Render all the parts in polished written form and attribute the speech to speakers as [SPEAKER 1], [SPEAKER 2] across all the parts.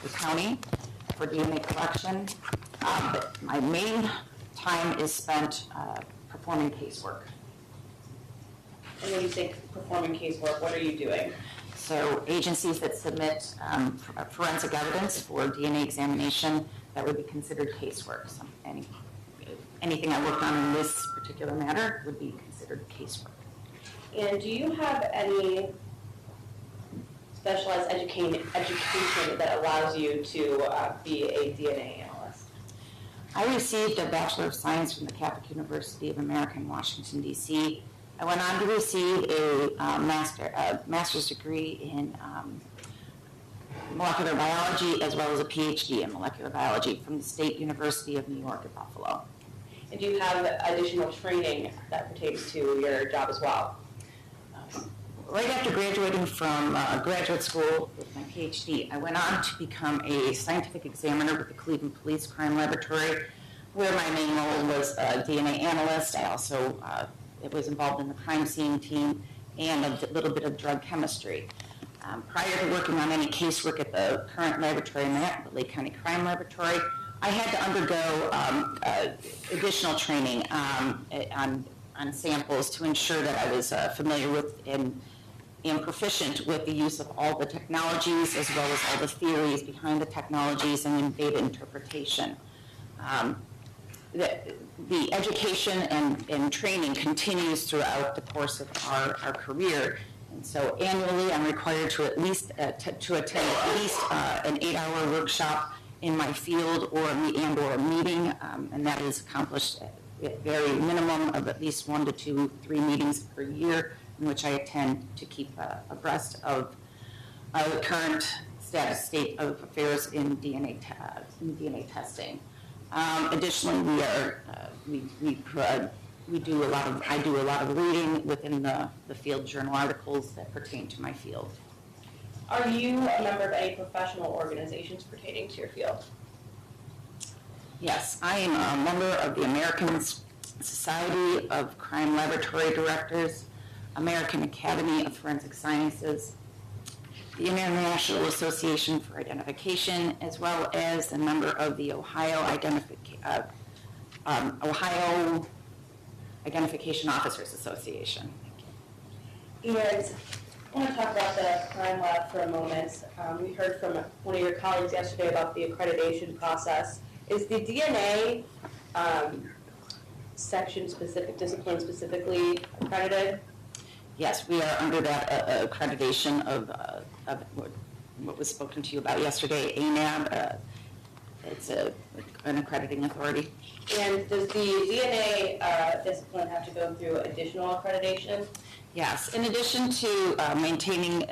[SPEAKER 1] the county for DNA collection. But my main time is spent performing casework.
[SPEAKER 2] And when you say performing casework, what are you doing?
[SPEAKER 1] So agencies that submit forensic evidence for DNA examination, that would be considered casework. So anything I worked on in this particular matter would be considered casework.
[SPEAKER 2] And do you have any specialized education that allows you to be a DNA analyst?
[SPEAKER 1] I received a Bachelor of Science from the Catholic University of America in Washington, D.C. I went on to receive a master's degree in molecular biology as well as a PhD in molecular biology from the State University of New York at Buffalo.
[SPEAKER 2] And do you have additional training that pertains to your job as well?
[SPEAKER 1] Right after graduating from graduate school with my PhD, I went on to become a scientific examiner with the Cleveland Police Crime Laboratory, where my main role was a DNA analyst. I also was involved in the crime scene team and a little bit of drug chemistry. Prior to working on any casework at the current laboratory I'm at, the Lake County Crime Laboratory, I had to undergo additional training on samples to ensure that I was familiar with and proficient with the use of all the technologies as well as all the theories behind the technologies and in data interpretation. The education and training continues throughout the course of our career. And so annually I'm required to at least to attend at least an 8-hour workshop in my field or a meeting, and that is accomplished at very minimum of at least 1 to 3 meetings per year, in which I attend to keep abreast of the current state of affairs in DNA testing. Additionally, I do a lot of reading within the field journal articles that pertain to my field.
[SPEAKER 2] Are you a member of any professional organizations pertaining to your field?
[SPEAKER 1] Yes, I am a member of the American Society of Crime Laboratory Directors, American Academy of Forensic Sciences, the International Association for Identification, as well as a member of the Ohio Identification Officers Association.
[SPEAKER 2] And I want to talk about the crime lab for a moment. We heard from one of your colleagues yesterday about the accreditation process. Is the DNA discipline specifically accredited?
[SPEAKER 1] Yes, we are under that accreditation of what was spoken to you about yesterday, ANAB. It's an accrediting authority.
[SPEAKER 2] And does the DNA discipline have to go through additional accreditation?
[SPEAKER 1] Yes, in addition to maintaining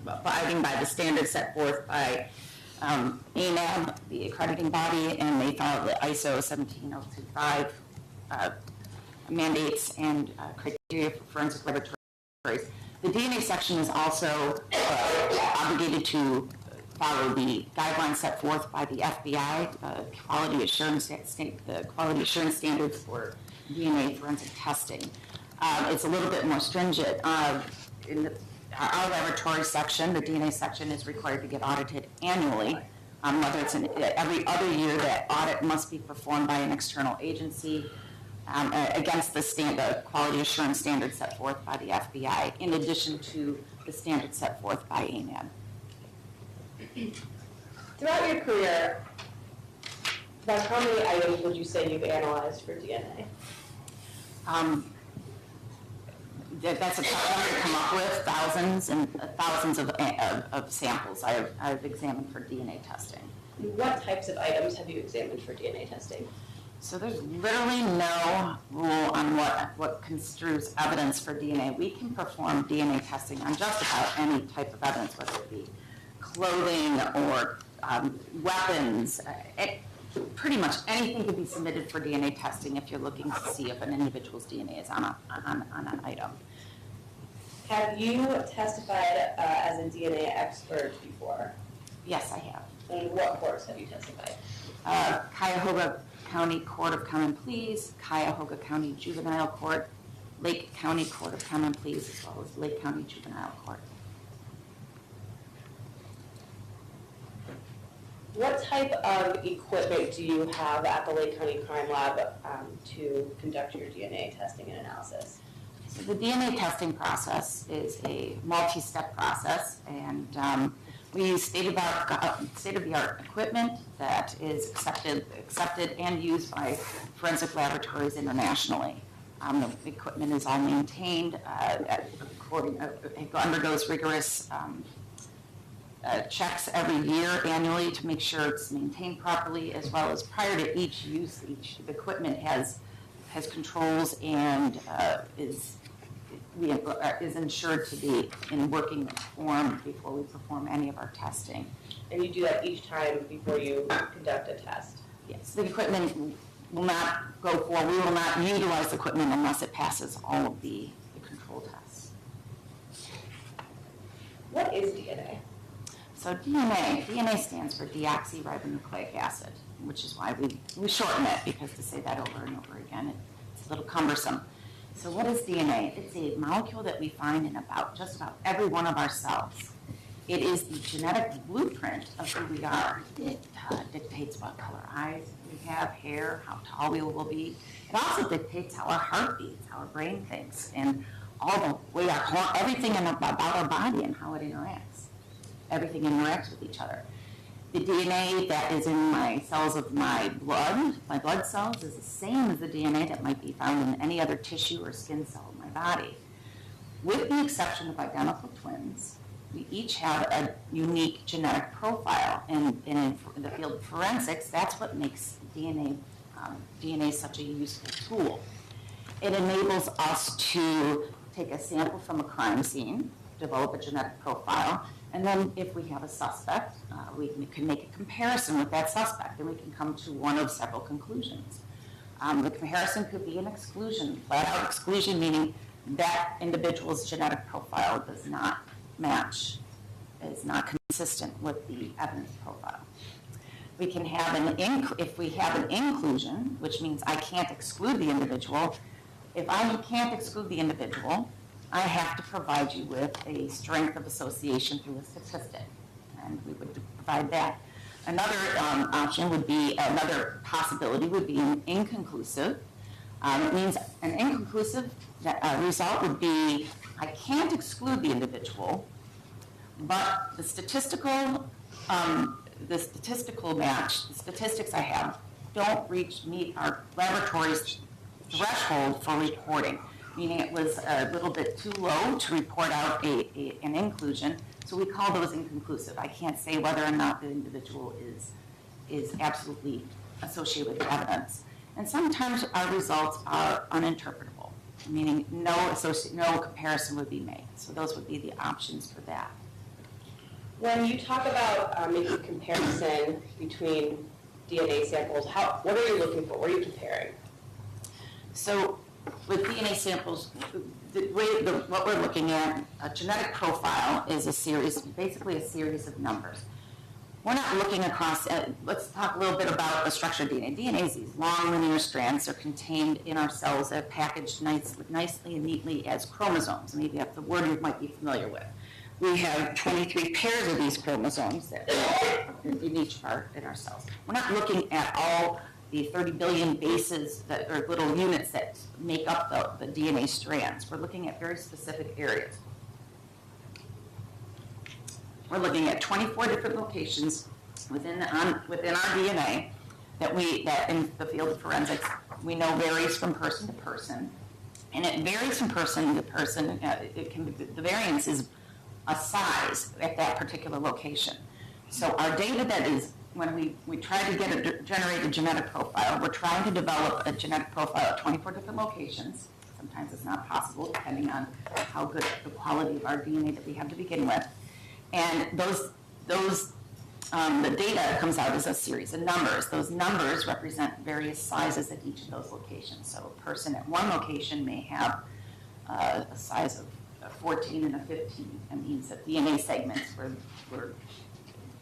[SPEAKER 1] abiding by the standards set forth by ANAB, the accrediting body, and they follow the ISO 17025 mandates and criteria for forensic laboratories. The DNA section is also obligated to follow the guidelines set forth by the FBI, the quality assurance standards for DNA forensic testing. It's a little bit more stringent. In our laboratory section, the DNA section is required to get audited annually. Whether it's every other year, that audit must be performed by an external agency against the quality assurance standards set forth by the FBI, in addition to the standards set forth by ANAB.
[SPEAKER 2] Throughout your career, about how many items would you say you've analyzed for DNA?
[SPEAKER 1] That's a tough number to come up with. Thousands and thousands of samples I've examined for DNA testing.
[SPEAKER 2] What types of items have you examined for DNA testing?
[SPEAKER 1] So there's literally no rule on what construes evidence for DNA. We can perform DNA testing on just about any type of evidence, whether it be clothing or weapons. Pretty much anything can be submitted for DNA testing if you're looking to see if an individual's DNA is on an item.
[SPEAKER 2] Have you testified as a DNA expert before?
[SPEAKER 1] Yes, I have.
[SPEAKER 2] In what courts have you testified?
[SPEAKER 1] Cuyahoga County Court of Common Pleas, Cuyahoga County Juvenile Court, Lake County Court of Common Pleas, as well as Lake County Juvenile Court.
[SPEAKER 2] What type of equipment do you have at the Lake County Crime Lab to conduct your DNA testing and analysis?
[SPEAKER 1] So the DNA testing process is a multi-step process, and we use state-of-the-art equipment that is accepted and used by forensic laboratories internationally. The equipment is all maintained, it undergoes rigorous checks every year annually to make sure it's maintained properly, as well as prior to each use, each equipment has controls and is ensured to be in working form before we perform any of our testing.
[SPEAKER 2] And you do that each time before you conduct a test?
[SPEAKER 1] Yes, the equipment will not we will not utilize the equipment unless it passes all of the control tests.
[SPEAKER 2] What is DNA?
[SPEAKER 1] So DNA stands for deoxyribonucleic acid, which is why we shorten it, because to say that over and over again, it's a little cumbersome. So what is DNA? It's a molecule that we find in just about every one of our cells. It is the genetic blueprint of who we are. It dictates what color eyes we have, hair, how tall we will be. It also dictates how our heart beats, how our brain thinks, and all the way everything about our body and how it interacts. Everything interacts with each other. The DNA that is in my cells of my blood cells, is the same as the DNA that might be found in any other tissue or skin cell in my body. With the exception of identical twins, we each have a unique genetic profile. And in the field of forensics, that's what makes DNA such a useful tool. It enables us to take a sample from a crime scene, develop a genetic profile, and then if we have a suspect, we can make a comparison with that suspect, and we can come to one of several conclusions. The comparison could be an exclusion, flat-out exclusion, meaning that individual's genetic profile does not match, is not consistent with the evidence profile. We can have if we have an inclusion, which means I can't exclude the individual. If I can't exclude the individual, I have to provide you with a strength of association through a statistic, and we would provide that. Another possibility would be an inconclusive. It means an inconclusive result would be I can't exclude the individual, but the statistical match, the statistics I have, don't meet our laboratory's threshold for reporting, meaning it was a little bit too low to report out an inclusion, so we call those inconclusive. I can't say whether or not the individual is absolutely associated with the evidence. And sometimes our results are uninterpretable, meaning no comparison would be made. So those would be the options for that.
[SPEAKER 2] When you talk about making a comparison between DNA samples, what are you looking for? What are you comparing?
[SPEAKER 1] So with DNA samples, what we're looking at, a genetic profile is basically a series of numbers. We're not looking across, let's talk a little bit about the structure of DNA. DNA is these long linear strands. They're contained in our cells. They're packaged nicely and neatly as chromosomes. Maybe that's the word you might be familiar with. We have 23 pairs of these chromosomes that are in each part in our cells. We're not looking at all the 30 billion bases or little units that make up the DNA strands. We're looking at very specific areas. We're looking at 24 different locations within our DNA that in the field of forensics we know varies from person to person, and it varies from person to person. The variance is a size at that particular location. So our data that is, when we try to generate a genetic profile, we're trying to develop a genetic profile at 24 different locations. Sometimes it's not possible depending on how good the quality of our DNA that we have to begin with. And the data comes out as a series of numbers. Those numbers represent various sizes at each of those locations. So a person at one location may have a size of 14 and a 15. That means that DNA segments were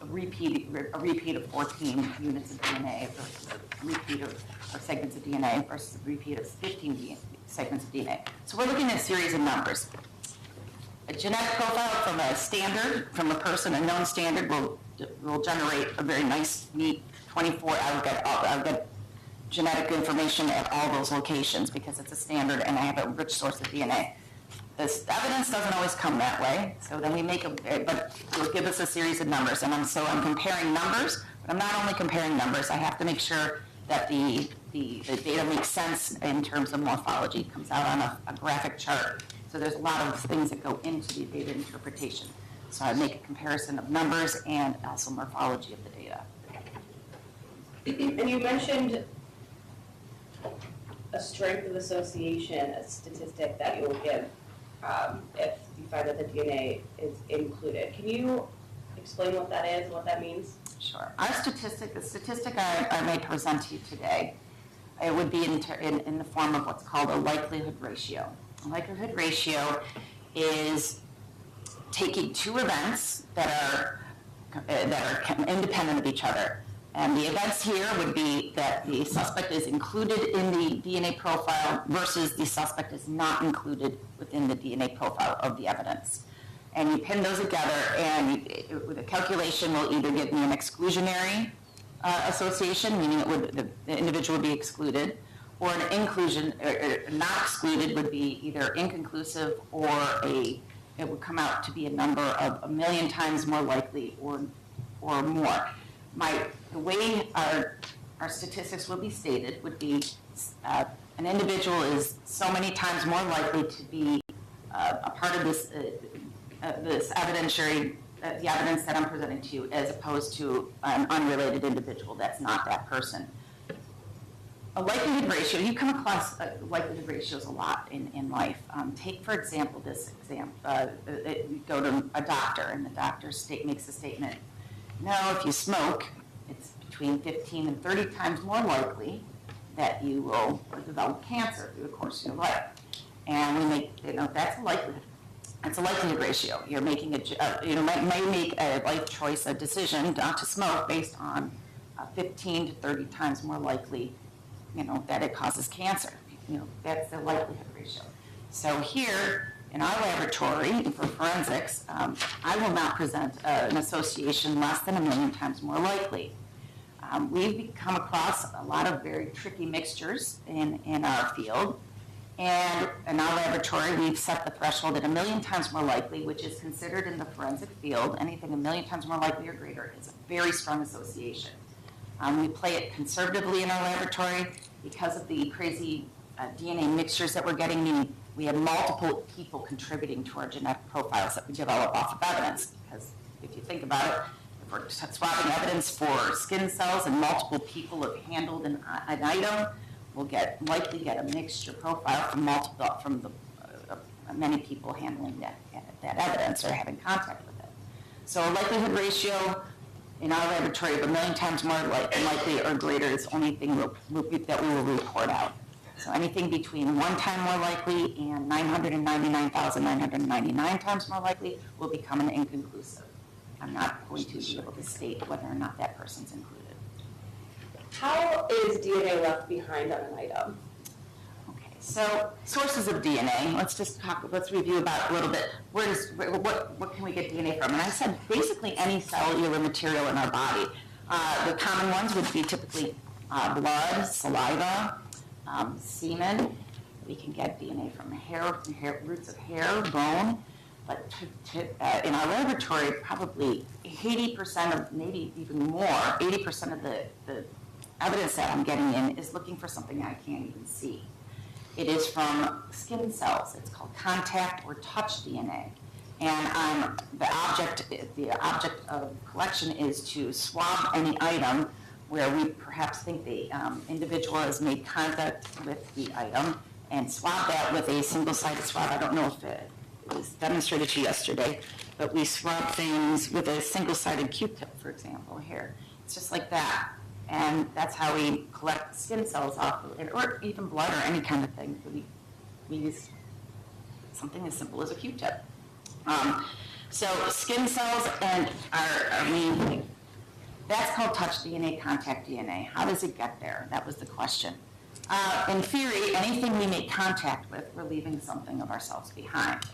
[SPEAKER 1] a repeat of 14 units of DNA versus a repeat of segments of DNA versus a repeat of 15 segments of DNA. So we're looking at a series of numbers. A genetic profile from a person, a known standard, will will generate a very nice, neat 24. I'll get genetic information at all those locations because it's a standard, and I have a rich source of DNA. This evidence doesn't always come that way, so then we make but it'll give us a series of numbers, and I'm comparing numbers, but I'm not only comparing numbers. I have to make sure that the data makes sense in terms of morphology. It comes out on a graphic chart. So there's a lot of things that go into the data interpretation. So I make a comparison of numbers and also morphology of the data.
[SPEAKER 2] And you mentioned a strength of association, a statistic that you will give if you find that the DNA is included. Can you explain what that is and what that means?
[SPEAKER 1] Sure. The statistic I may present to you today, it would be in the form of what's called a likelihood ratio. A likelihood ratio is taking two events that are independent of each other. And the events here would be that the suspect is included in the DNA profile versus the suspect is not included within the DNA profile of the evidence. And you pin those together, and the calculation will either give me an exclusionary association, meaning the individual would be excluded, or an inclusion, not excluded would be either inconclusive or it would come out to be a number of 1,000,000 times more likely or more. The way our statistics will be stated would be an individual is so many times more likely to be a part of this evidentiary, the evidence that I'm presenting to you, as opposed to an unrelated individual that's not that person. A likelihood ratio, you come across likelihood ratios a lot in life. Take, for example, this example. You go to a doctor, and the doctor makes a statement. No, if you smoke, it's between 15 and 30 times more likely that you will develop cancer through the course of your life. And we make, that's a likelihood. It's a likelihood ratio. You're making may make a life choice, a decision not to smoke based on 15 to 30 times more likely, that it causes cancer. That's the likelihood ratio. So here in our laboratory for forensics, I will not present an association less than 1,000,000 times more likely. We've come across a lot of very tricky mixtures in our field. And in our laboratory, we've set the threshold at 1,000,000 times more likely, which is considered in the forensic field, anything 1,000,000 times more likely or greater is a very strong association. We play it conservatively in our laboratory because of the crazy DNA mixtures that we're getting. We have multiple people contributing to our genetic profiles that we develop off of evidence. Because if you think about it, if we're swapping evidence for skin cells and multiple people have handled an item, we'll likely get a mixture profile from many people handling that evidence or having contact with it. So a likelihood ratio in our laboratory of 1,000,000 times more likely or greater is the only thing that we will report out. So anything between 1 time more likely and 999,999 times more likely will become an inconclusive. I'm not going to be able to state whether or not that person's included.
[SPEAKER 2] How is DNA left behind on an item?
[SPEAKER 1] Okay, so sources of DNA. Let's review about a little bit. What can we get DNA from? And I said basically any cellular material in our body. The common ones would be typically blood, saliva, semen. We can get DNA from roots of hair, bone. But in our laboratory, probably 80% of, maybe even more, 80% of the evidence that I'm getting in is looking for something I can't even see. It is from skin cells. It's called contact or touch DNA. And the object of collection is to swab any item where we perhaps think the individual has made contact with the item and swab that with a single-sided swab. I don't know if it was demonstrated to you yesterday, but we swab things with a single-sided Q-tip, for example, here. It's just like that. And that's how we collect skin cells off of it, or even blood or any kind of thing. We use something as simple as a Q-tip. So skin cells that's called touch DNA, contact DNA. How does it get there? That was the question. In theory, anything we make contact with, we're leaving something of ourselves behind.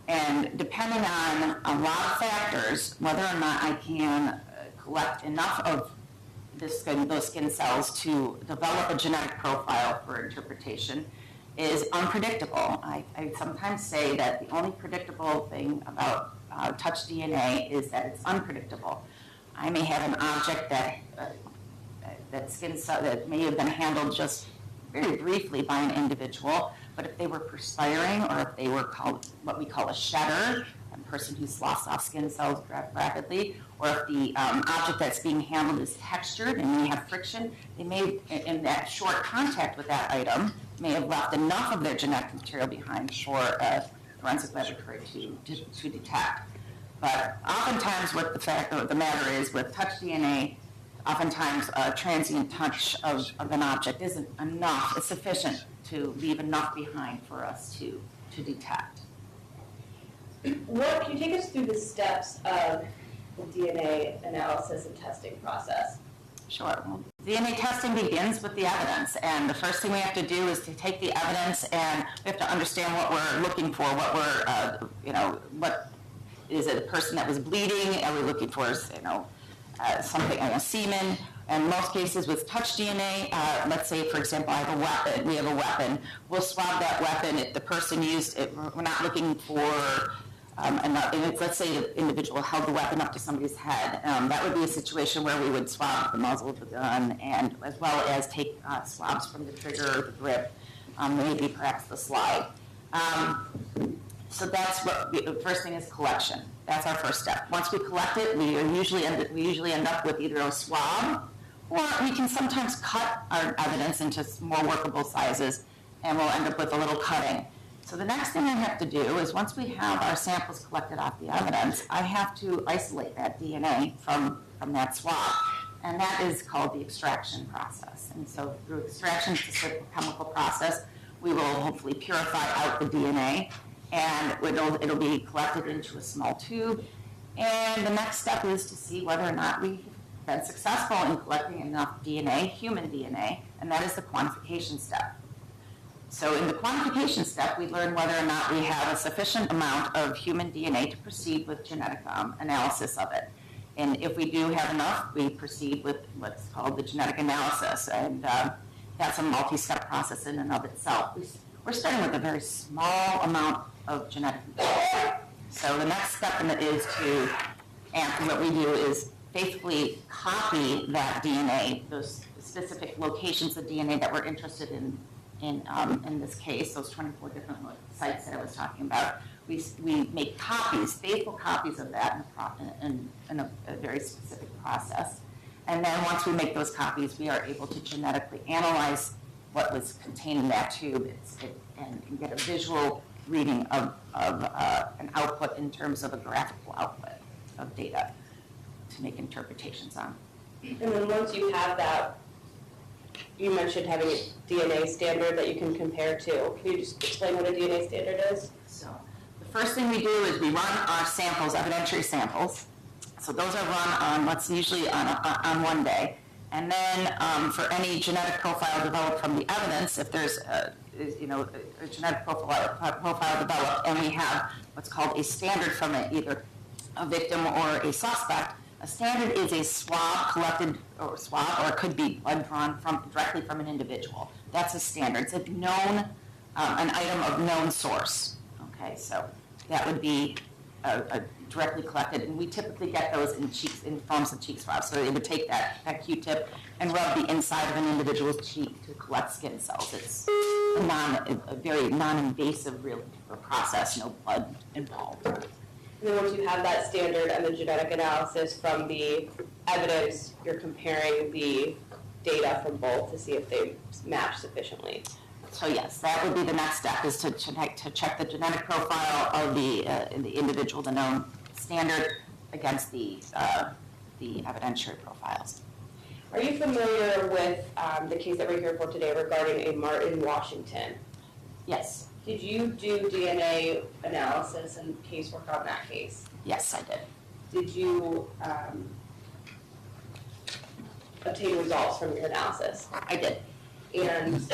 [SPEAKER 1] And depending on a lot of factors, whether or not I can collect enough of those skin cells to develop a genetic profile for interpretation is unpredictable. I sometimes say that the only predictable thing about touch DNA is that it's unpredictable. I may have an object that skin cell that may have been handled just very briefly by an individual, but if they were perspiring or if they were called what we call a shedder, a person who's lost off skin cells rapidly, or if the object that's being handled is textured and may have friction, they may, in that short contact with that item, may have left enough of their genetic material behind for a forensic laboratory to detect. But oftentimes what the matter is with touch DNA, oftentimes a transient touch of an object isn't enough, it's sufficient to leave enough behind for us to detect.
[SPEAKER 2] Can you take us through the steps of the DNA analysis and testing process?
[SPEAKER 1] Sure. Well, DNA testing begins with the evidence, and the first thing we have to do is to take the evidence, and we have to understand what we're looking for, what we're, what is it, a person that was bleeding? Are we looking for, something, semen? In most cases with touch DNA, let's say, for example, we have a weapon. We'll swab that weapon. If the person used it, we're not looking for, let's say the individual held the weapon up to somebody's head. That would be a situation where we would swab the muzzle of the gun, and as well as take swabs from the trigger, the grip, maybe perhaps the slide. So that's what the first thing is collection. That's our first step. Once we collect it, we usually end up with either a swab, or we can sometimes cut our evidence into more workable sizes, and we'll end up with a little cutting. So the next thing I have to do is, once we have our samples collected off the evidence, I have to isolate that DNA from that swab, and that is called the extraction process. And so through extraction, it's a simple chemical process, we will hopefully purify out the DNA, and it'll be collected into a small tube. And the next step is to see whether or not we've been successful in collecting enough DNA, human DNA, and that is the quantification step. So in the quantification step, we learn whether or not we have a sufficient amount of human DNA to proceed with genetic analysis of it. And if we do have enough, we proceed with what's called the genetic analysis, and that's a multi-step process in and of itself. We're starting with a very small amount of genetic material. So the next step in it is what we do is basically copy that DNA, those specific locations of DNA that we're interested in this case, those 24 different sites that I was talking about. We make copies, faithful copies of that in a very specific process. And then once we make those copies, we are able to genetically analyze what was contained in that tube and get a visual reading of an output in terms of a graphical output of data to make interpretations on.
[SPEAKER 2] And then once you have that, you mentioned having a DNA standard that you can compare to. Can you just explain what a DNA standard is?
[SPEAKER 1] So the first thing we do is we run our samples, evidentiary samples. So those are run usually on one day. And then for any genetic profile developed from the evidence, if there's a genetic profile developed, and we have what's called a standard from either a victim or a suspect. A standard is a swab collected, or it could be blood drawn directly from an individual. That's a standard. It's a known, an item of known source. Okay, so that would be directly collected, and we typically get those in forms of cheek swabs. So they would take that Q-tip and rub the inside of an individual's cheek to collect skin cells. It's a very non-invasive process, no blood involved.
[SPEAKER 2] And then once you have that standard and the genetic analysis from the evidence, you're comparing the data from both to see if they match sufficiently.
[SPEAKER 1] So yes, that would be the next step, is to check the genetic profile of the individual, the known standard, against the evidentiary profiles.
[SPEAKER 2] Are you familiar with the case that we're here for today regarding a Martin Washington?
[SPEAKER 1] Yes.
[SPEAKER 2] Did you do DNA analysis and casework on that case?
[SPEAKER 1] Yes, I did.
[SPEAKER 2] Did you obtain results from your analysis?
[SPEAKER 1] I did.
[SPEAKER 2] And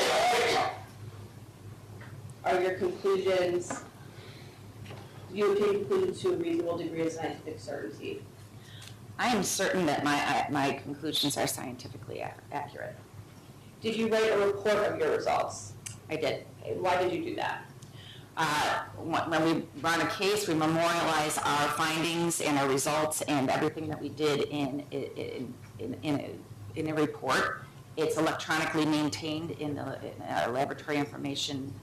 [SPEAKER 2] are your conclusions you obtained conclusions to a reasonable degree of scientific certainty.
[SPEAKER 1] I am certain that my conclusions are scientifically accurate.
[SPEAKER 2] Did you write a report of your results?
[SPEAKER 1] I did.
[SPEAKER 2] Okay, why did you do that?
[SPEAKER 1] When we run a case, we memorialize our findings and our results and everything that we did in a report. It's electronically maintained in a laboratory information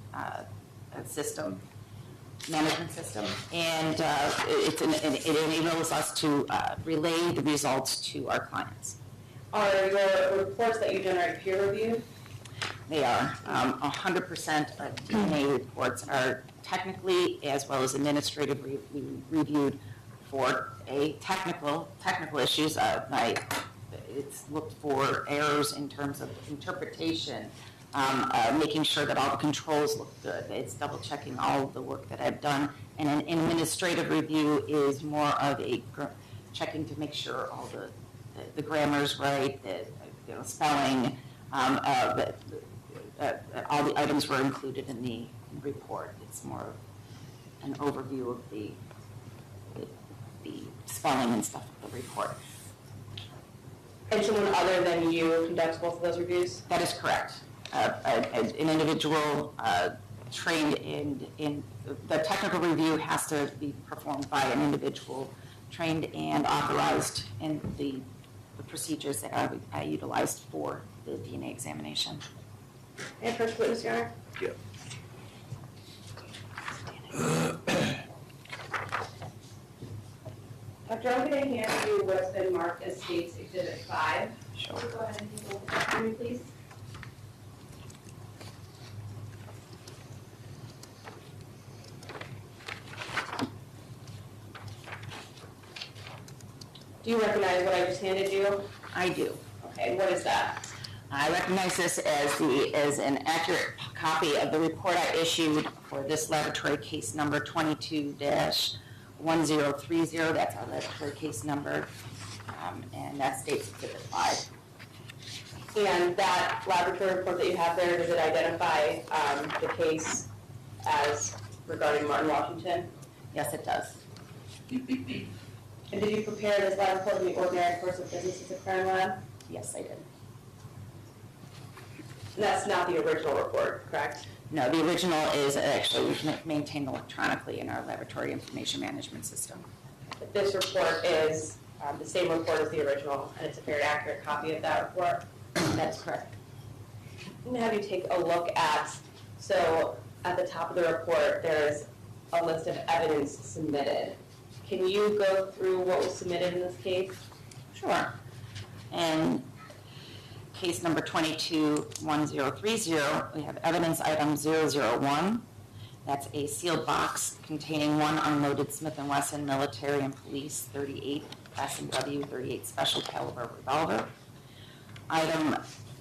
[SPEAKER 1] system, management system, and it enables us to relay the results to our clients.
[SPEAKER 2] Are your reports that you generate peer reviewed?
[SPEAKER 1] They are. 100% of DNA reports are technically as well as administratively reviewed for a technical issues. It's looked for errors in terms of interpretation, making sure that all the controls look good. It's double checking all of the work that I've done. And an administrative review is more of a checking to make sure all the grammar's right, the spelling, all the items were included in the report. It's more of an overview of the spelling and stuff of the report.
[SPEAKER 2] And someone other than you conducts both of those reviews?
[SPEAKER 1] That is correct. An individual trained in the technical review has to be performed by an individual trained and authorized in the procedures that I utilized for the DNA examination.
[SPEAKER 2] And first witness, Your Honor?
[SPEAKER 3] Yep.
[SPEAKER 2] Dr. I'm going to hand you what's been marked as State's Exhibit 5.
[SPEAKER 1] Sure.
[SPEAKER 2] Go ahead and take a look at that for me, please. Do you recognize what I just handed you?
[SPEAKER 1] I do.
[SPEAKER 2] Okay, what is that?
[SPEAKER 1] I recognize this as an accurate copy of the report I issued for this laboratory case number 22-1030. That's our laboratory case number, and that states Exhibit 5.
[SPEAKER 2] And that laboratory report that you have there, does it identify the case as regarding Martin Washington?
[SPEAKER 1] Yes, it does.
[SPEAKER 2] And did you prepare this lab report in the ordinary course of business as a crime lab?
[SPEAKER 1] Yes, I did.
[SPEAKER 2] And that's not the original report, correct?
[SPEAKER 1] No, the original is actually maintained electronically in our laboratory information management system.
[SPEAKER 2] But this report is the same report as the original, and it's a very accurate copy of that report.
[SPEAKER 1] That is correct.
[SPEAKER 2] I'm going to have you take a look at, so at the top of the report, there's a list of evidence submitted. Can you go through what was submitted in this case?
[SPEAKER 1] Sure. And case number 22-1030, we have evidence item 001. That's a sealed box containing one unloaded Smith & Wesson military and police 38 S&W 38 special caliber revolver.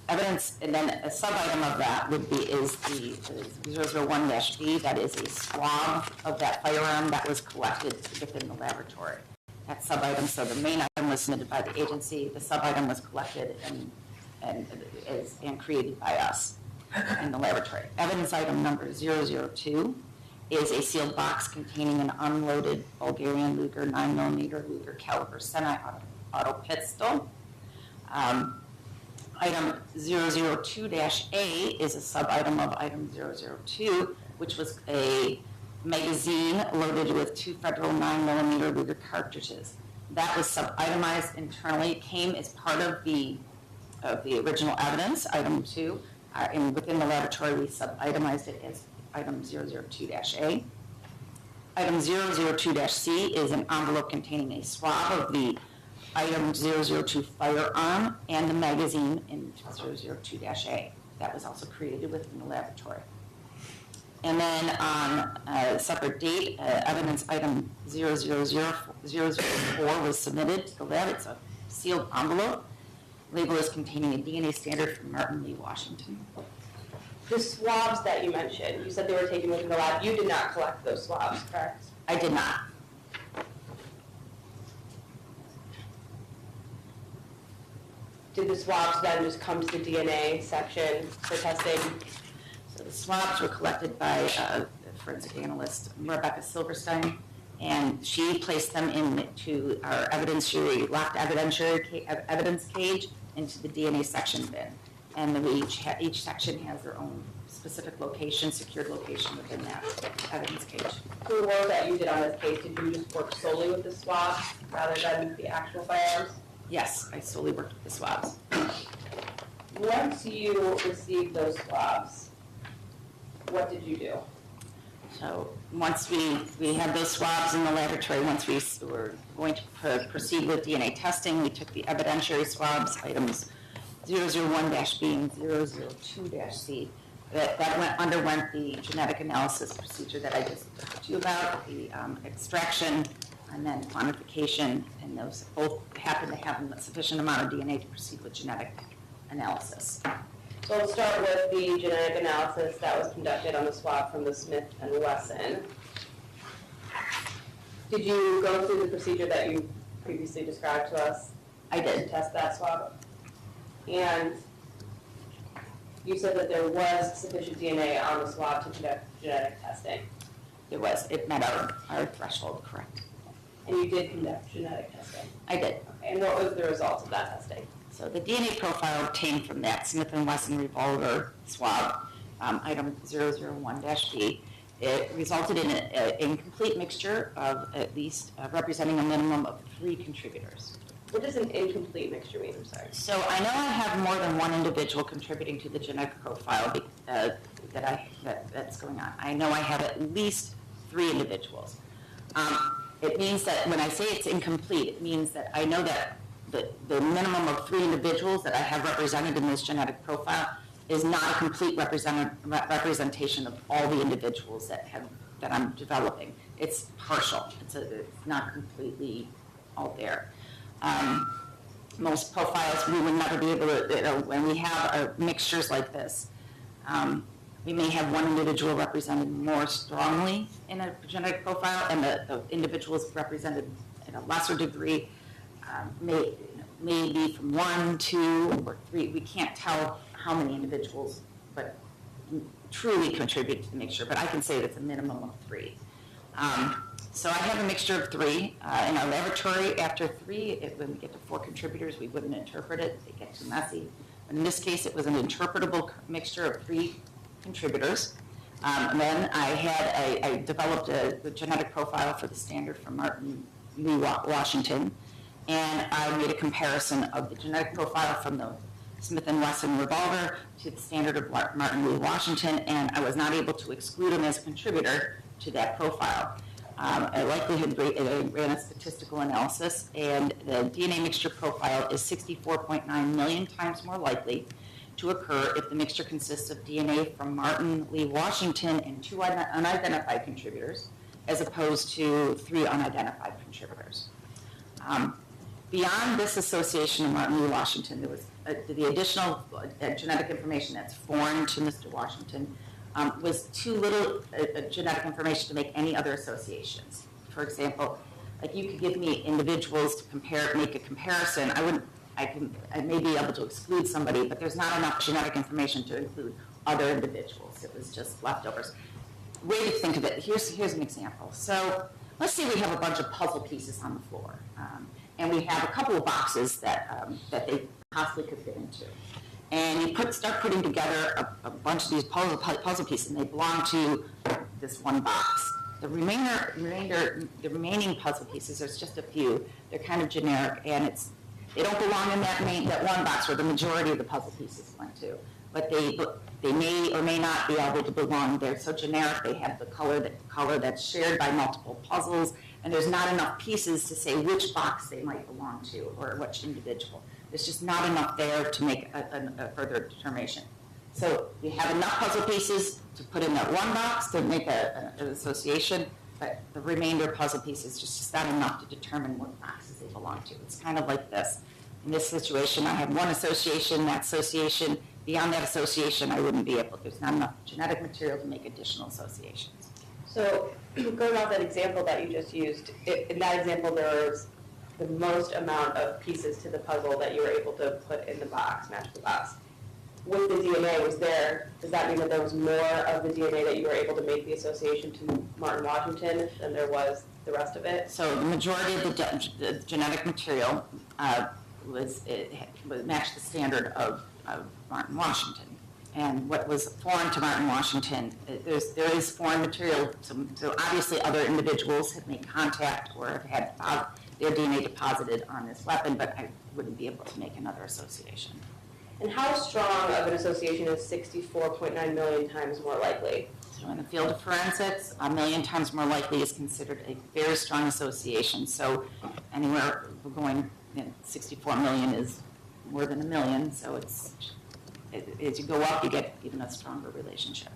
[SPEAKER 1] Evidence, and then a sub-item of that would be is the 001-B, that is a swab of that firearm that was collected within the laboratory. That sub-item, so the main item was submitted by the agency, the sub-item was collected and created by us in the laboratory. Evidence item number 002 is a sealed box containing an unloaded Bulgarian Luger 9mm Luger caliber semi-auto pistol. Item 002-A is a sub-item of item 002, which was a magazine loaded with 2 Federal 9mm Luger cartridges. That was sub-itemized internally. It came as part of the original evidence, item 2. And within the laboratory, we sub-itemized it as item 002-A. Item 002-C is an envelope containing a swab of the item 002 firearm and the magazine in 002-A. That was also created within the laboratory. And then on a separate date, evidence item 004 was submitted to the lab. It's a sealed envelope. Label is containing a DNA standard from Martin Lee, Washington.
[SPEAKER 2] The swabs that you mentioned, you said they were taken within the lab. You did not collect those swabs, correct?
[SPEAKER 1] I did not.
[SPEAKER 2] Did the swabs then just come to the DNA section for testing?
[SPEAKER 1] So the swabs were collected by forensic analyst Rebecca Silverstein, and she placed them into our locked evidence cage into the DNA section bin. And each section has their own specific location, secured location within that evidence cage.
[SPEAKER 2] So the work that you did on this case, did you just work solely with the swabs rather than the actual firearms?
[SPEAKER 1] Yes, I solely worked with the swabs.
[SPEAKER 2] Once you received those swabs, what did you do?
[SPEAKER 1] So once we had those swabs in the laboratory, once we were going to proceed with DNA testing, we took the evidentiary swabs, items 001-B and 002-C. That underwent the genetic analysis procedure that I just talked to you about, the extraction and then quantification, and those both happen to have a sufficient amount of DNA to proceed with genetic analysis.
[SPEAKER 2] So let's start with the genetic analysis that was conducted on the swab from the Smith & Wesson. Did you go through the procedure that you previously described to us?
[SPEAKER 1] I did.
[SPEAKER 2] To test that swab? And you said that there was sufficient DNA on the swab to conduct genetic testing.
[SPEAKER 1] It met our threshold, correct.
[SPEAKER 2] And you did conduct genetic testing?
[SPEAKER 1] I did.
[SPEAKER 2] Okay, and what was the results of that testing?
[SPEAKER 1] So the DNA profile obtained from that Smith & Wesson revolver swab, item 001-B, it resulted in an incomplete mixture of at least representing a minimum of 3 contributors.
[SPEAKER 2] What does an incomplete mixture mean? I'm sorry.
[SPEAKER 1] So I know I have more than one individual contributing to the genetic profile that's going on. I know I have at least 3 individuals. It means that when I say it's incomplete, it means that I know that the minimum of 3 individuals that I have represented in this genetic profile is not a complete representation of all the individuals that I'm developing. It's partial. It's not completely all there. Most profiles, we would never be able to, when we have mixtures like this, we may have one individual represented more strongly in a genetic profile and the individuals represented in a lesser degree may be from 1, 2, or 3. We can't tell how many individuals but truly contribute to the mixture, but I can say it's a minimum of 3. So I have a mixture of 3. In our laboratory, after 3, when we get to 4 contributors, we wouldn't interpret it. They get too messy. In this case, it was an interpretable mixture of 3 contributors. And then I developed a genetic profile for the standard from Martin Lee Washington, and I made a comparison of the genetic profile from the Smith & Wesson revolver to the standard of Martin Lee Washington, and I was not able to exclude him as a contributor to that profile. I ran a statistical analysis, and the DNA mixture profile is 64.9 million times more likely to occur if the mixture consists of DNA from Martin Lee Washington and 2 unidentified contributors, as opposed to 3 unidentified contributors. Beyond this association of Martin Lee Washington, there was the additional genetic information that's foreign to Mr. Washington was too little genetic information to make any other associations. For example, like you could give me individuals to make a comparison. I may be able to exclude somebody, but there's not enough genetic information to include other individuals. It was just leftovers. Way to think of it, here's an example. So let's say we have a bunch of puzzle pieces on the floor, and we have a couple of boxes that they possibly could fit into. And you start putting together a bunch of these puzzle pieces, and they belong to this one box. The remaining puzzle pieces, there's just a few. They're kind of generic, and they don't belong in that one box where the majority of the puzzle pieces went to. But they may or may not be able to belong. They're so generic. They have the color that's shared by multiple puzzles, and there's not enough pieces to say which box they might belong to or which individual. There's just not enough there to make a further determination. So we have enough puzzle pieces to put in that one box to make an association, but the remainder puzzle pieces just not enough to determine what boxes they belong to. It's kind of like this. In this situation, I have one association, that association. Beyond that association, I wouldn't be able, there's not enough genetic material to make additional associations.
[SPEAKER 2] So going off that example that you just used, in that example there was the most amount of pieces to the puzzle that you were able to put in the box, match the box. With the DNA does that mean that there was more of the DNA that you were able to make the association to Martin Washington than there was the rest of it?
[SPEAKER 1] So the majority of the genetic material matched the standard of Martin Washington. And what was foreign to Martin Washington, there is foreign material. So obviously other individuals have made contact or have had their DNA deposited on this weapon, but I wouldn't be able to make another association.
[SPEAKER 2] And how strong of an association is 64.9 million times more likely?
[SPEAKER 1] So in the field of forensics, 1,000,000 times more likely is considered a very strong association. So anywhere we're going, 64 million is more than 1,000,000. So as you go up, you get even a stronger relationship.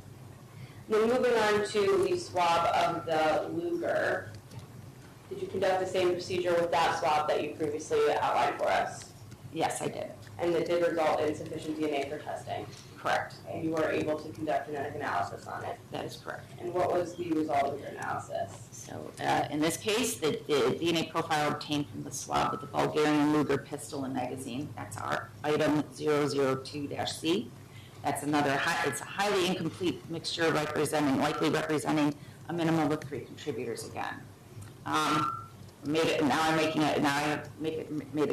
[SPEAKER 2] Then moving on to the swab of the Luger, did you conduct the same procedure with that swab that you previously outlined for us?
[SPEAKER 1] Yes, I did.
[SPEAKER 2] And it did result in sufficient DNA for testing?
[SPEAKER 1] Correct.
[SPEAKER 2] And you were able to conduct genetic analysis on it?
[SPEAKER 1] That is correct.
[SPEAKER 2] And what was the result of your analysis?
[SPEAKER 1] So in this case, the DNA profile obtained from the swab of the Bulgarian Luger pistol and magazine, that's our item 002-C. It's a highly incomplete mixture likely representing a minimum of 3 contributors again. Made a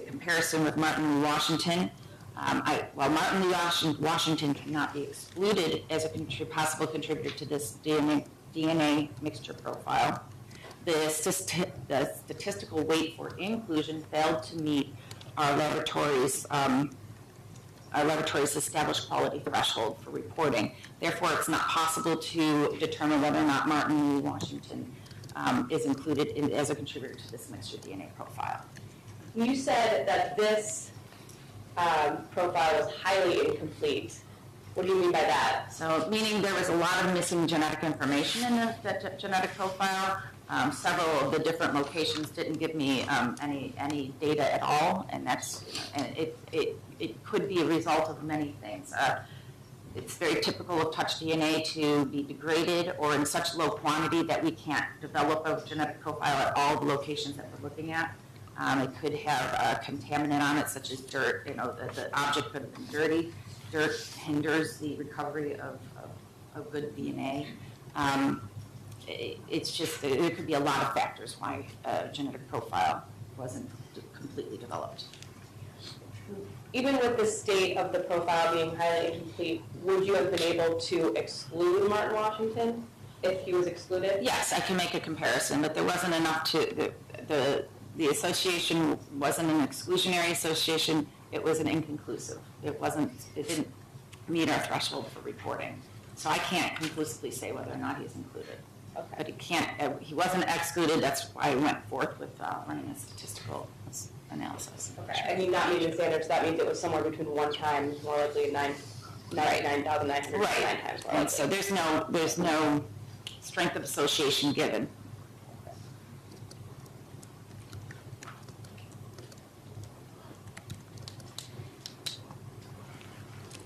[SPEAKER 1] comparison with Martin Lee Washington. While Martin Lee Washington cannot be excluded as a possible contributor to this DNA mixture profile, the statistical weight for inclusion failed to meet our laboratory's established quality threshold for reporting. Therefore, it's not possible to determine whether or not Martin Lee Washington is included as a contributor to this mixture DNA profile.
[SPEAKER 2] You said that this profile was highly incomplete. What do you mean by that?
[SPEAKER 1] So, meaning there was a lot of missing genetic information in the genetic profile. Several of the different locations didn't give me any data at all, and it could be a result of many things. It's very typical of touch DNA to be degraded or in such low quantity that we can't develop a genetic profile at all the locations that we're looking at. It could have a contaminant on it, such as dirt. The object could have been dirty. Dirt hinders the recovery of good DNA. There could be a lot of factors why a genetic profile wasn't completely developed.
[SPEAKER 2] Even with the state of the profile being highly incomplete, would you have been able to exclude Martin Washington if he was excluded?
[SPEAKER 1] Yes, I can make a comparison, but there wasn't enough the association wasn't an exclusionary association, it was an inconclusive. It didn't meet our threshold for reporting. So I can't conclusively say whether or not he's included.
[SPEAKER 2] Okay.
[SPEAKER 1] But he wasn't excluded, that's why I went forth with running a statistical analysis.
[SPEAKER 2] Okay, and you not meeting standards, that means it was somewhere between 1 times more likely and 9,999
[SPEAKER 1] Right.
[SPEAKER 2] times more
[SPEAKER 1] And
[SPEAKER 2] likely.
[SPEAKER 1] so there's no strength of association given.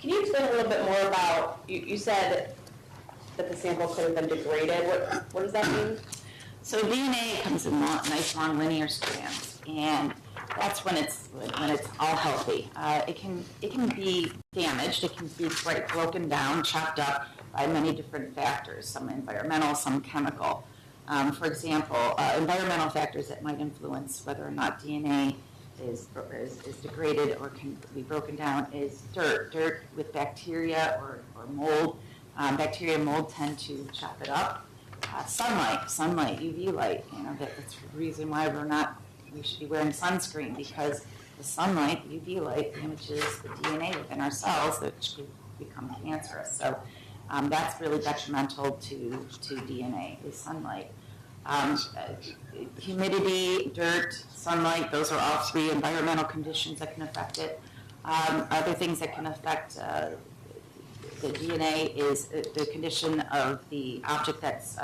[SPEAKER 2] Can you explain a little bit more about, you said that the sample could have been degraded. What does that mean?
[SPEAKER 1] So DNA comes in nice long linear strands, and that's when it's all healthy. It can be damaged. It can be broken down, chopped up by many different factors. Some environmental, some chemical. For example, environmental factors that might influence whether or not DNA is degraded or can be broken down is dirt with bacteria or mold. Bacteria and mold tend to chop it up. Sunlight, UV light. That's the reason why we should be wearing sunscreen, because the sunlight, the UV light, damages the DNA within our cells, which could become cancerous. So that's really detrimental to DNA, is sunlight. Humidity, dirt, sunlight, those are all 3 environmental conditions that can affect it. Other things that can affect the DNA is the condition of the object that's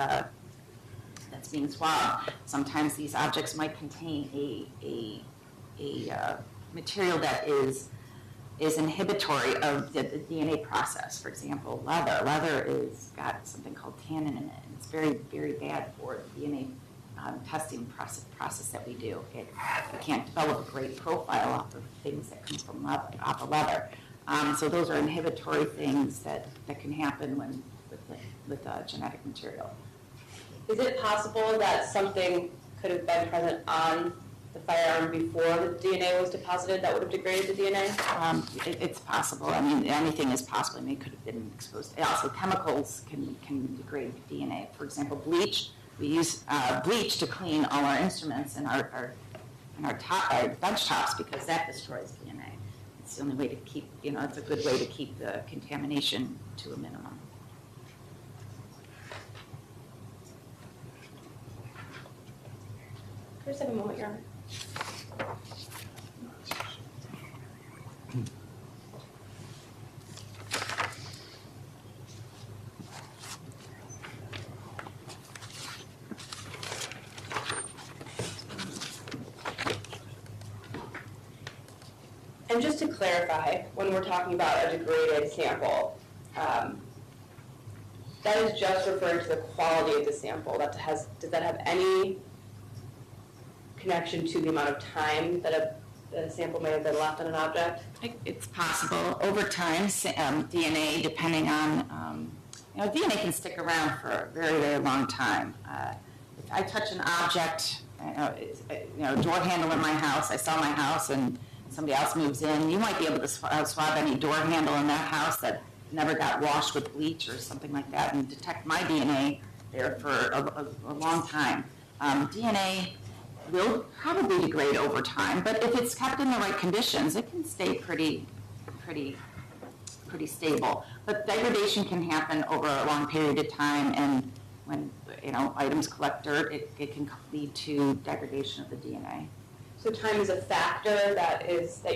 [SPEAKER 1] being swabbed. Sometimes these objects might contain a material that is inhibitory of the DNA process. For example, leather. Leather is got something called tannin in it. And it's very, very bad for the DNA testing process that we do. We can't develop a great profile off of things that come from off of leather. So those are inhibitory things that can happen with genetic material.
[SPEAKER 2] Is it possible that something could have been present on the firearm before the DNA was deposited that would have degraded the DNA?
[SPEAKER 1] It's possible. I mean, anything is possible. I mean, it could have been exposed. Also, chemicals can degrade DNA. For example, bleach. We use bleach to clean all our instruments and our bench tops because that destroys DNA. It's the only way to keep, it's a good way to keep the contamination to a minimum.
[SPEAKER 2] Just have a moment, Your Honor. And just to clarify, when we're talking about a degraded sample, that is just referring to the quality of the sample. Does that have any connection to the amount of time that a sample may have been left on an object?
[SPEAKER 1] It's possible. Over time, DNA, depending on, DNA can stick around for a very, very long time. If I touch an object, door handle in my house, I sell my house and somebody else moves in, you might be able to swab any door handle in that house that never got washed with bleach or something like that and detect my DNA there for a long time. DNA will probably degrade over time, but if it's kept in the right conditions, it can stay pretty stable. But degradation can happen over a long period of time, and when items collect dirt, it can lead to degradation of the DNA.
[SPEAKER 2] So time is a factor that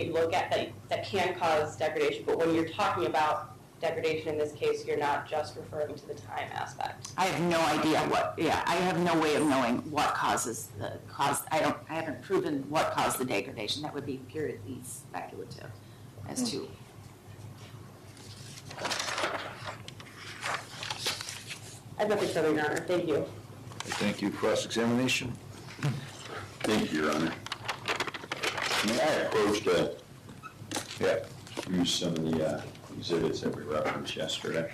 [SPEAKER 2] you look at that can cause degradation, but when you're talking about degradation in this case, you're not just referring to the time aspect.
[SPEAKER 1] I have no idea I have no way of knowing what causes I haven't proven what caused the degradation. That would be purely speculative as to.
[SPEAKER 2] I have nothing further, Your Honor. Thank you.
[SPEAKER 3] Thank you. Cross-examination.
[SPEAKER 4] Thank you, Your Honor. May I approach use some of the exhibits that we referenced yesterday?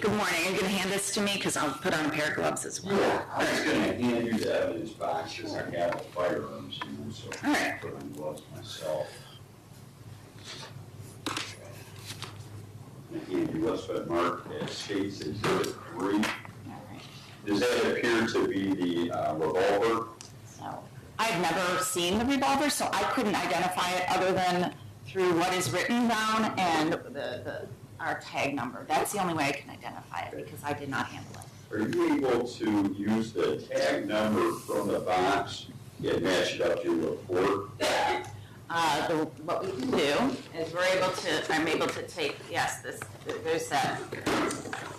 [SPEAKER 1] Good morning. Are you going to hand this to me? Because I'll put on a pair of gloves as well.
[SPEAKER 4] Yeah, I was going to hand you the evidence box because I have the firearms, so
[SPEAKER 1] All right.
[SPEAKER 4] I put on gloves myself. I hand you what's been marked as States Exhibit 3.
[SPEAKER 1] All right.
[SPEAKER 4] Does that appear to be the revolver?
[SPEAKER 1] So I've never seen the revolver, so I couldn't identify it other than through what is written down and our tag number. That's the only way I can identify it because I did not handle it.
[SPEAKER 4] Are you able to use the tag number from the box and match it up to your report?
[SPEAKER 1] What we can do is I'm able to take, there's that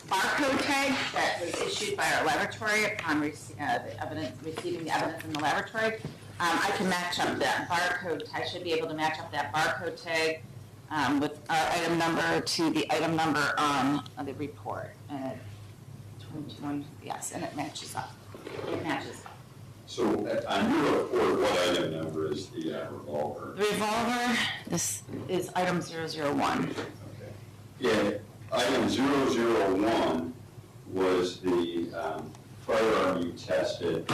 [SPEAKER 1] barcode tag that was issued by our laboratory upon receiving the evidence in the laboratory. I can match up that barcode. I should be able to match up that barcode tag with our item number to the item number on the report. 21, yes, and it matches up. It matches up.
[SPEAKER 4] So on your report, what item number is the revolver?
[SPEAKER 1] The revolver, this is item 001.
[SPEAKER 4] Okay. Yeah, item 001 was the firearm you tested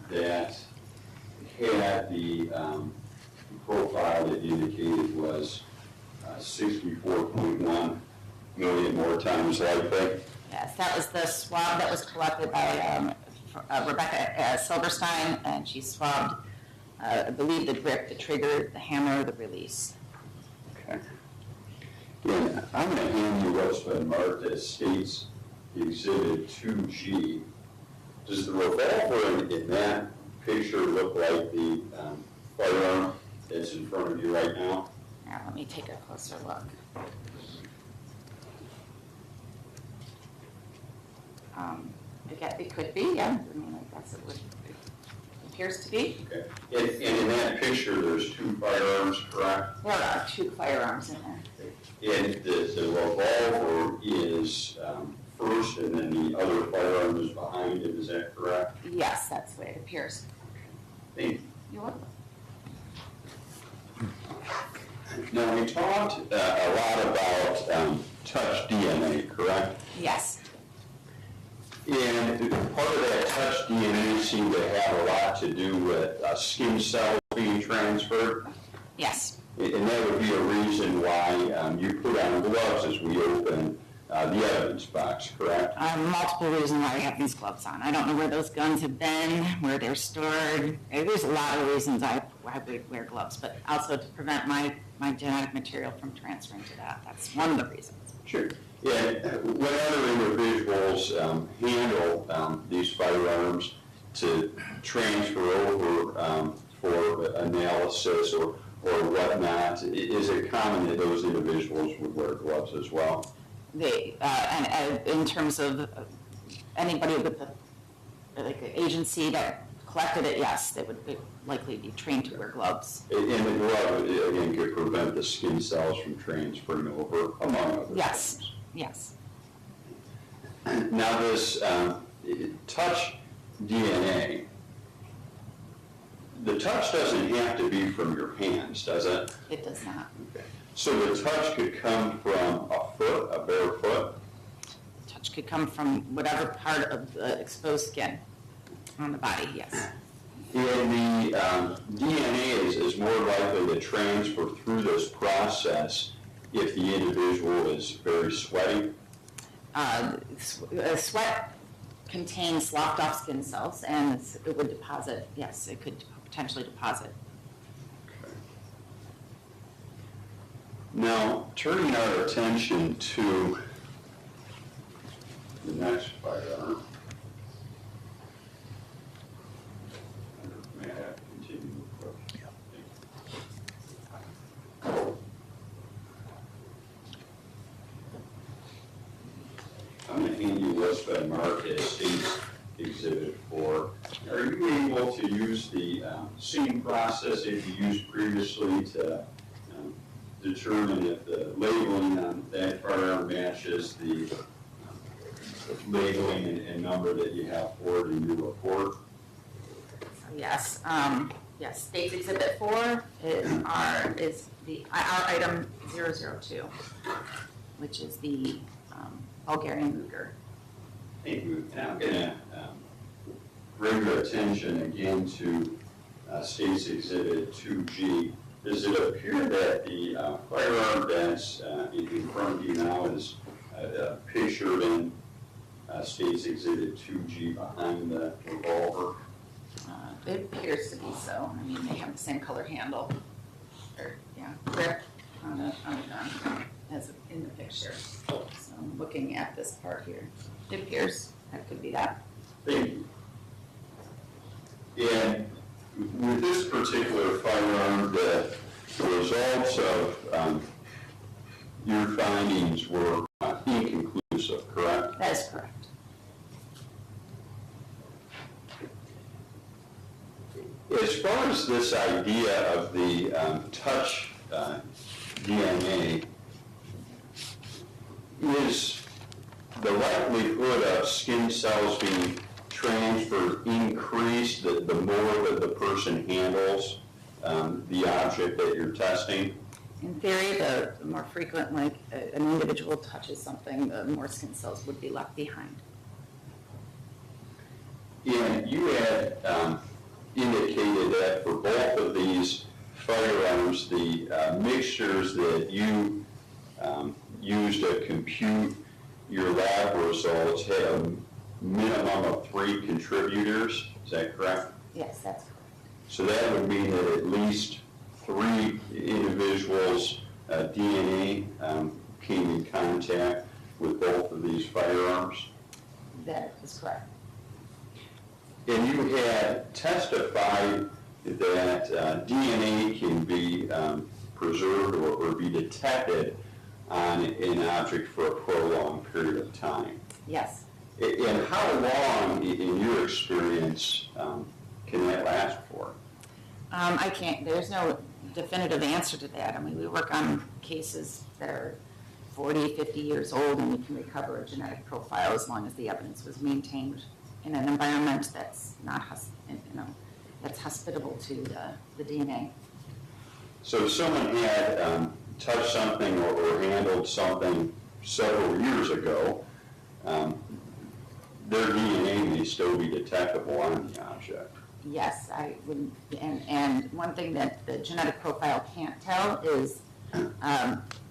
[SPEAKER 4] that had the profile that indicated was 64.1 million more times likely.
[SPEAKER 1] Yes, that was the swab that was collected by Rebecca Silverstein, and she swabbed, I believe, the grip, the trigger, the hammer, the release.
[SPEAKER 4] Okay. Yeah, I'm going to hand you what's been marked as States Exhibit 2G. Does the revolver in that picture look like the firearm that's in front of you right now?
[SPEAKER 1] Now, let me take a closer look. It could be, yeah. I mean, I guess it would be. appears to be.
[SPEAKER 4] Okay. And in that picture, there's two firearms, correct?
[SPEAKER 1] There are 2 firearms in there.
[SPEAKER 4] And the revolver is first, and then the other firearm is behind it, is that correct?
[SPEAKER 1] Yes, that's the way it appears.
[SPEAKER 4] Thank you.
[SPEAKER 1] You're welcome.
[SPEAKER 4] Now, we talked a lot about touch DNA, correct?
[SPEAKER 1] Yes.
[SPEAKER 4] And part of that touch DNA seemed to have a lot to do with skin cells being transferred.
[SPEAKER 1] Yes.
[SPEAKER 4] And that would be a reason why you put on gloves as we open the evidence box, correct?
[SPEAKER 1] Multiple reasons why we have these gloves on. I don't know where those guns have been, where they're stored. There's a lot of reasons I would wear gloves, but also to prevent my genetic material from transferring to that. That's one of the reasons.
[SPEAKER 4] Sure. And when other individuals handle these firearms to transfer over for analysis or whatnot, is it common that those individuals would wear gloves as well?
[SPEAKER 1] And in terms of anybody with an agency that collected it, yes, they would likely be trained to wear gloves.
[SPEAKER 4] And the glove, again, could prevent the skin cells from transferring over, among other
[SPEAKER 1] Yes.
[SPEAKER 4] things.
[SPEAKER 1] Yes.
[SPEAKER 4] Now, this touch DNA, the touch doesn't have to be from your hands, does it?
[SPEAKER 1] It does not.
[SPEAKER 4] Okay. So the touch could come from a foot, a bare foot?
[SPEAKER 1] Touch could come from whatever part of the exposed skin on the body, yes.
[SPEAKER 4] And the DNA is more likely to transfer through this process if the individual is very sweaty.
[SPEAKER 1] Sweat contains locked off skin cells, and it would deposit, yes, it could potentially deposit.
[SPEAKER 4] Now, turning our attention to the next firearm. May I have to continue? I'm going to hand you what's been marked as State's Exhibit 4. Are you able to use the same process that you used previously to determine if the labeling on that firearm matches the labeling and number that you have for it in your report?
[SPEAKER 1] Yes, yes, State's Exhibit 4 is our item 002, which is the Bulgarian Luger.
[SPEAKER 4] Thank you. And I'm going to bring your attention again to State's Exhibit 2G. Does it appear that the firearm that's in front of you now is pictured in State's Exhibit 2G behind the revolver?
[SPEAKER 1] It appears to be so. I mean, they have the same color handle, or, yeah, grip on the gun as in the picture. So I'm looking at this part here. It appears that could be that.
[SPEAKER 4] Thank you. And with this particular firearm, the results of your findings were inconclusive, correct?
[SPEAKER 1] That is correct.
[SPEAKER 4] As far as this idea of the touch DNA, is the likelihood of skin cells being transferred increased the more that the person handles the object that you're testing?
[SPEAKER 1] In theory, the more frequent an individual touches something, the more skin cells would be left behind.
[SPEAKER 4] And you had indicated that for both of these firearms, the mixtures that you used to compute your lab results had a minimum of 3 contributors. Is that correct?
[SPEAKER 1] Yes, that's correct.
[SPEAKER 4] So that would mean that at least 3 individuals' DNA came in contact with both of these firearms.
[SPEAKER 1] That is correct.
[SPEAKER 4] And you had testified that DNA can be preserved or be detected on an object for a prolonged period of time.
[SPEAKER 1] Yes.
[SPEAKER 4] And how long, in your experience, can that last for?
[SPEAKER 1] I can't, there's no definitive answer to that. I mean, we work on cases that are 40, 50 years old, and we can recover a genetic profile as long as the evidence was maintained in an environment that's not, that's hospitable to the DNA.
[SPEAKER 4] So if someone had touched something or handled something several years ago, their DNA may still be detectable on the object.
[SPEAKER 1] Yes, I would, and one thing that the genetic profile can't tell is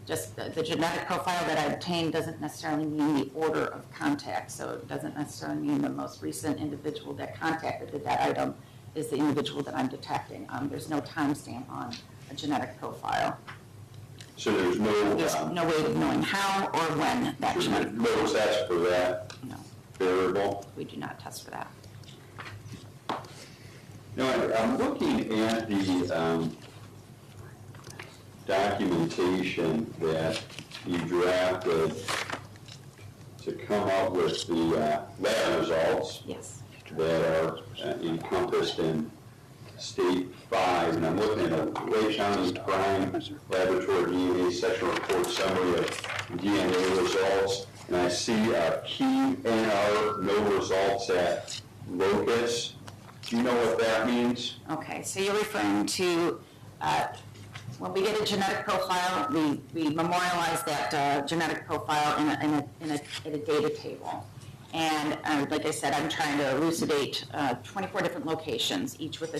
[SPEAKER 1] just the genetic profile that I obtained doesn't necessarily mean the order of contact. So it doesn't necessarily mean the most recent individual that contacted that item is the individual that I'm detecting. There's no timestamp on a genetic profile.
[SPEAKER 4] So there's no...
[SPEAKER 1] There's no way of knowing how or when that genetic...
[SPEAKER 4] No test for that
[SPEAKER 1] No,
[SPEAKER 4] variable?
[SPEAKER 1] we do not test for that.
[SPEAKER 4] No, I'm looking at the documentation that you drafted to come up with the lab results
[SPEAKER 1] Yes.
[SPEAKER 4] that are encompassed in State 5, and I'm looking at a Lake County Crime Laboratory DNA Section Report Summary of DNA results, and I see a key NR, no results at locus. Do you know what that means?
[SPEAKER 1] Okay, so you're referring to when we get a genetic profile, we memorialize that genetic profile in a data table. And like I said, I'm trying to elucidate 24 different locations, each with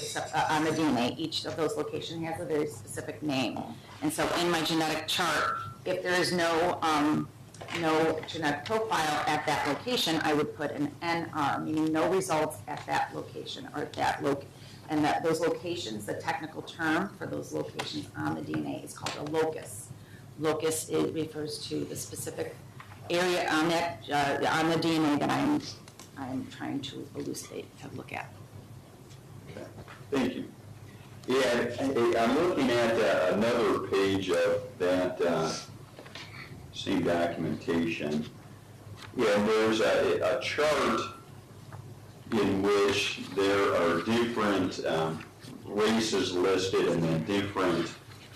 [SPEAKER 1] on the DNA. Each of those locations has a very specific name. And so in my genetic chart, if there is no genetic profile at that location, I would put an NR, meaning no results at that location or at that and that those locations, the technical term for those locations on the DNA is called a locus. Locus, it refers to the specific area on that on the DNA that I'm trying to elucidate, to look at.
[SPEAKER 4] Okay. Thank you. Yeah, I'm looking at another page of that same documentation. Yeah, there's a chart in which there are different races listed and then different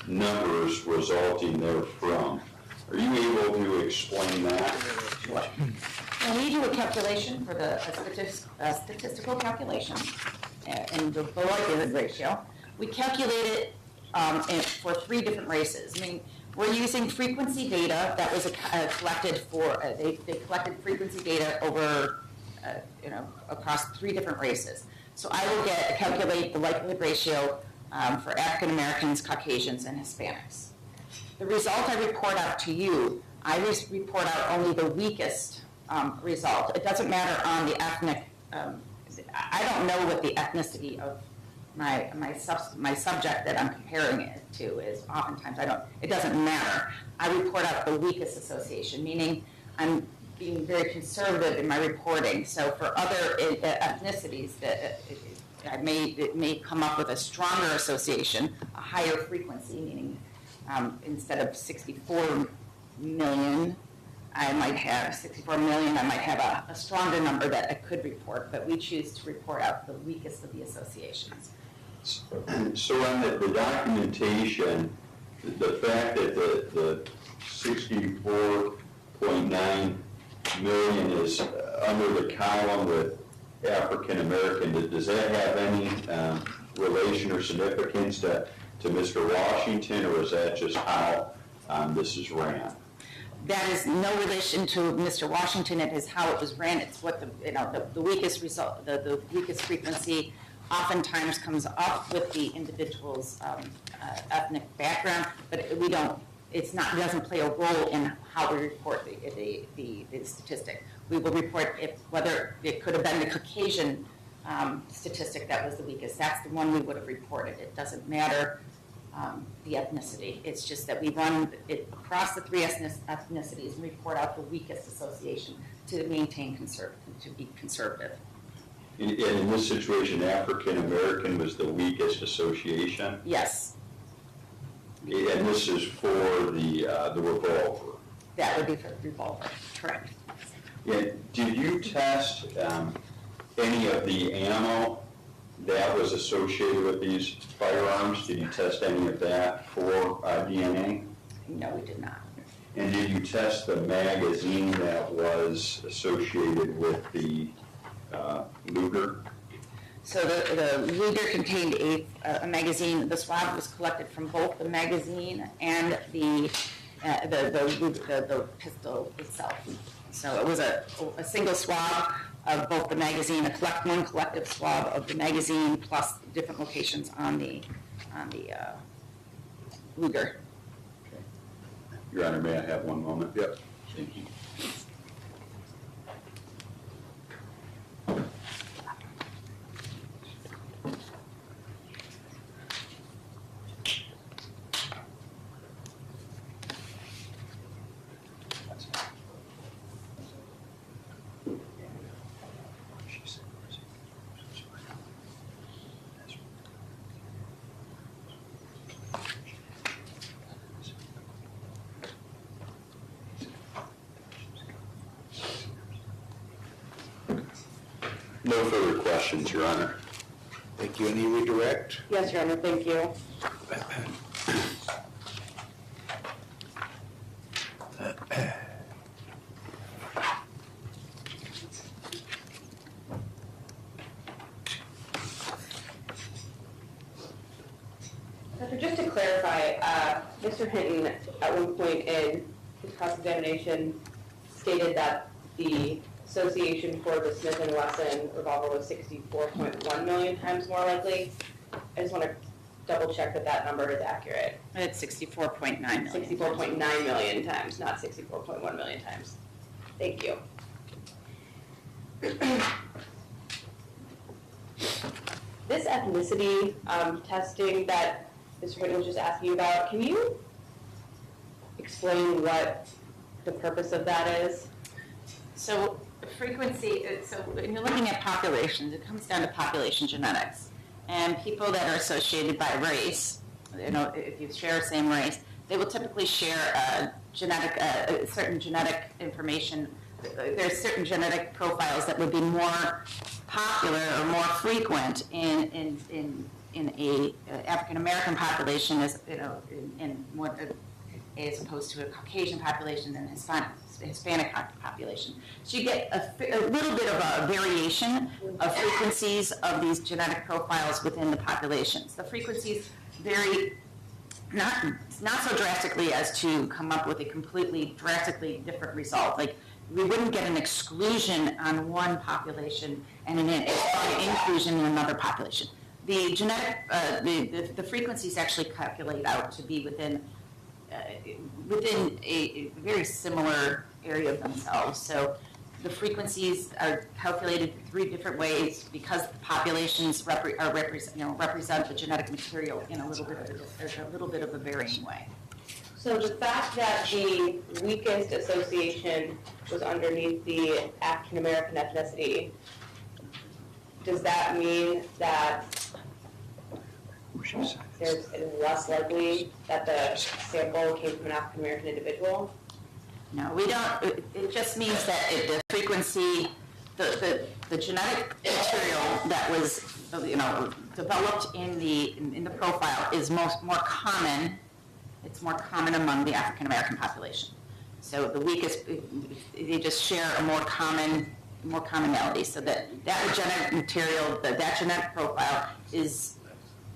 [SPEAKER 4] numbers resulting therefrom. Are you able to explain that?
[SPEAKER 1] Sure. When we do a calculation for the statistical calculation in the likelihood ratio, we calculate it for 3 different races. I mean, we're using frequency data that was collected for, they collected frequency data over, across 3 different races. So I will calculate the likelihood ratio for African Americans, Caucasians, and Hispanics. The result I report out to you, I report out only the weakest result. It doesn't matter on the ethnic, I don't know what the ethnicity of my subject that I'm comparing it to is. Oftentimes it doesn't matter. I report out the weakest association, meaning I'm being very conservative in my reporting. So for other ethnicities, it may come up with a stronger association, a higher frequency, meaning instead of 64 million, I might have 64 million, I might have a stronger number that I could report, but we choose to report out the weakest of the associations.
[SPEAKER 4] So on the documentation, the fact that the 64.9 million is under the column with African American, does that have any relation or significance to Mr. Washington, or is that just how this is ran?
[SPEAKER 1] That is no relation to Mr. Washington. It is how it was ran. It's what the weakest result, the weakest frequency oftentimes comes up with the individual's ethnic background, but it doesn't play a role in how we report the statistic. We will report whether it could have been the Caucasian statistic that was the weakest. That's the one we would have reported. It doesn't matter the ethnicity. It's just that we run it across the 3 ethnicities and report out the weakest association to maintain to be conservative.
[SPEAKER 4] In this situation, African American was the weakest association?
[SPEAKER 1] Yes.
[SPEAKER 4] And this is for the revolver?
[SPEAKER 1] That would be for the revolver, correct.
[SPEAKER 4] Yeah. Did you test any of the ammo that was associated with these firearms? Did you test any of that for DNA?
[SPEAKER 1] No, we did not.
[SPEAKER 4] And did you test the magazine that was associated with the Luger?
[SPEAKER 1] So the Luger contained a magazine. The swab was collected from both the magazine and the pistol itself. So it was a single swab of both the magazine, one collective swab of the magazine plus different locations on the Luger.
[SPEAKER 4] Your Honor, may I have one moment?
[SPEAKER 3] Yep.
[SPEAKER 4] Thank you. No further questions, Your Honor.
[SPEAKER 3] Thank you. Any redirect?
[SPEAKER 2] Yes, Your Honor, thank you. Doctor, just to clarify, Mr. Hinton, at one point in his cross-examination, stated that the association for the Smith & Wesson revolver was 64.1 million times more likely. I just want to double check that that number is accurate.
[SPEAKER 1] It's 64.9 million.
[SPEAKER 2] 64.9 million times, not 64.1 million times. Thank you. This ethnicity testing that Mr. Whitten was just asking you about, can you explain what the purpose of that is?
[SPEAKER 1] So frequency, so when you're looking at populations, it comes down to population genetics. And people that are associated by race, if you share the same race, they will typically share certain genetic information. There's certain genetic profiles that would be more popular or more frequent in a African American population, as as opposed to a Caucasian population and Hispanic population. So you get a little bit of a variation of frequencies of these genetic profiles within the populations. The frequencies vary not so drastically as to come up with a completely drastically different result. Like, we wouldn't get an exclusion on one population and an inclusion in another population. The genetic, the frequencies actually calculate out to be within a very similar area of themselves. So the frequencies are calculated 3 different ways because the populations represent the genetic material in a little bit of a varying way.
[SPEAKER 2] So the fact that the weakest association was underneath the African American ethnicity, does that mean that it is less likely that the sample came from an African American individual?
[SPEAKER 1] No, we don't. It just means that the frequency, the genetic material that was developed in the profile is more common. It's more common among the African American population. So the weakest, they just share a more commonality. So that genetic material, that genetic profile is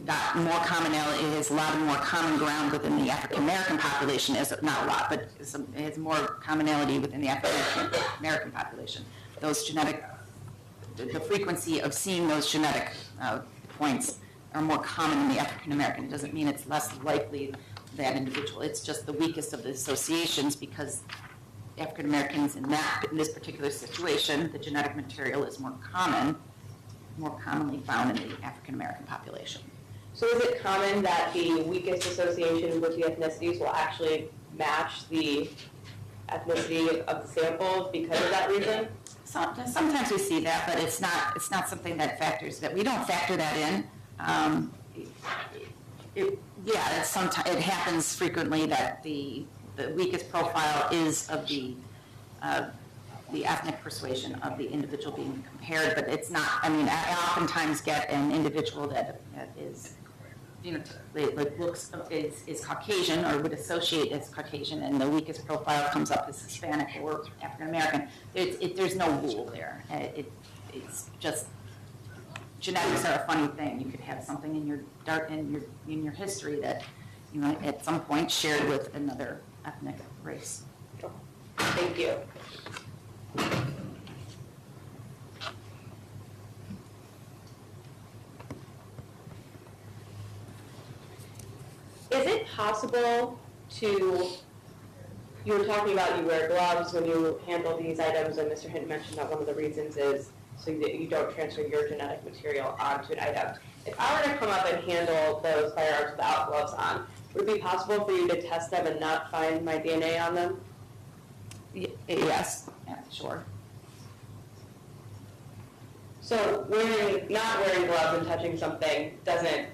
[SPEAKER 1] got more commonality. It has a lot more common ground within the African American population. Not a lot, but it has more commonality within the African American population. Those the frequency of seeing those genetic points are more common in the African American. It doesn't mean it's less likely that individual. It's just the weakest of the associations because African Americans in this particular situation, the genetic material is more commonly found in the African American population.
[SPEAKER 2] So is it common that the weakest association with the ethnicities will actually match the ethnicity of the sample because of that reason?
[SPEAKER 1] Sometimes we see that, but it's not something that we don't factor that in. It happens frequently that the weakest profile is of the the ethnic persuasion of the individual being compared, but it's not, I mean, I oftentimes get an individual that is, you know, like looks, is Caucasian or would associate as Caucasian, and the weakest profile comes up as Hispanic or African American. There's no rule there. It's just, genetics are a funny thing. You could have something in your history that, you know, at some point shared with another ethnic race.
[SPEAKER 2] Thank you. Is it possible to, you were talking about you wear gloves when you handle these items, and Mr. Hinton mentioned that one of the reasons is so that you don't transfer your genetic material onto an item. If I were to come up and handle those firearms without gloves on, would it be possible for you to test them and not find my DNA on them?
[SPEAKER 1] Yes, yeah, sure.
[SPEAKER 2] So not wearing gloves and touching something doesn't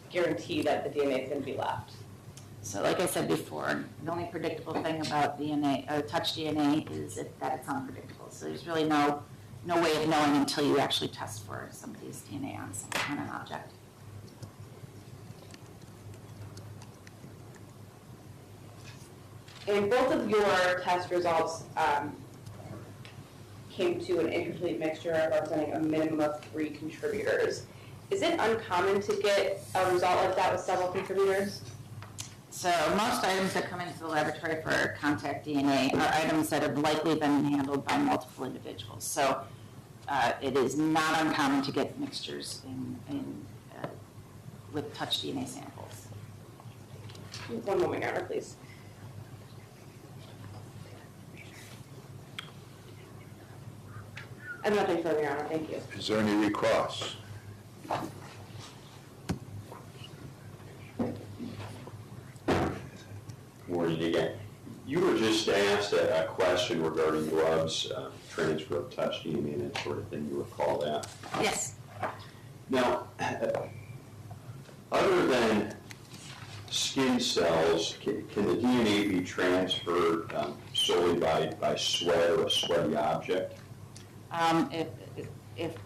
[SPEAKER 2] guarantee that the DNA is going to be left.
[SPEAKER 1] So like I said before, the only predictable thing about DNA, touch DNA is that it's unpredictable. So there's really no way of knowing until you actually test for somebody's DNA on an object.
[SPEAKER 2] And both of your test results came to an incomplete mixture representing a minimum of 3 contributors. Is it uncommon to get a result like that with several contributors?
[SPEAKER 1] So most items that come into the laboratory for contact DNA are items that have likely been handled by multiple individuals. So it is not uncommon to get mixtures with touch DNA samples.
[SPEAKER 2] One moment, Your Honor, please. I have nothing further, Your Honor. Thank you.
[SPEAKER 3] Is there any recross?
[SPEAKER 4] Morning again. You were just asked a question regarding gloves, transfer of touch DNA and that sort of thing. You recall that?
[SPEAKER 1] Yes.
[SPEAKER 4] Now, other than skin cells, can the DNA be transferred solely by sweat or a sweaty object?
[SPEAKER 1] If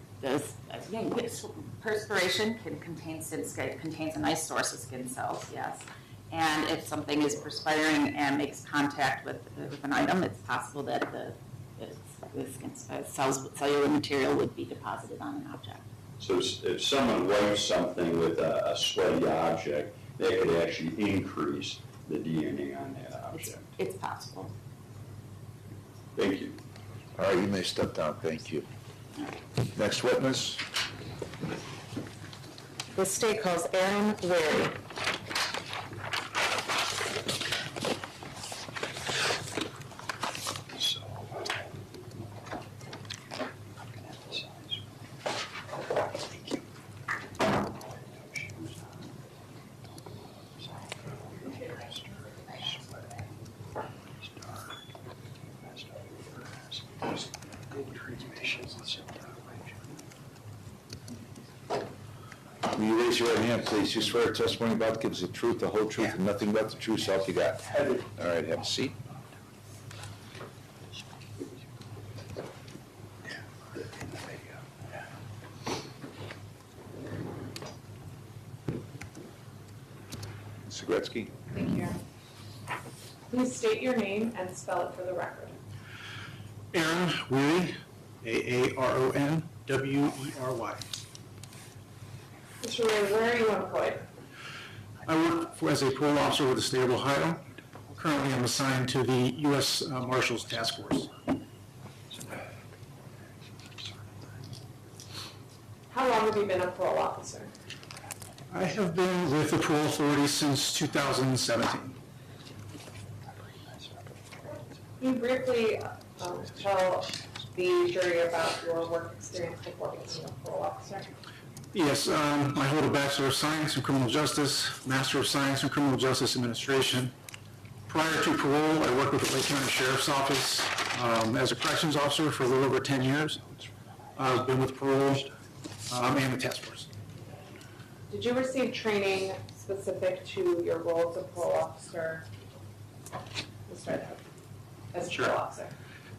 [SPEAKER 1] perspiration contains a nice source of skin cells, yes. And if something is perspiring and makes contact with an item, it's possible that the cellular material would be deposited on an object.
[SPEAKER 4] So if someone wipes something with a sweaty object, that could actually increase the DNA on that object.
[SPEAKER 1] It's possible.
[SPEAKER 4] Thank you.
[SPEAKER 3] All right, you may step down. Thank you. Next witness.
[SPEAKER 1] The state calls Aaron Wary.
[SPEAKER 3] Will you raise your right hand, please? You swear a testimony about gives the truth, the whole truth, and nothing but the truth, so help you God. All right, have a seat. Mr. Gretzky?
[SPEAKER 5] Thank you. Please state your name and spell it for the record.
[SPEAKER 6] Aaron Weary, A-A-R-O-N-W-E-R-Y.
[SPEAKER 5] Mr. Ray, where are you employed?
[SPEAKER 6] I work as a parole officer with the state of Ohio. Currently, I'm assigned to the U.S. Marshals Task Force.
[SPEAKER 5] How long have you been a parole officer?
[SPEAKER 6] I have been with the parole authority since 2017.
[SPEAKER 5] Can you briefly tell the jury about your work experience before becoming a parole officer?
[SPEAKER 6] Yes, I hold a Bachelor of Science in Criminal Justice, Master of Science in Criminal Justice Administration. Prior to parole, I worked with the Lake County Sheriff's Office as a corrections officer for a little over 10 years. I've been with parole and the task force.
[SPEAKER 5] Did you receive training specific to your role as a parole officer to start out as a
[SPEAKER 6] Sure.
[SPEAKER 5] parole officer?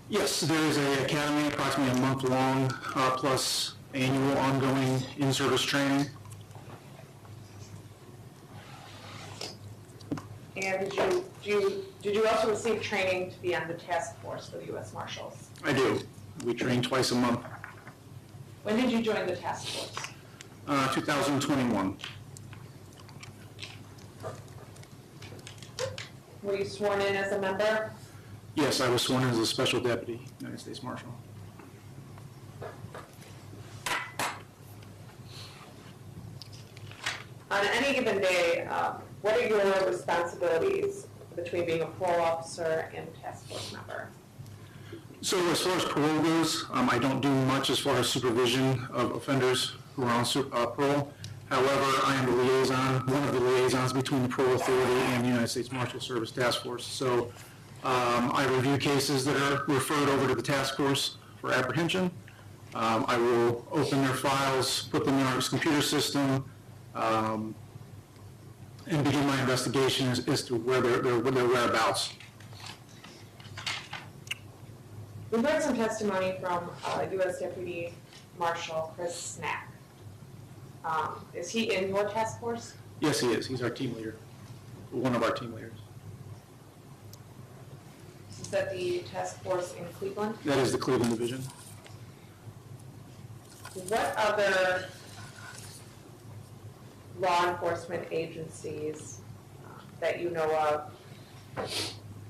[SPEAKER 6] Yes, there is a academy, approximately a month-long, plus annual ongoing in-service training.
[SPEAKER 5] And did you also receive training to be on the task force for the U.S. Marshals?
[SPEAKER 6] I do. We train twice a month.
[SPEAKER 5] When did you join the task force?
[SPEAKER 6] 2021.
[SPEAKER 5] Were you sworn in as a member?
[SPEAKER 6] Yes, I was sworn in as a special deputy, United States Marshal.
[SPEAKER 5] On any given day, what are your responsibilities between being a parole officer and a task force member?
[SPEAKER 6] So as far as parole goes, I don't do much as far as supervision of offenders who are on parole. However, I am the liaison, one of the liaisons between the Parole Authority and the United States Marshal Service Task Force. So I review cases that are referred over to the task force for apprehension. I will open their files, put them in our computer system, and begin my investigation as to where their whereabouts.
[SPEAKER 5] We heard some testimony from U.S. Deputy Marshal Chris Snack. Is he in your task force?
[SPEAKER 6] Yes, he is. He's our team leader, one of our team leaders.
[SPEAKER 5] Is that the task force in Cleveland?
[SPEAKER 6] That is the Cleveland Division.
[SPEAKER 5] What other law enforcement agencies that you know of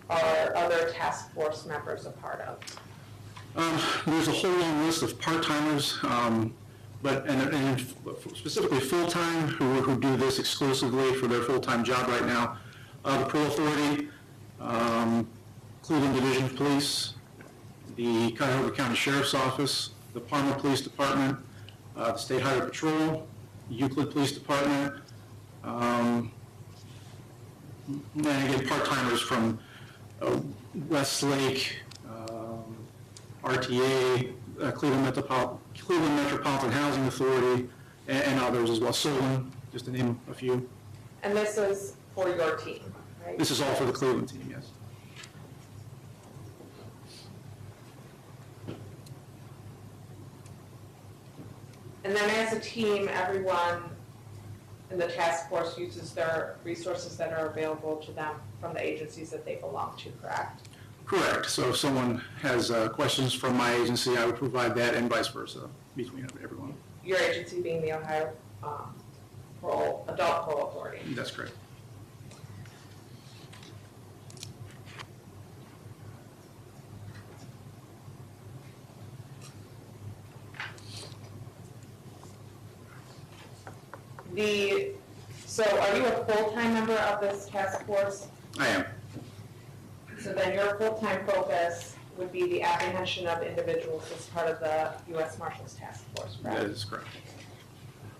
[SPEAKER 5] are other task force members a part of?
[SPEAKER 6] There's a whole long list of part-timers, and specifically full-time who do this exclusively for their full-time job right now. The Parole Authority, Cleveland Division of Police, the Cuyahoga County Sheriff's Office, the Parma Police Department, the State Highway Patrol, Euclid Police Department, and again, part-timers from Westlake, RTA, Cleveland Metropolitan Housing Authority, and others as well, Solon, just to name a few.
[SPEAKER 5] And this is for your team, right?
[SPEAKER 6] This is all for the Cleveland team, yes.
[SPEAKER 5] And then as a team, everyone in the task force uses their resources that are available to them from the agencies that they belong to, correct?
[SPEAKER 6] Correct. So if someone has questions from my agency, I would provide that, and vice versa between everyone.
[SPEAKER 5] Your agency being the Ohio Adult Parole Authority.
[SPEAKER 6] That's correct.
[SPEAKER 5] So are you a full-time member of this task force?
[SPEAKER 6] I am.
[SPEAKER 5] So then your full-time focus would be the apprehension of individuals as part of the U.S. Marshals Task Force,
[SPEAKER 6] That
[SPEAKER 5] correct?
[SPEAKER 6] is correct.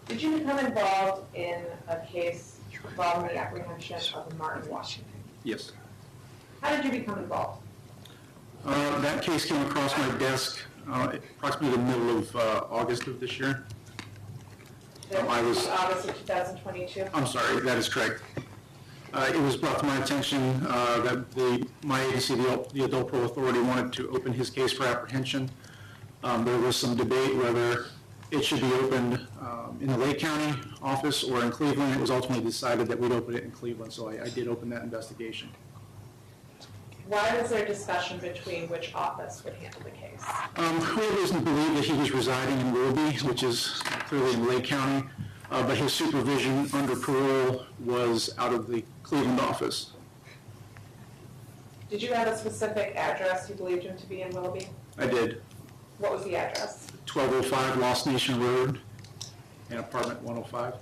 [SPEAKER 5] Did you become involved in a case involving the apprehension of Martin Washington?
[SPEAKER 6] Yes.
[SPEAKER 5] How did you become involved?
[SPEAKER 6] That case came across my desk approximately the middle of August of this year.
[SPEAKER 5] August of 2022?
[SPEAKER 6] I'm sorry, that is correct. It was brought to my attention that my agency, the Adult Parole Authority, wanted to open his case for apprehension. There was some debate whether it should be opened in the Lake County office or in Cleveland. It was ultimately decided that we'd open it in Cleveland, so I did open that investigation.
[SPEAKER 5] Why was there discussion between which office would handle the case?
[SPEAKER 6] We have reason to believe that he was residing in Willoughby, which is clearly in Lake County, but his supervision under parole was out of the Cleveland office.
[SPEAKER 5] Did you have a specific address you believed him to be in Willoughby?
[SPEAKER 6] I did.
[SPEAKER 5] What was the address?
[SPEAKER 6] 1205 Lost Nation Road, in apartment 105.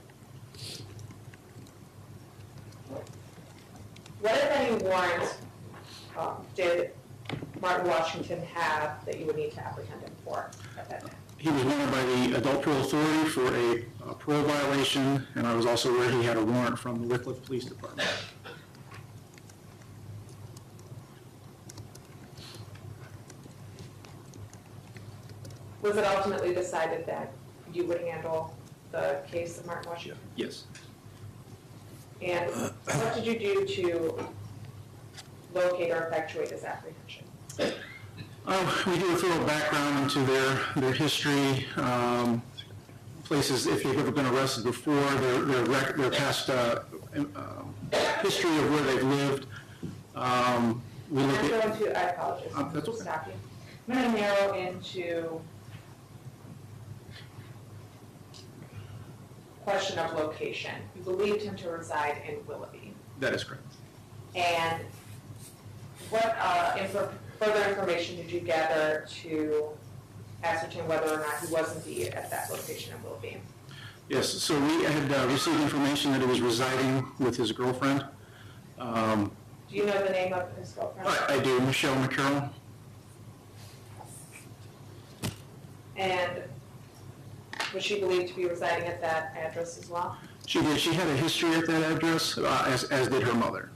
[SPEAKER 5] What, if any, warrant did Martin Washington have that you would need to apprehend him for at that time?
[SPEAKER 6] He was wanted by the Adult Parole Authority for a parole violation, and I was also aware he had a warrant from the Wycliffe Police Department.
[SPEAKER 5] Was it ultimately decided that you would handle the case of Martin Washington?
[SPEAKER 6] Yes.
[SPEAKER 5] And what did you do to locate or effectuate his apprehension?
[SPEAKER 6] We do a thorough background into their history, places, if they've ever been arrested before, their past history of where they've lived. We look
[SPEAKER 5] I'm
[SPEAKER 6] at,
[SPEAKER 5] going to, I apologize,
[SPEAKER 6] That's
[SPEAKER 5] to
[SPEAKER 6] okay.
[SPEAKER 5] stop you. I'm going to narrow into question of location. You believed him to reside in Willoughby.
[SPEAKER 6] that is correct.
[SPEAKER 5] And what further information did you gather to ascertain whether or not he was indeed at that location in Willoughby?
[SPEAKER 6] Yes, so we had received information that he was residing with his girlfriend.
[SPEAKER 5] Do you know the name of his girlfriend?
[SPEAKER 6] I do, Michelle McCarroll.
[SPEAKER 5] And was she believed to be residing at that address as well?
[SPEAKER 6] She did. She had a history at that address, as did her mother.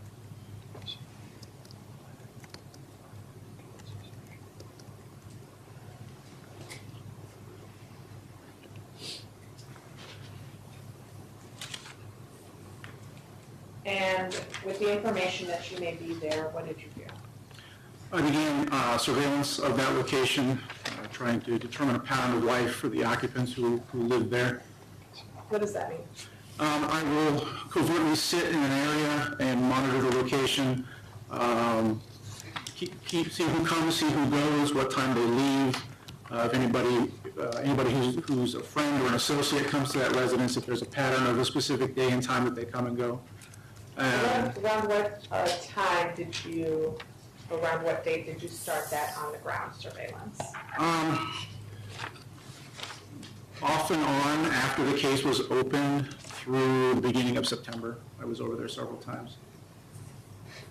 [SPEAKER 5] And with the information that she may be there, what did you do?
[SPEAKER 6] I began surveillance of that location, trying to determine a pattern of life for the occupants who lived there.
[SPEAKER 5] What does that mean?
[SPEAKER 6] I will covertly sit in an area and monitor the location, see who comes, see who goes, what time they leave. If anybody who's a friend or an associate comes to that residence, if there's a pattern of a specific day and time that they come and go.
[SPEAKER 5] Around what time did you, around what date did you start that on-the-ground surveillance?
[SPEAKER 6] Off and on, after the case was opened through the beginning of September. I was over there several times.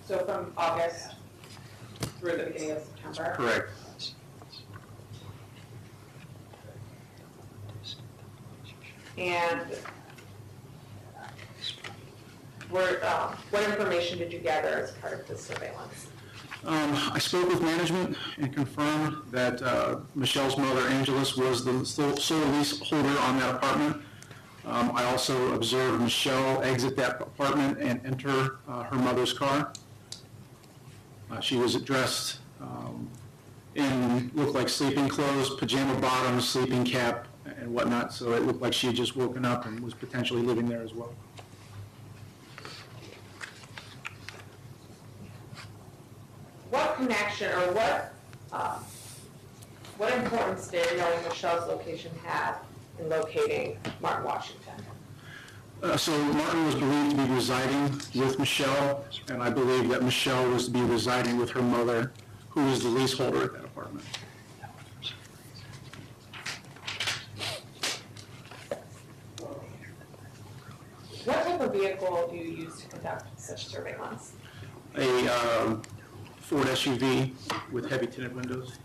[SPEAKER 5] So from August through the beginning of September?
[SPEAKER 6] Correct.
[SPEAKER 5] And what information did you gather as part of this surveillance?
[SPEAKER 6] I spoke with management and confirmed that Michelle's mother, Angeles, was the sole leaseholder on that apartment. I also observed Michelle exit that apartment and enter her mother's car. She was dressed in, looked like sleeping clothes, pajama bottoms, sleeping cap, and whatnot, so it looked like she had just woken up and was potentially living there as well.
[SPEAKER 5] What connection or what importance did knowing Michelle's location have in locating Martin Washington?
[SPEAKER 6] So Martin was believed to be residing with Michelle, and I believe that Michelle was to be residing with her mother, who is the leaseholder at that apartment.
[SPEAKER 5] What type of vehicle do you use to conduct such surveillance?
[SPEAKER 6] A Ford SUV with heavy tinted windows.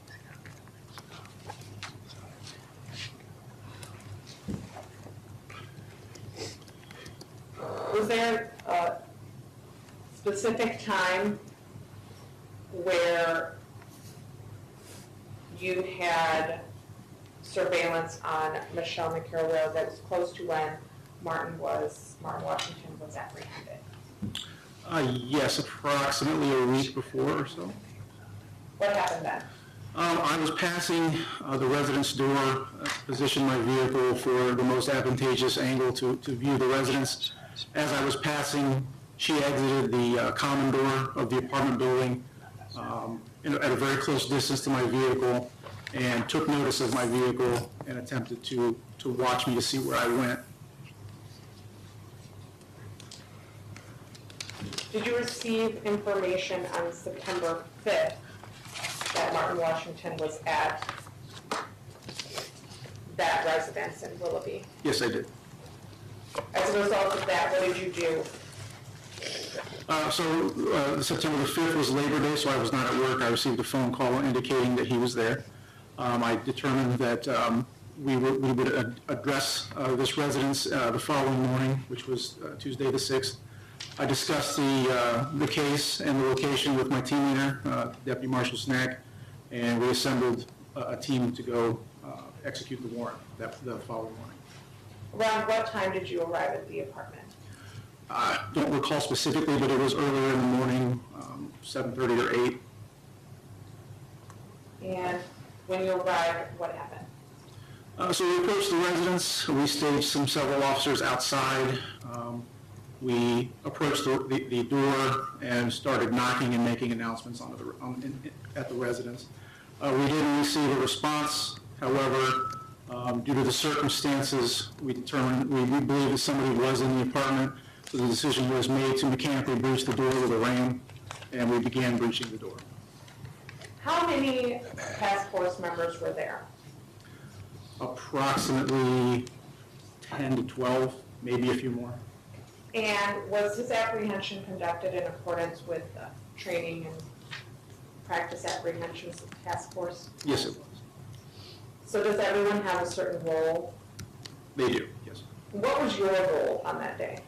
[SPEAKER 5] Was there a specific time where you had surveillance on Michelle McCarroll Road that was close to when Martin Washington was apprehended?
[SPEAKER 6] Yes, approximately a week before or so.
[SPEAKER 5] What happened then?
[SPEAKER 6] I was passing the residence door, positioned my vehicle for the most advantageous angle to view the residence. As I was passing, she exited the common door of the apartment building at a very close distance to my vehicle and took notice of my vehicle and attempted to watch me to see where I went.
[SPEAKER 5] Did you receive information on September 5th that Martin Washington was at that residence in Willoughby?
[SPEAKER 6] Yes, I did.
[SPEAKER 5] As a result of that, what did you do?
[SPEAKER 6] September the 5th was Labor Day, so I was not at work. I received a phone call indicating that he was there. I determined that we would address this residence the following morning, which was Tuesday the 6th. I discussed the case and the location with my team leader, Deputy Marshal Snack, and we assembled a team to go execute the warrant the following morning.
[SPEAKER 5] Around what time did you arrive at the apartment?
[SPEAKER 6] I don't recall specifically, but it was earlier in the morning, 7:30 or 8.
[SPEAKER 5] And when you arrived, what happened?
[SPEAKER 6] So we approached the residence, we staged several officers outside. We approached the door and started knocking and making announcements at the residence. We didn't receive a response, however, due to the circumstances, we believe that somebody was in the apartment, so the decision was made to mechanically breach the door with a ram, and we began breaching the door.
[SPEAKER 5] How many task force members were there?
[SPEAKER 6] Approximately 10 to 12, maybe a few more.
[SPEAKER 5] And was his apprehension conducted in accordance with training and practice apprehensions of task force?
[SPEAKER 6] Yes, it was.
[SPEAKER 5] So does everyone have a certain role?
[SPEAKER 6] They do, yes.
[SPEAKER 5] What was your role on that day?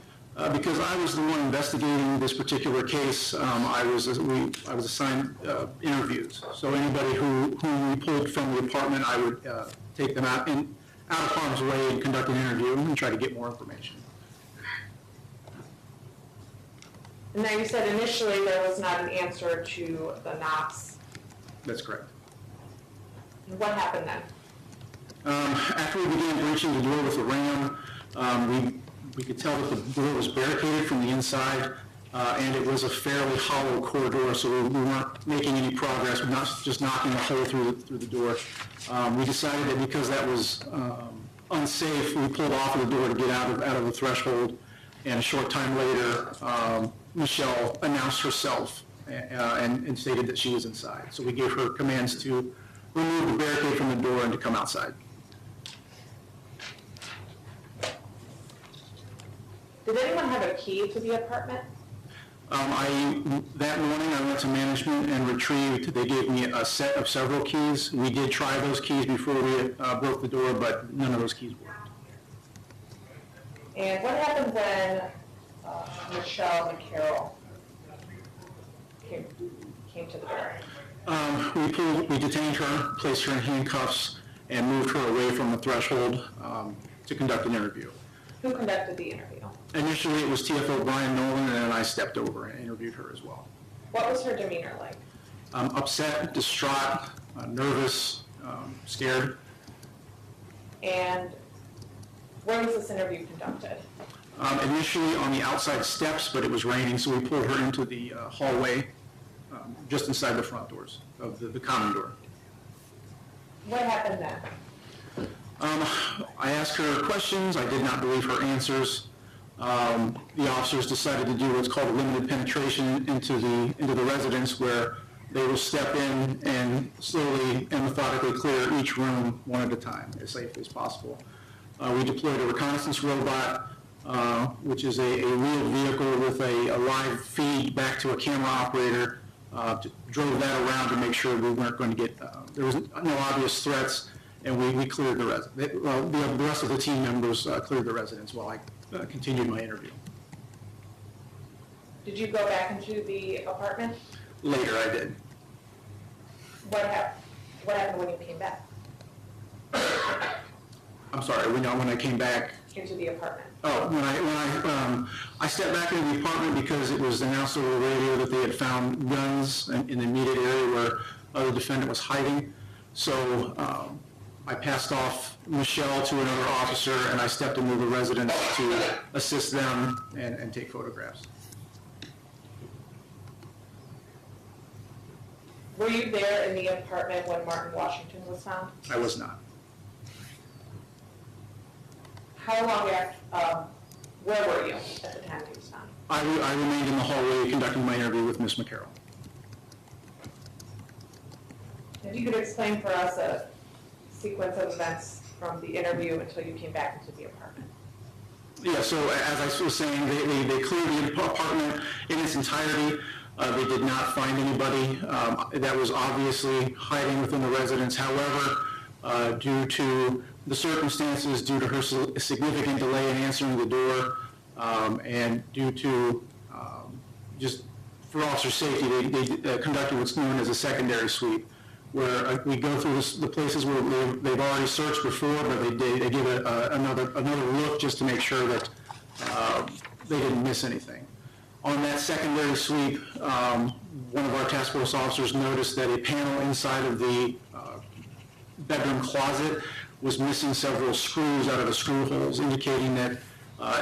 [SPEAKER 6] Because I was the one investigating this particular case, I was assigned interviews. So anybody who we pulled from the apartment, I would take them out of harm's way and conduct an interview and try to get more information.
[SPEAKER 5] And now you said initially there was not an answer to the knocks.
[SPEAKER 6] That's correct.
[SPEAKER 5] And what happened then?
[SPEAKER 6] After we began breaching the door with the ram, we could tell that the door was barricaded from the inside, and it was a fairly hollow corridor, so we weren't making any progress. We're not just knocking a hole through the door. We decided that because that was unsafe, we pulled off of the door to get out of the threshold, and a short time later, Michelle announced herself and stated that she was inside. So we gave her commands to remove the barricade from the door and to come outside.
[SPEAKER 5] Did anyone have a key to the apartment?
[SPEAKER 6] That morning, I went to management and retrieved, they gave me a set of several keys. We did try those keys before we broke the door, but none of those keys worked.
[SPEAKER 5] And what happened when Michelle McCarroll came to the door?
[SPEAKER 6] We detained her, placed her in handcuffs, and moved her away from the threshold to conduct an interview.
[SPEAKER 5] Who conducted the interview?
[SPEAKER 6] Initially, it was TFO Brian Nolan, and then I stepped over and interviewed her as well.
[SPEAKER 5] What was her demeanor like?
[SPEAKER 6] Upset, distraught, nervous, scared.
[SPEAKER 5] And where was this interview conducted?
[SPEAKER 6] Initially on the outside steps, but it was raining, so we pulled her into the hallway just inside the front doors of the common door.
[SPEAKER 5] What happened then?
[SPEAKER 6] I asked her questions. I did not believe her answers. The officers decided to do what's called a limited penetration into the residence, where they will step in and slowly and methodically clear each room one at a time as safely as possible. We deployed a reconnaissance robot, which is a wheeled vehicle with a live feed back to a camera operator. Drove that around to make sure we weren't going to get, there was no obvious threats, and we cleared the residence. The rest of the team members cleared the residence while I continued my interview.
[SPEAKER 5] Did you go back into the apartment?
[SPEAKER 6] Later, I did.
[SPEAKER 5] What happened when you came back
[SPEAKER 6] I'm sorry, when I came back.
[SPEAKER 5] into the apartment?
[SPEAKER 6] Oh, when I stepped back into the apartment because it was announced over the radio that they had found guns in the immediate area where the defendant was hiding. So I passed off Michelle to another officer, and I stepped into the residence to assist them and take photographs.
[SPEAKER 5] Were you there in the apartment when Martin Washington was found?
[SPEAKER 6] I was not.
[SPEAKER 5] How long after, where were you at the time he was found?
[SPEAKER 6] I remained in the hallway conducting my interview with Ms. McCarroll.
[SPEAKER 5] If you could explain for us a sequence of events from the interview until you came back into the apartment.
[SPEAKER 6] Yeah, so as I was saying, they cleared the apartment in its entirety. They did not find anybody that was obviously hiding within the residence. However, due to the circumstances, due to her significant delay in answering the door, and due to just for officer safety, they conducted what's known as a secondary sweep, where we go through the places where they've already searched before, but they give it another look just to make sure that they didn't miss anything. On that secondary sweep, one of our task force officers noticed that a panel inside of the bedroom closet was missing several screws out of the screw holes, indicating that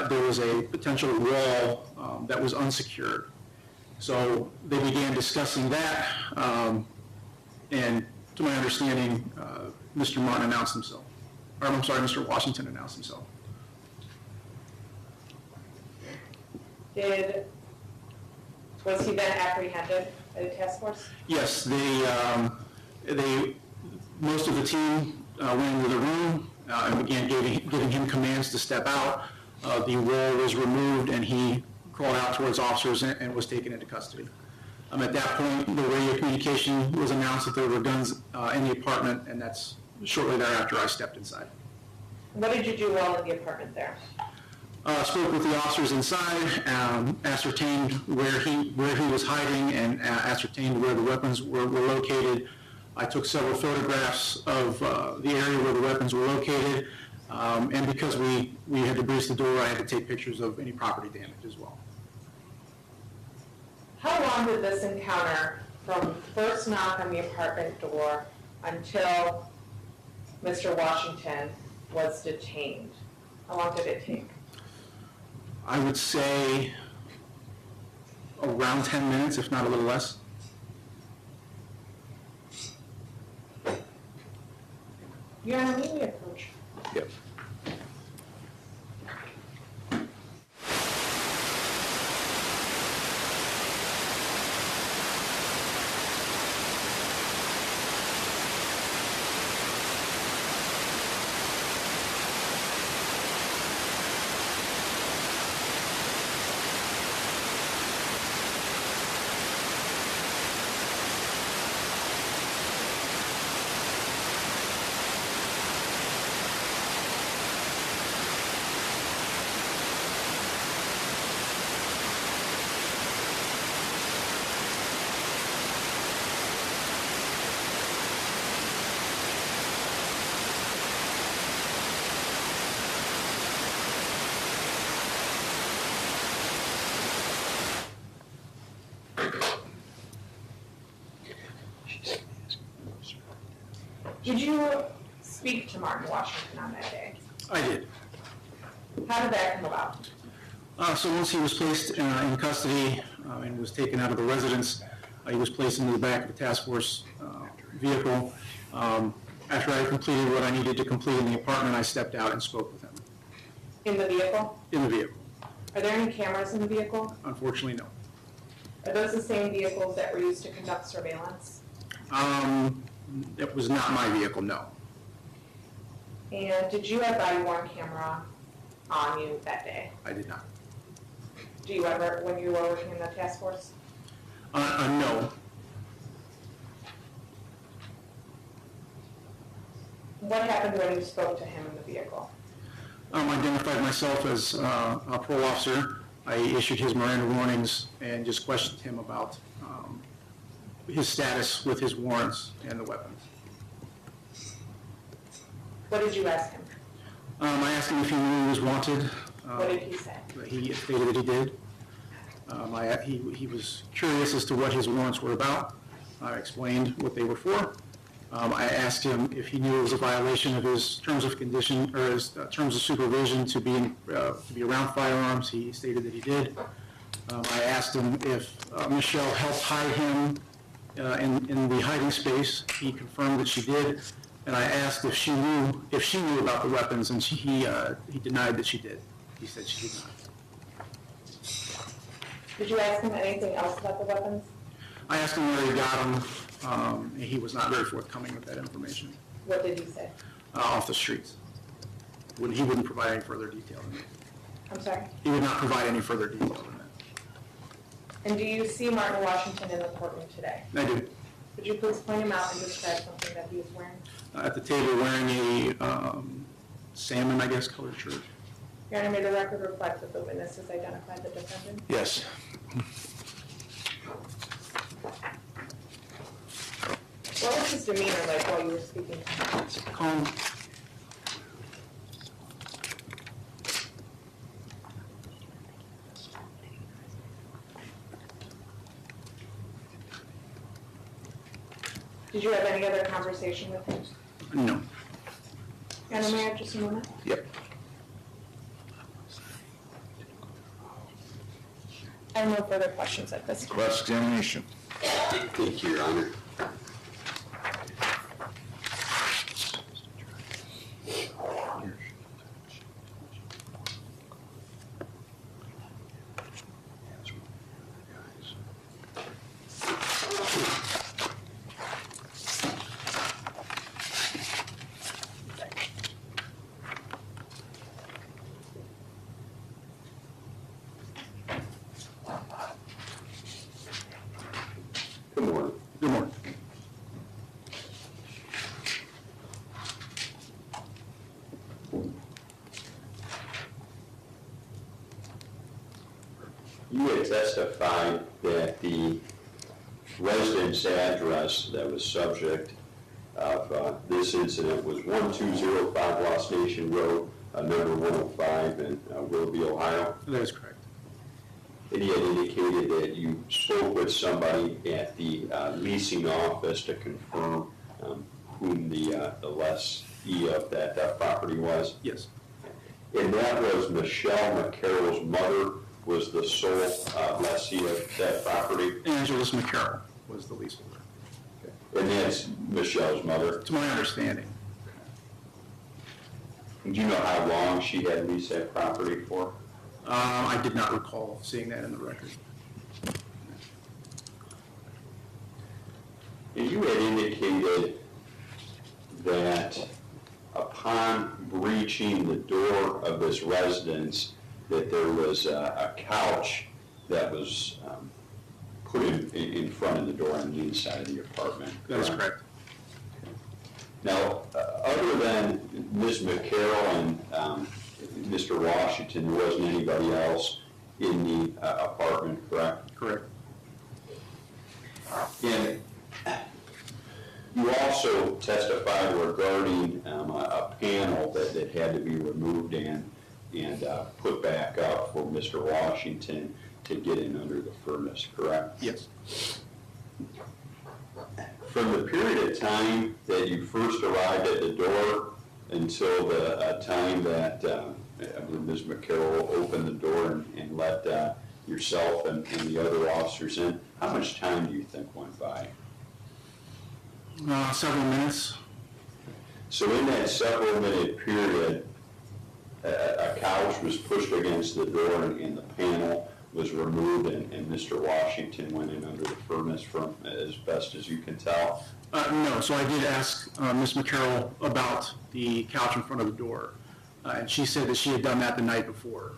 [SPEAKER 6] there was a potential wall that was unsecured. So they began discussing that, and to my understanding, Mr. Martin announced himself. Or, I'm sorry, Mr. Washington announced himself.
[SPEAKER 5] Was he then apprehended by the task force?
[SPEAKER 6] Yes, most of the team went into the room and began giving him commands to step out. The wall was removed, and he crawled out towards officers and was taken into custody. At that point, the radio communication was announced that there were guns in the apartment, and that's shortly thereafter I stepped inside.
[SPEAKER 5] What did you do while in the apartment there?
[SPEAKER 6] Spoke with the officers inside, ascertained where he was hiding, and ascertained where the weapons were located. I took several photographs of the area where the weapons were located, and because we had to breach the door, I had to take pictures of any property damage as well.
[SPEAKER 5] How long did this encounter, from first knock on the apartment door until Mr. Washington was detained? How long did it take?
[SPEAKER 6] I would say around 10 minutes, if not a little less.
[SPEAKER 5] Your Honor, may we approach?
[SPEAKER 3] Yep.
[SPEAKER 5] Did you speak to Martin Washington on that day?
[SPEAKER 6] I did.
[SPEAKER 5] How did that come about?
[SPEAKER 6] So once he was placed in custody and was taken out of the residence, he was placed into the back of the task force vehicle. After I had completed what I needed to complete in the apartment, I stepped out and spoke with him.
[SPEAKER 5] In the vehicle?
[SPEAKER 6] In the vehicle.
[SPEAKER 5] Are there any cameras in the vehicle?
[SPEAKER 6] Unfortunately, no.
[SPEAKER 5] Are those the same vehicles that were used to conduct surveillance?
[SPEAKER 6] It was not my vehicle, no.
[SPEAKER 5] And did you have body-worn camera on you that day?
[SPEAKER 6] I did not.
[SPEAKER 5] Do you ever, when you were working in the task force?
[SPEAKER 6] No.
[SPEAKER 5] What happened when you spoke to him in the vehicle?
[SPEAKER 6] I identified myself as a parole officer. I issued his Miranda warnings and just questioned him about his status with his warrants and the weapons.
[SPEAKER 5] What did you ask him?
[SPEAKER 6] I asked him if he knew he was wanted.
[SPEAKER 5] What did he say?
[SPEAKER 6] He stated that he did. He was curious as to what his warrants were about. I explained what they were for. I asked him if he knew it was a violation of his terms of condition or his terms of supervision to be around firearms. He stated that he did. I asked him if Michelle helped hide him in the hiding space. He confirmed that she did. And I asked if she knew about the weapons, and he denied that she did. He said she did not.
[SPEAKER 5] Did you ask him anything else about the weapons?
[SPEAKER 6] I asked him where he got them. He was not very forthcoming with that information.
[SPEAKER 5] What did he say?
[SPEAKER 6] Off the streets. He wouldn't provide any further detail than that.
[SPEAKER 5] I'm sorry?
[SPEAKER 6] He would not provide any further detail than that.
[SPEAKER 5] And do you see Martin Washington in the courtroom today?
[SPEAKER 6] I do.
[SPEAKER 5] Could you please point him out and describe something that he is wearing?
[SPEAKER 6] At the table wearing a salmon, I guess, colored shirt.
[SPEAKER 5] Your Honor, may the record reflect that the witnesses identified the defendant?
[SPEAKER 3] Yes.
[SPEAKER 5] What was his demeanor like while you were speaking to him?
[SPEAKER 6] Calm.
[SPEAKER 5] Did you have any other conversation with him?
[SPEAKER 6] No.
[SPEAKER 5] Madam Mayor, just a moment.
[SPEAKER 3] Yep.
[SPEAKER 5] I have no further questions at this time.
[SPEAKER 3] Cross-examination.
[SPEAKER 4] Thank you, Your Honor. Good morning.
[SPEAKER 6] Good morning.
[SPEAKER 4] You had testified that the residence address that was subject of this incident was 1205 Lost Nation Road, number 105 in Willoughby, Ohio.
[SPEAKER 6] That is correct.
[SPEAKER 4] And he had indicated that you spoke with somebody at the leasing office to confirm whom the lessee of that property was.
[SPEAKER 6] Yes.
[SPEAKER 4] And that was Michelle McCarroll's mother was the sole lessee of that property.
[SPEAKER 6] Angeles McCarroll was the leaseholder.
[SPEAKER 4] And that's Michelle's mother.
[SPEAKER 6] To my understanding.
[SPEAKER 4] Do you know how long she had leased that property for?
[SPEAKER 6] I did not recall seeing that in the record.
[SPEAKER 4] And you had indicated that upon breaching the door of this residence, that there was a couch that was put in front of the door on the inside of the apartment.
[SPEAKER 6] That is correct.
[SPEAKER 4] Now, other than Ms. McCarroll and Mr. Washington, there wasn't anybody else in the apartment, correct?
[SPEAKER 6] Correct.
[SPEAKER 4] And you also testified regarding a panel that had to be removed and put back up for Mr. Washington to get in under the furnace, correct?
[SPEAKER 6] Yes.
[SPEAKER 4] From the period of time that you first arrived at the door until the time that Ms. McCarroll opened the door and let yourself and the other officers in, how much time do you think went by?
[SPEAKER 6] Several minutes.
[SPEAKER 4] So in that several minute period, a couch was pushed against the door and the panel was removed and Mr. Washington went in under the furnace from as best as you can tell.
[SPEAKER 6] No, so I did ask Ms. McCarroll about the couch in front of the door, and she said that she had done that the night before.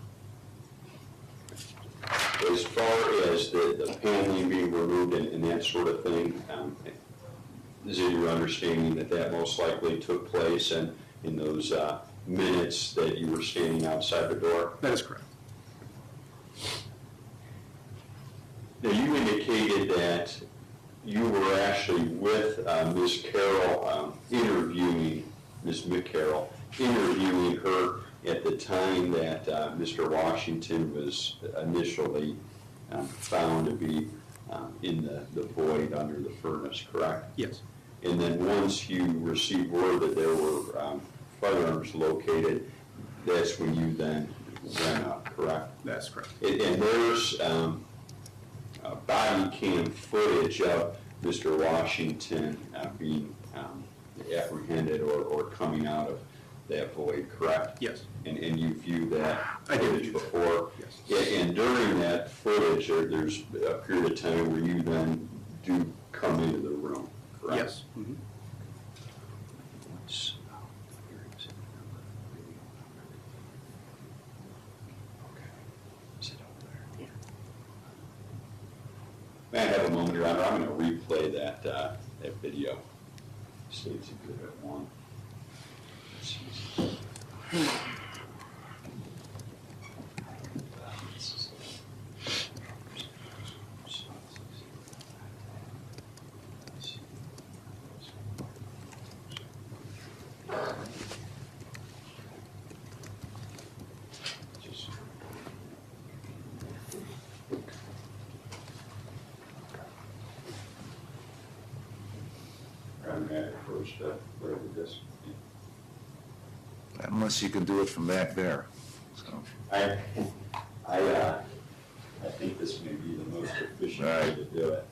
[SPEAKER 4] As far as the paneling being removed and that sort of thing, is it your understanding that that most likely took place in those minutes that you were standing outside the door?
[SPEAKER 6] That is correct.
[SPEAKER 4] Now, you indicated that you were actually with Ms. Carroll interviewing Ms. McCarroll, interviewing her at the time that Mr. Washington was initially found to be in the void under the furnace, correct?
[SPEAKER 6] Yes.
[SPEAKER 4] And then once you received word that there were firearms located, that's when you then went up, correct?
[SPEAKER 6] That's correct.
[SPEAKER 4] And there's body cam footage of Mr. Washington being apprehended or coming out of that void, correct?
[SPEAKER 6] Yes.
[SPEAKER 4] And you viewed that
[SPEAKER 6] I did
[SPEAKER 4] footage
[SPEAKER 6] view that.
[SPEAKER 4] before?
[SPEAKER 6] Yes.
[SPEAKER 4] Yeah, and during that footage, there's a period of time where you then do come into the room, correct?
[SPEAKER 6] Yes. Mhm.
[SPEAKER 4] May I have a moment, Your Honor? I'm going to replay that video. States Exhibit 1. automatic first step, whatever this.
[SPEAKER 3] Unless you can do it from back there, so.
[SPEAKER 4] I think this may be the most efficient way
[SPEAKER 3] Right.
[SPEAKER 4] to do it.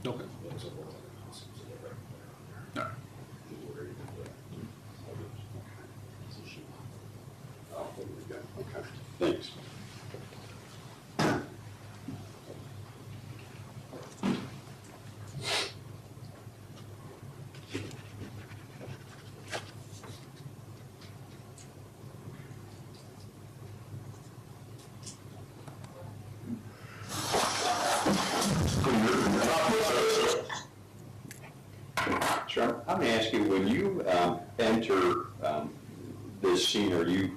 [SPEAKER 6] Okay. No.
[SPEAKER 4] Okay, thanks. Sure. I'm going to ask you, when you enter this scene, are you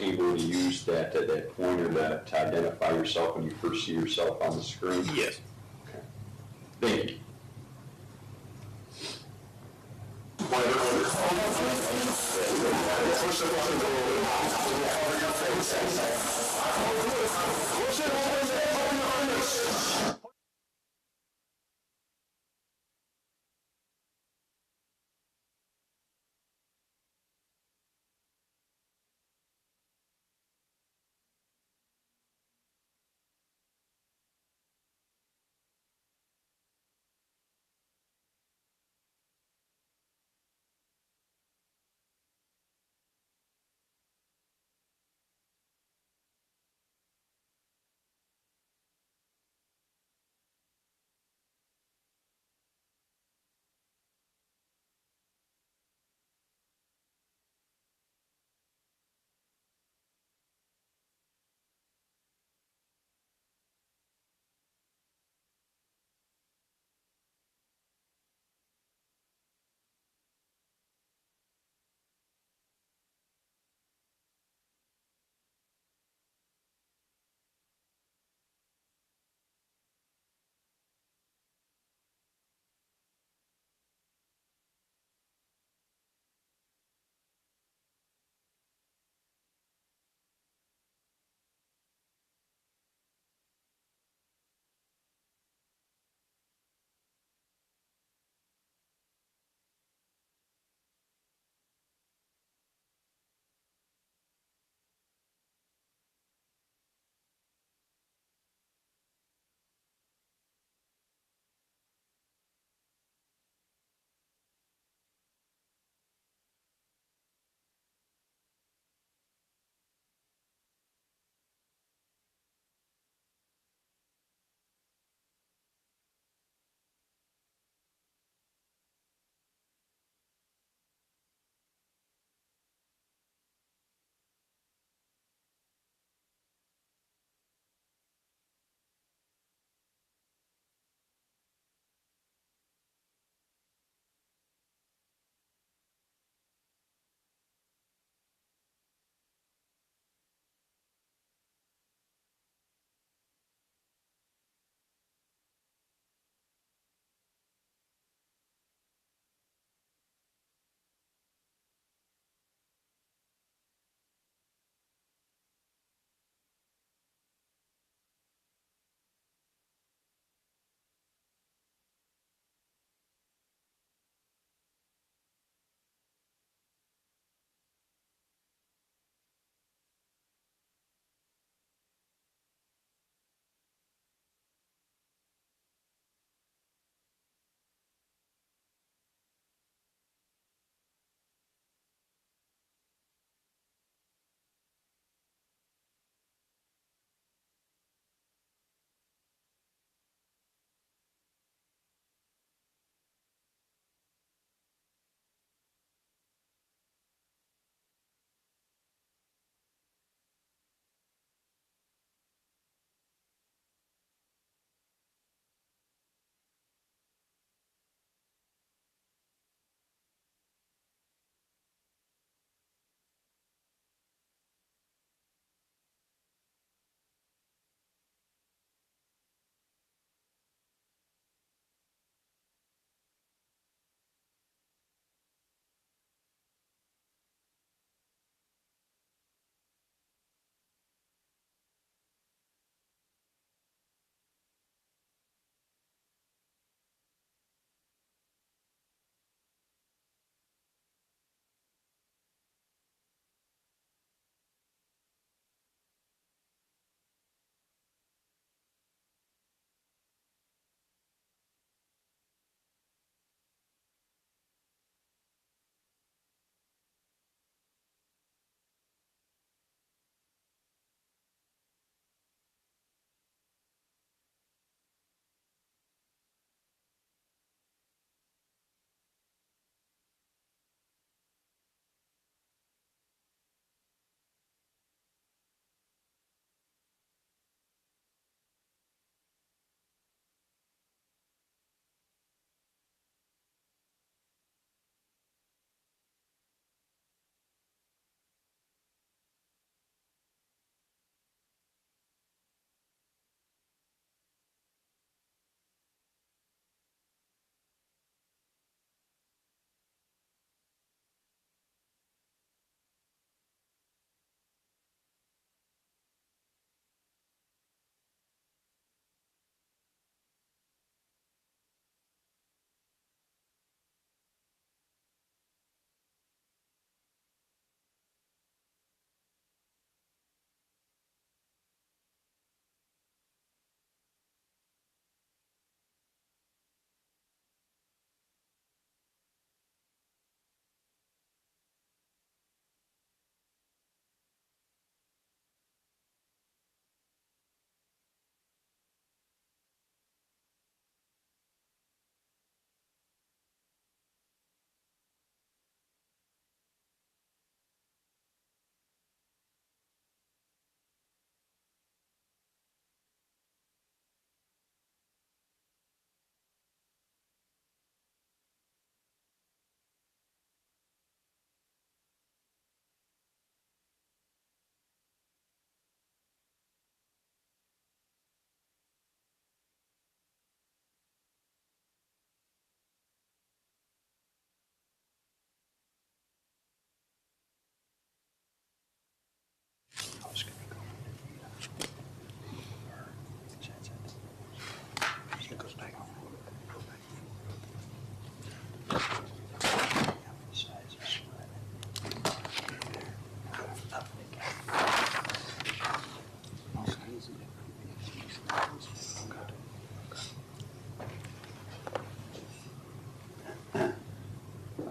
[SPEAKER 4] able to use that pointer to identify yourself when you first see yourself on the screen?
[SPEAKER 6] Yes.
[SPEAKER 4] Okay. Thank you.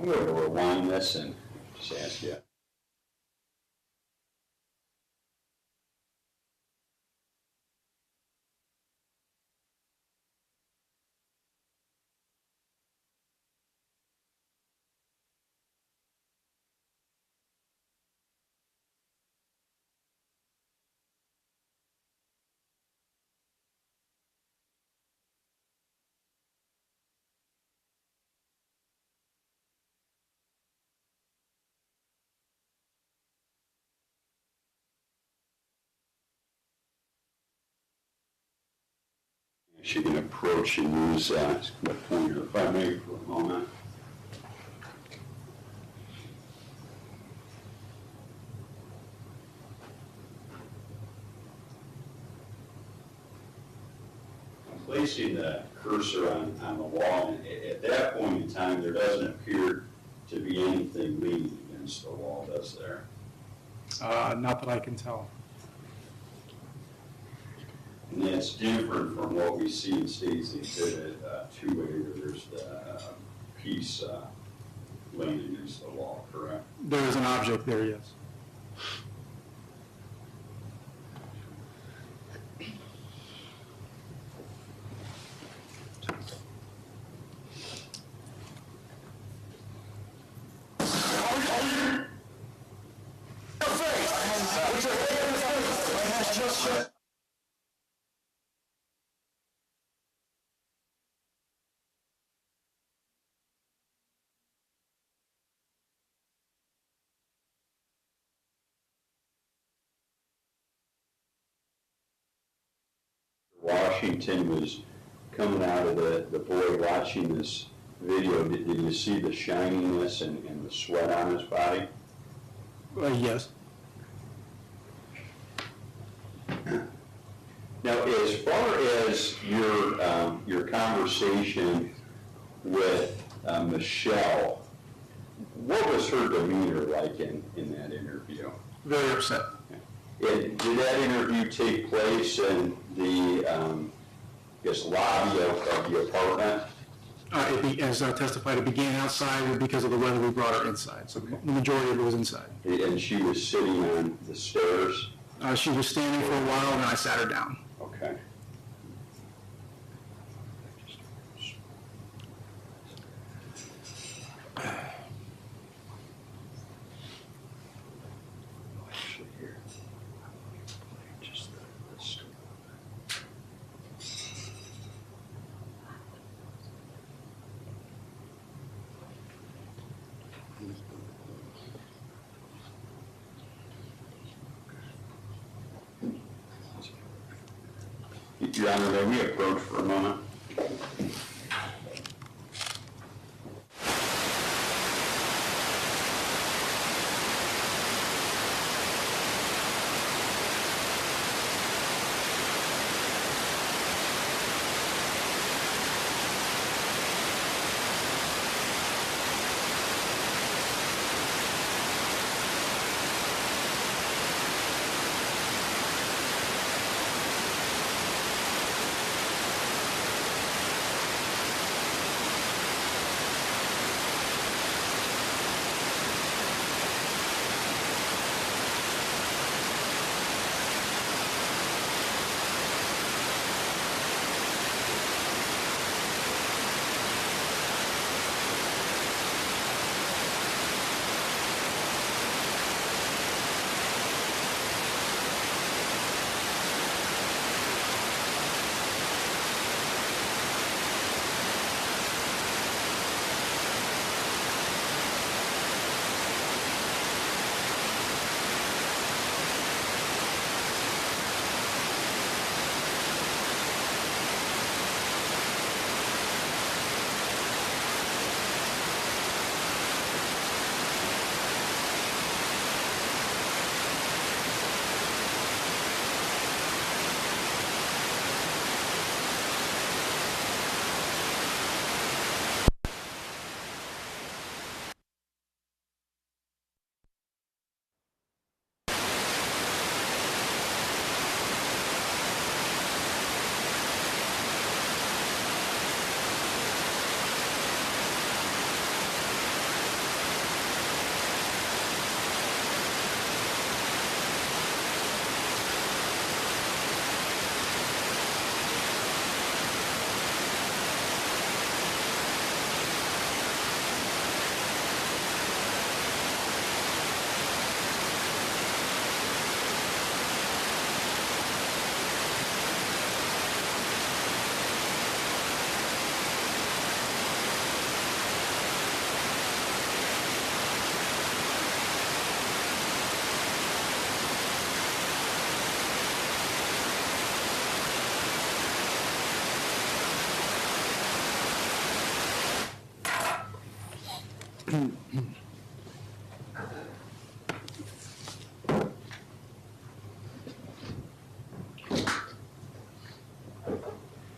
[SPEAKER 4] I'm going to rewind this and just ask you. She can approach and use the pointer, if I may, for a moment. I'm placing the cursor on the wall, and at that point in time, there doesn't appear to be anything leaning against the wall, does there?
[SPEAKER 6] Not that I can tell.
[SPEAKER 4] And that's different from what we see in State's Exhibit 2A, where there's the piece laying against the wall, correct?
[SPEAKER 6] There is an object there, yes.
[SPEAKER 4] Washington was coming out of the boy watching this video. Did you see the shininess and the sweat on his body?
[SPEAKER 6] Yes.
[SPEAKER 4] Now, as far as your conversation with Michelle, what was her demeanor like in that interview?
[SPEAKER 6] Very upset.
[SPEAKER 4] Did that interview take place in the, lobby of the apartment?
[SPEAKER 6] As I testified, it began outside because of the weather. We brought her inside, so the majority of it was inside.
[SPEAKER 4] And she was sitting on the stairs?
[SPEAKER 6] She was standing for a while, and then I sat her down.
[SPEAKER 4] Okay. Your Honor, may we approach for a moment?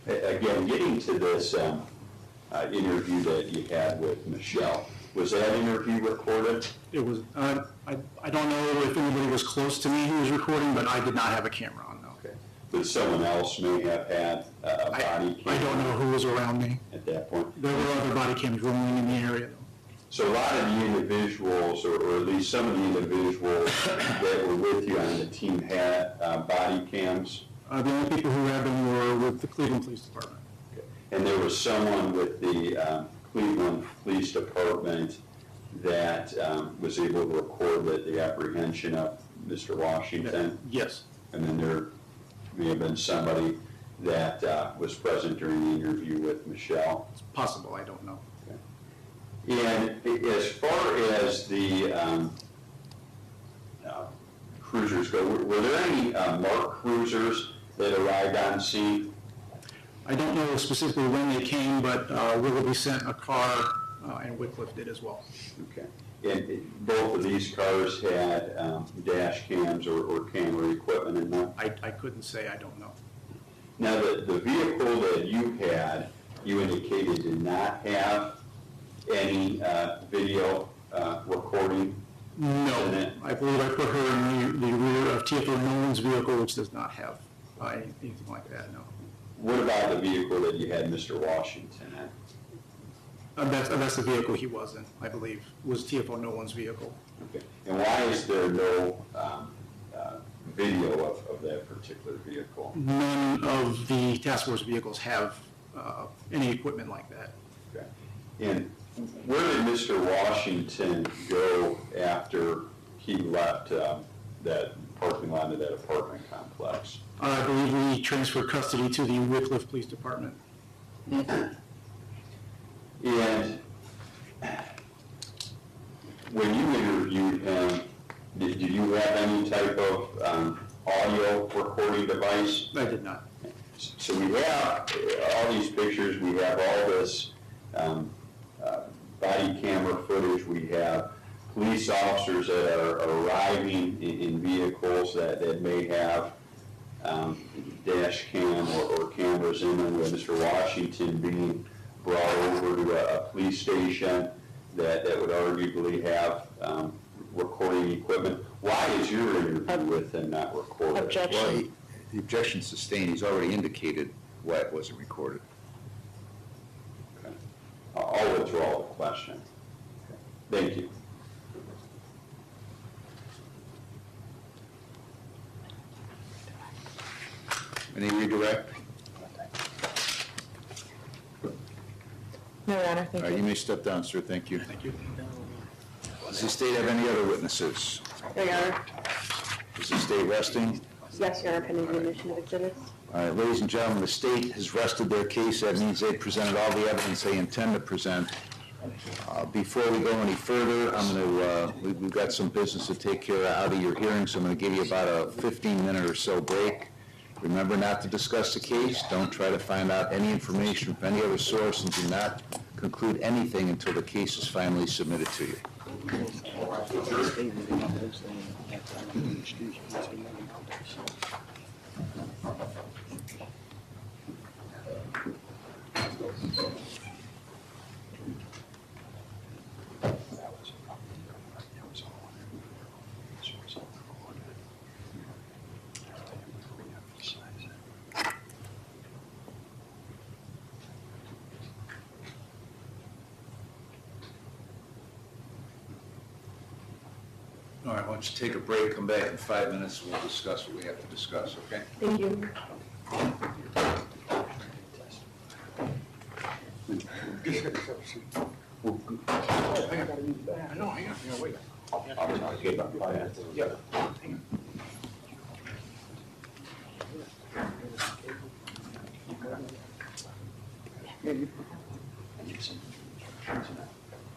[SPEAKER 4] Again, getting to this interview that you had with Michelle, was that interview recorded?
[SPEAKER 6] It was, I don't know if anybody was close to me who was recording, but I did not have a camera on, no.
[SPEAKER 4] Okay. But someone else may have had a body
[SPEAKER 6] I
[SPEAKER 4] camera
[SPEAKER 6] don't know who was around me.
[SPEAKER 4] at that point?
[SPEAKER 6] There were other body cams rolling in the area, though.
[SPEAKER 4] So a lot of the individuals, or at least some of the individuals that were with you on the team had body cams?
[SPEAKER 6] The only people who had them were with the Cleveland Police Department.
[SPEAKER 4] And there was someone with the Cleveland Police Department that was able to record the apprehension of Mr. Washington?
[SPEAKER 6] Yes.
[SPEAKER 4] And then there may have been somebody that was present during the interview with Michelle?
[SPEAKER 6] It's possible, I don't know.
[SPEAKER 4] And as far as the cruisers go, were there any marked cruisers that arrived on scene?
[SPEAKER 6] I don't know specifically when they came, but Willoughby sent a car, and Wycliffe did as well.
[SPEAKER 4] Okay. And both of these cars had dash cams or camera equipment in them?
[SPEAKER 6] I couldn't say, I don't know.
[SPEAKER 4] Now, the vehicle that you had, you indicated did not have any video recording?
[SPEAKER 6] No, I believe I put her in the rear of TFO Nolan's vehicle, which does not have anything like that, no.
[SPEAKER 4] What about the vehicle that you had Mr. Washington in?
[SPEAKER 6] That's the vehicle he was in, I believe, was TFO Nolan's vehicle.
[SPEAKER 4] Okay. And why is there no video of that particular vehicle?
[SPEAKER 6] None of the task force vehicles have any equipment like that.
[SPEAKER 4] Okay. And where did Mr. Washington go after he left that parking lot of that apartment complex?
[SPEAKER 6] I believe we transferred custody to the Wycliffe Police Department.
[SPEAKER 4] And when you interviewed him, did you have any type of audio recording device?
[SPEAKER 6] I did not.
[SPEAKER 4] So we have all these pictures, we have all this body camera footage, we have police officers that are arriving in vehicles that may have dash cam or cameras in them, with Mr. Washington being brought over to a police station that would arguably have recording equipment. Why is your interview with him not recorded?
[SPEAKER 3] Well, the objection sustained, he's already indicated why it wasn't recorded.
[SPEAKER 4] Okay. I'll withdraw the question. Thank you.
[SPEAKER 3] Any redirect?
[SPEAKER 5] No, Your Honor,
[SPEAKER 3] All
[SPEAKER 5] thank
[SPEAKER 3] right, you
[SPEAKER 5] you.
[SPEAKER 3] may step down, sir, thank you.
[SPEAKER 6] Thank you.
[SPEAKER 3] Does the state have any other witnesses?
[SPEAKER 2] No, Your Honor.
[SPEAKER 3] Is the state resting?
[SPEAKER 2] Yes, Your Honor, pending the admission of exhibits.
[SPEAKER 3] All right, ladies and gentlemen, the state has rested their case. That means they presented all the evidence they intend to present. Before we go any further, we've got some business to take care of out of your hearing, so I'm going to give you about a 15-minute or so break. Remember not to discuss the case. Don't try to find out any information from any other source, and do not conclude anything until the case is finally submitted to you. All right, why don't you take a break, come back in 5 minutes, and we'll discuss what we have to discuss, okay?
[SPEAKER 2] Thank you.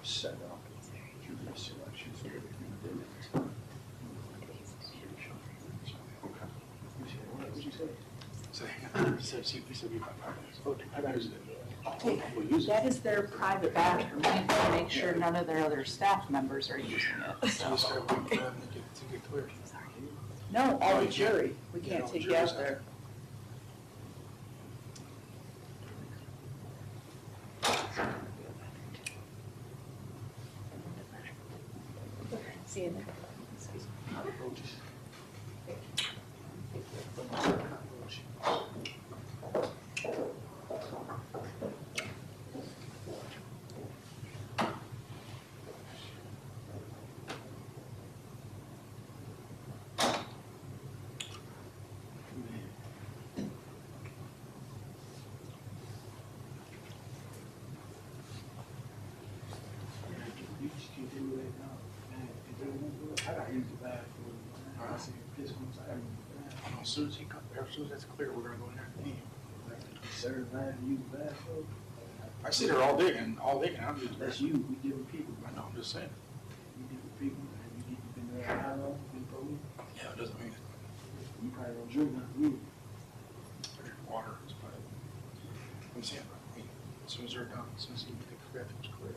[SPEAKER 4] Set up jury selection so that we can do it.
[SPEAKER 6] I got his
[SPEAKER 7] That is their private bathroom. We need to make sure none of their other staff members are using it. so.
[SPEAKER 6] Just gotta wait for them to get cleared.
[SPEAKER 7] No, all the jury. We can't take you out there. See you there.
[SPEAKER 8] You just can't do it now, man. If they won't do it, I gotta use the bathroom. I see this one, I gotta use the bathroom.
[SPEAKER 6] As soon as that's clear, we're gonna go in there and leave.
[SPEAKER 8] Certified to use the bathroom,
[SPEAKER 6] I sit there all day and I'm just.
[SPEAKER 8] that's you, we different people.
[SPEAKER 6] I know, I'm just saying.
[SPEAKER 8] We different people, and you been there how long, been police?
[SPEAKER 6] Yeah, it doesn't mean it.
[SPEAKER 8] You probably don't drink nothing, you.
[SPEAKER 6] Water is probably. I'm saying, as soon as they're done, as soon as you think the bathroom's clear.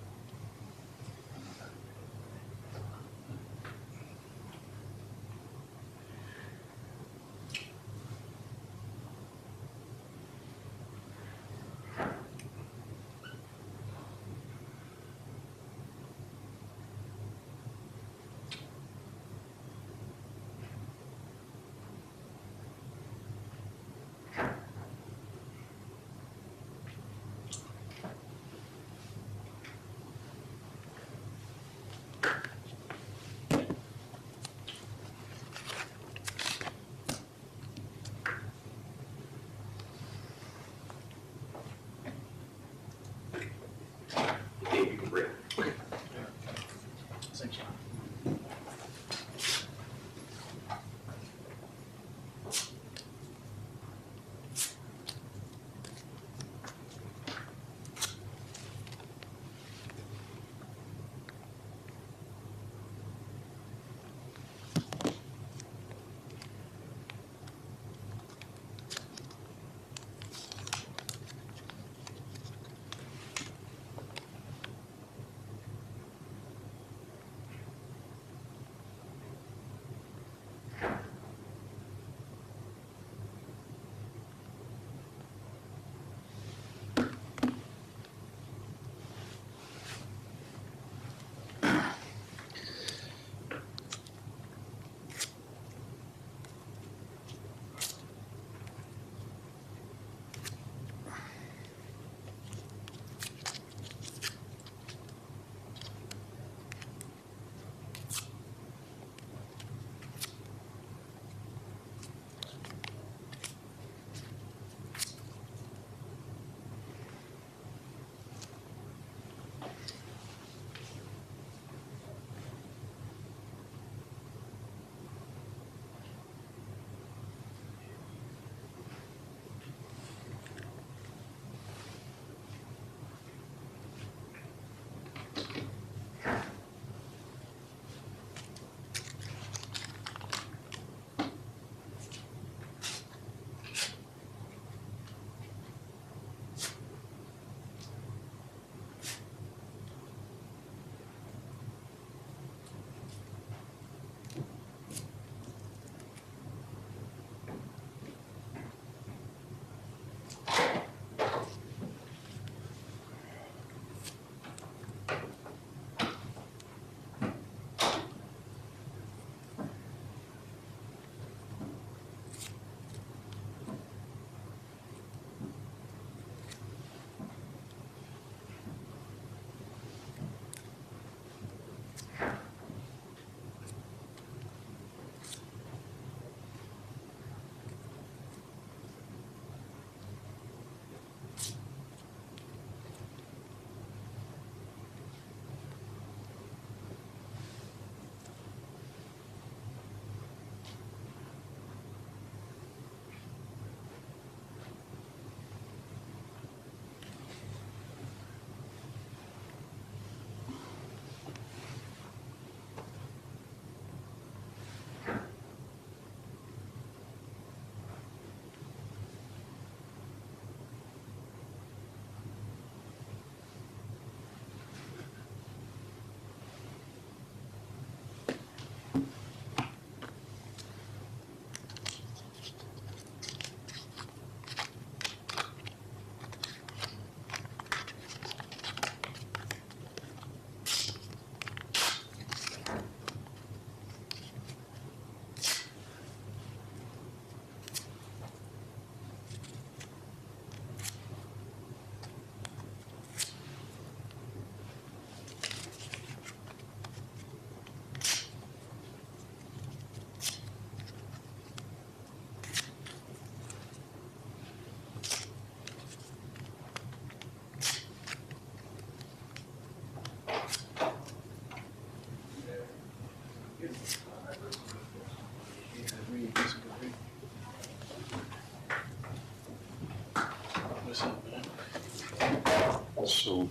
[SPEAKER 4] So,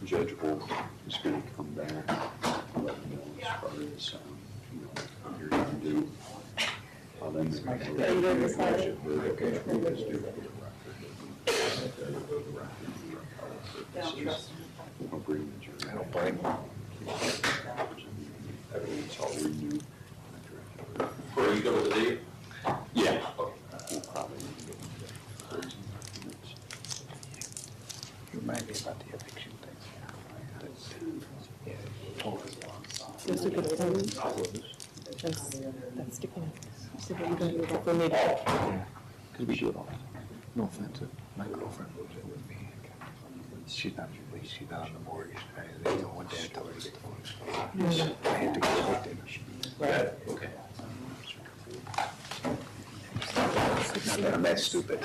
[SPEAKER 4] Judge Holt is going to come back and let me know as far as, what you're going to do. I'll then make a I'll bring the jury. Evidence all renewed.
[SPEAKER 9] Are you going with the date?
[SPEAKER 4] Yeah. We'll probably need to get
[SPEAKER 8] Remind me about the eviction thing.
[SPEAKER 1] That's sticking. So what you gonna do that for me?
[SPEAKER 8] Because we do it all. No offense, my girlfriend lives there with me. She's not on the mortgage. They don't want that till they get the funds. I had to go with them.
[SPEAKER 1] Right.
[SPEAKER 9] Okay.
[SPEAKER 3] Not that I'm that stupid.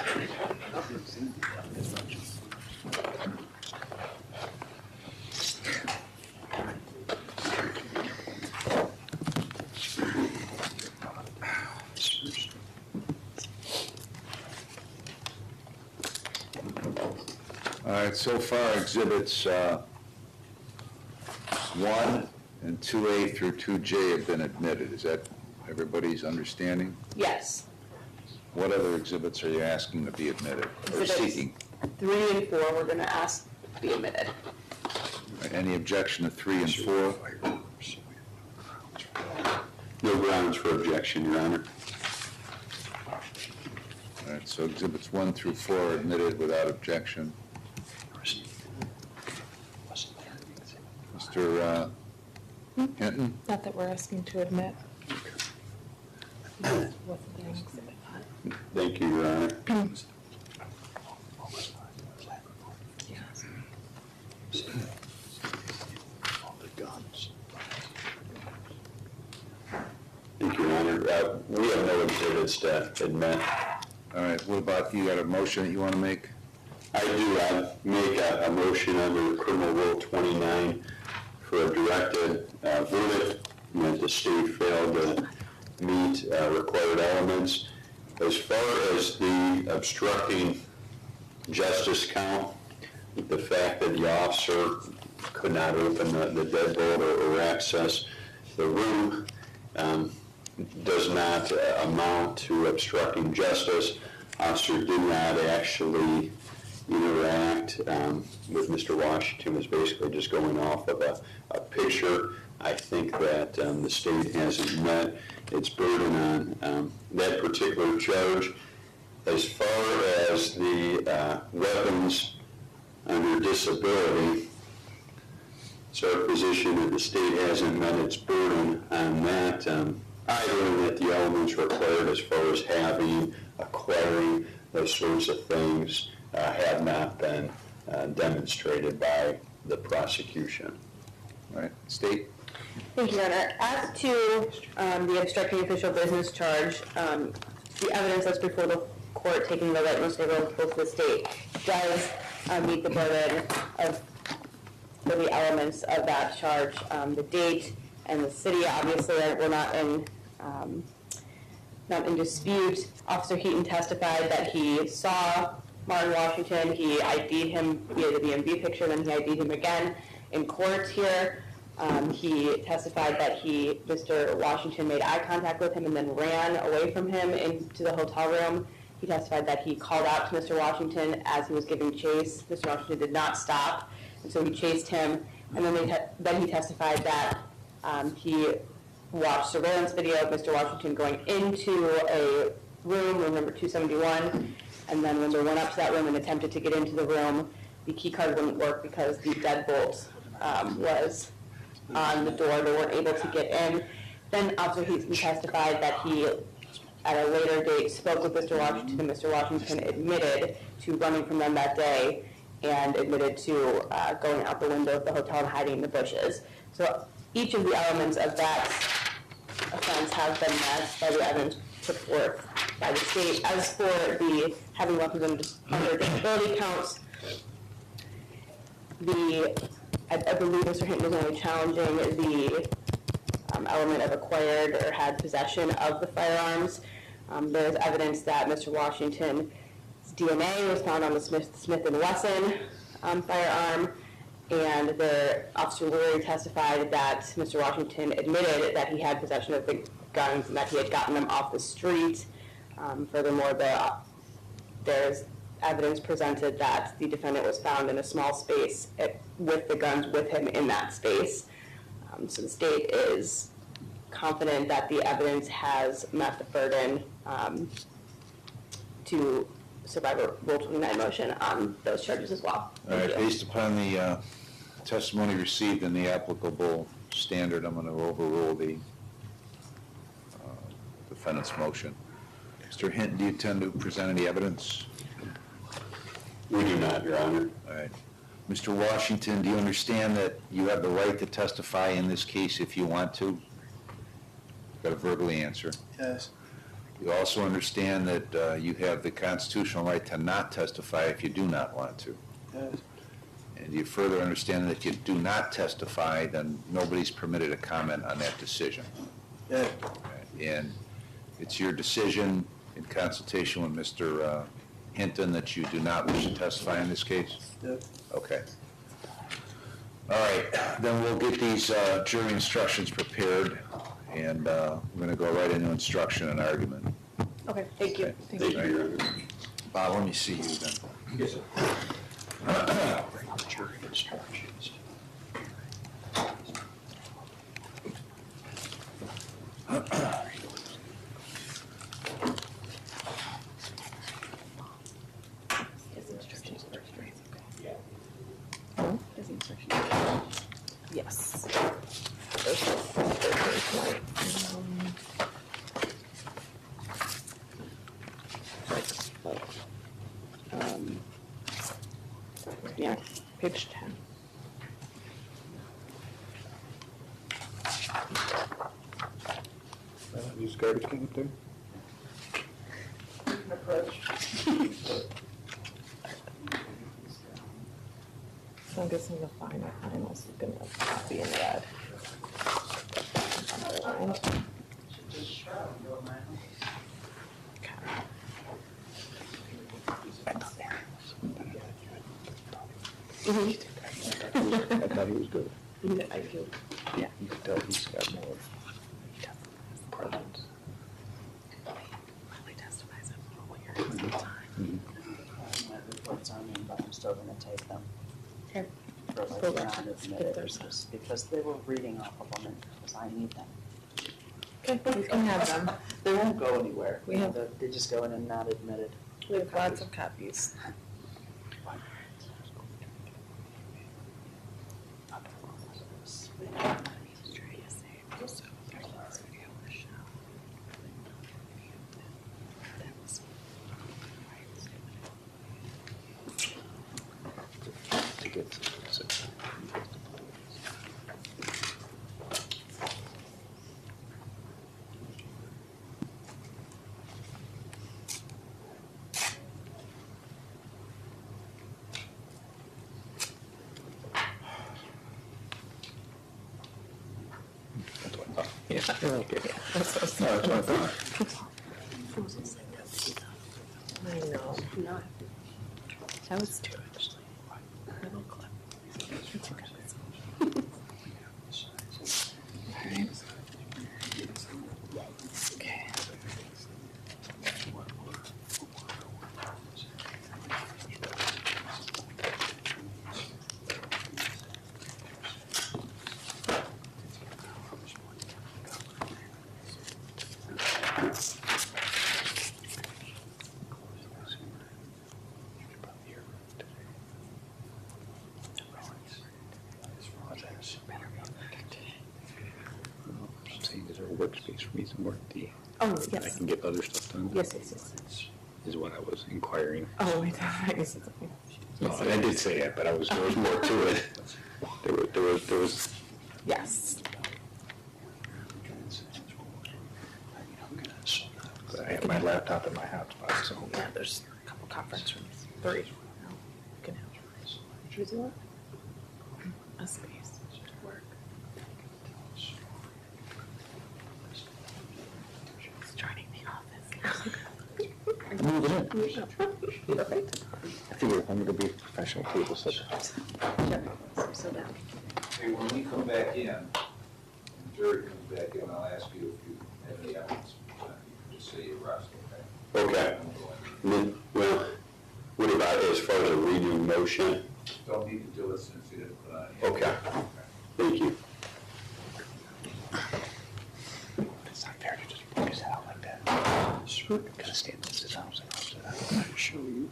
[SPEAKER 3] All right, so far exhibits 1 and 2A through 2J have been admitted. Is that everybody's understanding?
[SPEAKER 2] Yes.
[SPEAKER 3] What other exhibits are you asking to be admitted or
[SPEAKER 2] Exhibits
[SPEAKER 3] seeking?
[SPEAKER 2] 3 and 4, we're going to ask to be admitted.
[SPEAKER 3] Any objection to 3 and 4?
[SPEAKER 4] No grounds for objection, Your Honor.
[SPEAKER 3] All right, so exhibits 1 through 4 are admitted without objection. Mr. Hinton?
[SPEAKER 1] Not that we're asking to admit.
[SPEAKER 4] Thank you, Your Honor. Thank you, Your Honor. We have no exhibits to admit.
[SPEAKER 3] All right, what about, you got a motion that you want to make?
[SPEAKER 4] I do make a motion under Criminal Rule 29 for a directed verdict that the state failed to meet required elements. As far as the obstructing justice count, the fact that the officer could not open the deadbolt or access the room does not amount to obstructing justice. Officer did not actually interact with Mr. Washington, was basically just going off of a picture. I think that the state hasn't met its burden on that particular charge. As far as the weapons under disability, it's our position that the state hasn't met its burden on that either, that the elements required as far as having, acquiring, those sorts of things have not been demonstrated by the prosecution.
[SPEAKER 3] All right, State?
[SPEAKER 2] Thank you, Your Honor. As to the obstructing official business charge, the evidence that's before the court, taking the light most favorable to the state, does meet the burden of the elements of that charge. The date and the city, obviously, we're not in dispute. Officer Heaton testified that he saw Martin Washington. He ID'd him via the DMV picture, then he ID'd him again in court here. He testified that Mr. Washington made eye contact with him and then ran away from him into the hotel room. He testified that he called out to Mr. Washington as he was giving chase. Mr. Washington did not stop, and so he chased him. And then he testified that he watched surveillance video of Mr. Washington going into a room number 271, and then when they went up to that room and attempted to get into the room, the key card wouldn't work because the deadbolt was on the door. They weren't able to get in. Then Officer Heaton testified that he, at a later date, spoke with Mr. Washington, and Mr. Washington admitted to running from them that day and admitted to going out the window of the hotel and hiding in the bushes. So each of the elements of that offense have been met by the evidence put forth by the state. As for the having weapons under disability counts, I believe Mr. Hinton was only challenging the element of acquired or had possession of the firearms. There is evidence that Mr. Washington's DNA was found on the Smith & Wesson firearm. And the Officer Lurie testified that Mr. Washington admitted that he had possession of the guns and that he had gotten them off the street. Furthermore, there's evidence presented that the defendant was found in a small space with the guns with him in that space. So the state is confident that the evidence has met the burden to survive a Rule 29 motion on those charges as well.
[SPEAKER 3] All right, based upon the testimony received and the applicable standard, I'm going to overrule the defendant's motion. Mr. Hinton, do you intend to present any evidence?
[SPEAKER 4] We do not, Your Honor.
[SPEAKER 3] All right. Mr. Washington, do you understand that you have the right to testify in this case if you want to? Got to verbally answer.
[SPEAKER 6] Yes.
[SPEAKER 3] You also understand that you have the constitutional right to not testify if you do not want to.
[SPEAKER 6] Yes.
[SPEAKER 3] And you further understand that if you do not testify, then nobody's permitted to comment on that decision.
[SPEAKER 6] Yes.
[SPEAKER 3] And it's your decision in consultation with Mr. Hinton that you do not wish to testify in this case?
[SPEAKER 6] Yes.
[SPEAKER 3] Okay. All right, then we'll get these jury instructions prepared, and we're going to go right into instruction and argument.
[SPEAKER 2] Okay, thank you.
[SPEAKER 3] Okay.
[SPEAKER 4] Thank you, Your Honor.
[SPEAKER 3] Bob, let me see you then.
[SPEAKER 4] Yes, sir.
[SPEAKER 8] Jury instructions.
[SPEAKER 7] Yes. Yeah, page 10.
[SPEAKER 8] Use garbage can up there?
[SPEAKER 7] So I'm guessing the finals is going to be in red. Underlined.
[SPEAKER 8] I thought he was good.
[SPEAKER 7] I feel
[SPEAKER 8] Yeah. You can tell he's got more presence.
[SPEAKER 7] Probably testifies at weird.
[SPEAKER 10] Reports on me, but I'm still gonna take them.
[SPEAKER 7] Okay.
[SPEAKER 10] For like
[SPEAKER 7] For
[SPEAKER 10] not
[SPEAKER 7] reference, if
[SPEAKER 10] admitted,
[SPEAKER 7] there's
[SPEAKER 10] just because they were reading off of them, because I need them.
[SPEAKER 7] Okay, we can have them.
[SPEAKER 10] They won't go anywhere.
[SPEAKER 7] We have-
[SPEAKER 10] They just go in and not admitted.
[SPEAKER 7] We have lots of copies.
[SPEAKER 8] To get to
[SPEAKER 7] Yeah, okay. That's what I was
[SPEAKER 8] No, that's what I thought.
[SPEAKER 7] I know. Not. That was two, actually. Little clip. It's okay. Alright. Okay.
[SPEAKER 8] I'm saying, is there a workspace for me somewhere
[SPEAKER 7] Oh,
[SPEAKER 8] I
[SPEAKER 7] yes.
[SPEAKER 8] can get other stuff done?
[SPEAKER 7] Yes, yes, yes.
[SPEAKER 8] Is what I was inquiring.
[SPEAKER 7] Oh, I thought you said something.
[SPEAKER 8] No, I did say it, but there was more to it. There was.
[SPEAKER 7] Yes.
[SPEAKER 8] But I have my laptop in my hotspot, so.
[SPEAKER 7] Yeah, there's a couple conference rooms. 3. You can have. Choose one. A space to work. It's joining the office.
[SPEAKER 3] Moving in.
[SPEAKER 7] Perfect.
[SPEAKER 8] think I'm gonna be a professional table setter.
[SPEAKER 10] So down.
[SPEAKER 9] Hey, when we come back in, and Jerry comes back in, I'll ask you if you have any evidence. You can just say you're arrested, okay?
[SPEAKER 4] Okay. And then, well, what about as far as a reading motion?
[SPEAKER 9] Don't need to do it since you didn't put on.
[SPEAKER 4] Okay. Thank you.
[SPEAKER 8] It's not fair to just put his out like that. Sure. Gotta stand this is out. I'll show you.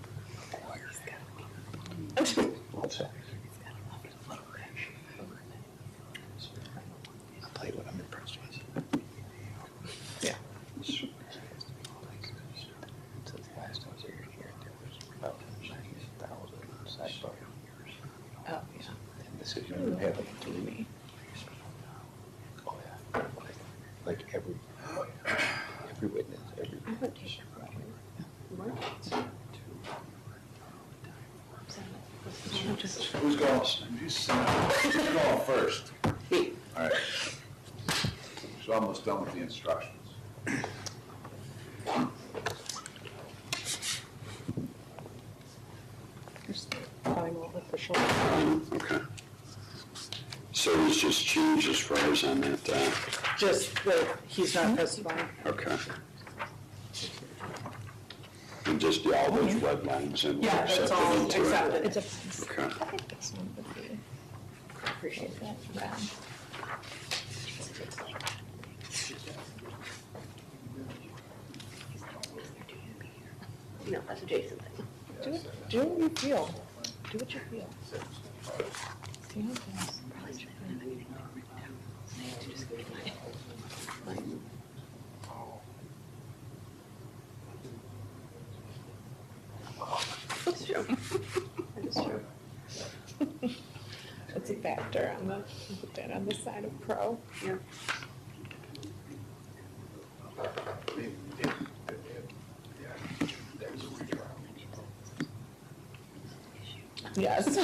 [SPEAKER 8] What's that? I'll tell you what I'm impressed with.
[SPEAKER 7] Yeah.
[SPEAKER 8] Since the last I was here, there was about 90,000 sidebar.
[SPEAKER 7] Oh, yeah.
[SPEAKER 8] And this is, you don't have like 3. Oh, yeah. Like every witness, every.
[SPEAKER 10] I would take
[SPEAKER 3] Who's going, who's going first? All right. She's almost done with the instructions.
[SPEAKER 7] Final official.
[SPEAKER 4] Okay. So there's just change as far as on that,
[SPEAKER 7] Just that he's not testifying.
[SPEAKER 4] okay. And just all those red lines and.
[SPEAKER 7] Yeah, that's all
[SPEAKER 4] into it.
[SPEAKER 7] accepted.
[SPEAKER 10] It's a,
[SPEAKER 4] Okay.
[SPEAKER 10] I think this one would be, appreciate that, yeah. No, that's a Jason thing.
[SPEAKER 7] Do what you feel. Do what you feel. See how it goes.
[SPEAKER 10] That's true. That is true.
[SPEAKER 7] It's a factor on the, put that on the side of pro.
[SPEAKER 10] Yeah.
[SPEAKER 7] Yes.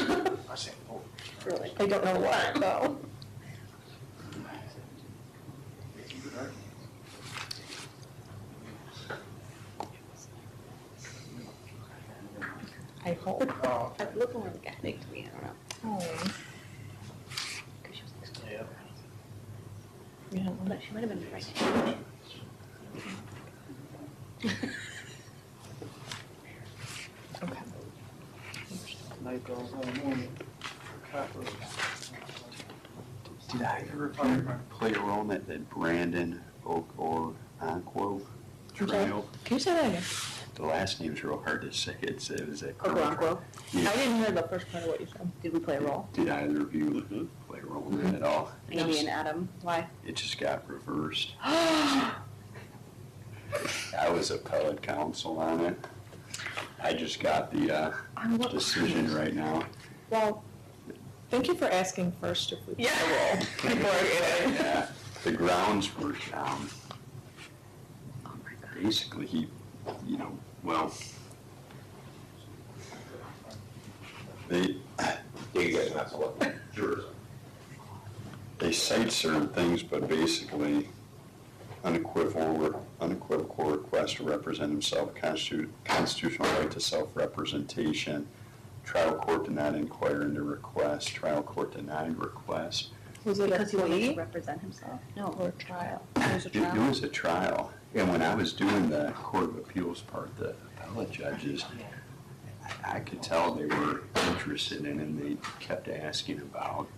[SPEAKER 10] Really.
[SPEAKER 7] I don't know what, though. I hope.
[SPEAKER 10] It looked more like ethnic to me, I don't know.
[SPEAKER 7] Oh.
[SPEAKER 10] 'Cause she was this close.
[SPEAKER 7] Yeah.
[SPEAKER 10] But she might have been the right age.
[SPEAKER 7] Okay.
[SPEAKER 4] Did I ever play a role in that Brandon Okonkwo trial?
[SPEAKER 7] Can you say that again?
[SPEAKER 4] The last name's real hard to say. It was a.
[SPEAKER 10] Okonkwo.
[SPEAKER 4] Yeah.
[SPEAKER 7] I didn't hear the first part of what you said.
[SPEAKER 10] Did we play a role?
[SPEAKER 4] Did either of you play a role in that at all?
[SPEAKER 10] Amy and Adam, why?
[SPEAKER 4] It just got reversed. I was appellate counsel on it. I just got the decision right now.
[SPEAKER 7] Well, thank you for asking first if we play a role before I get it.
[SPEAKER 4] Yeah, the grounds were down.
[SPEAKER 10] Oh my God.
[SPEAKER 4] Basically, he, well, they
[SPEAKER 9] You guys are not selecting jurors.
[SPEAKER 4] they cite certain things, but basically unequivocal request to represent himself, constitutional right to self-representation, trial court did not inquire into request, trial court denied request.
[SPEAKER 7] Was it a
[SPEAKER 10] Because he wanted to
[SPEAKER 7] plea
[SPEAKER 10] represent himself? No.
[SPEAKER 7] or a trial? It was a
[SPEAKER 4] It
[SPEAKER 7] trial.
[SPEAKER 4] was a trial, and when I was doing the Court of Appeals part, the appellate judges, I could tell they were interested in it, and they kept asking about.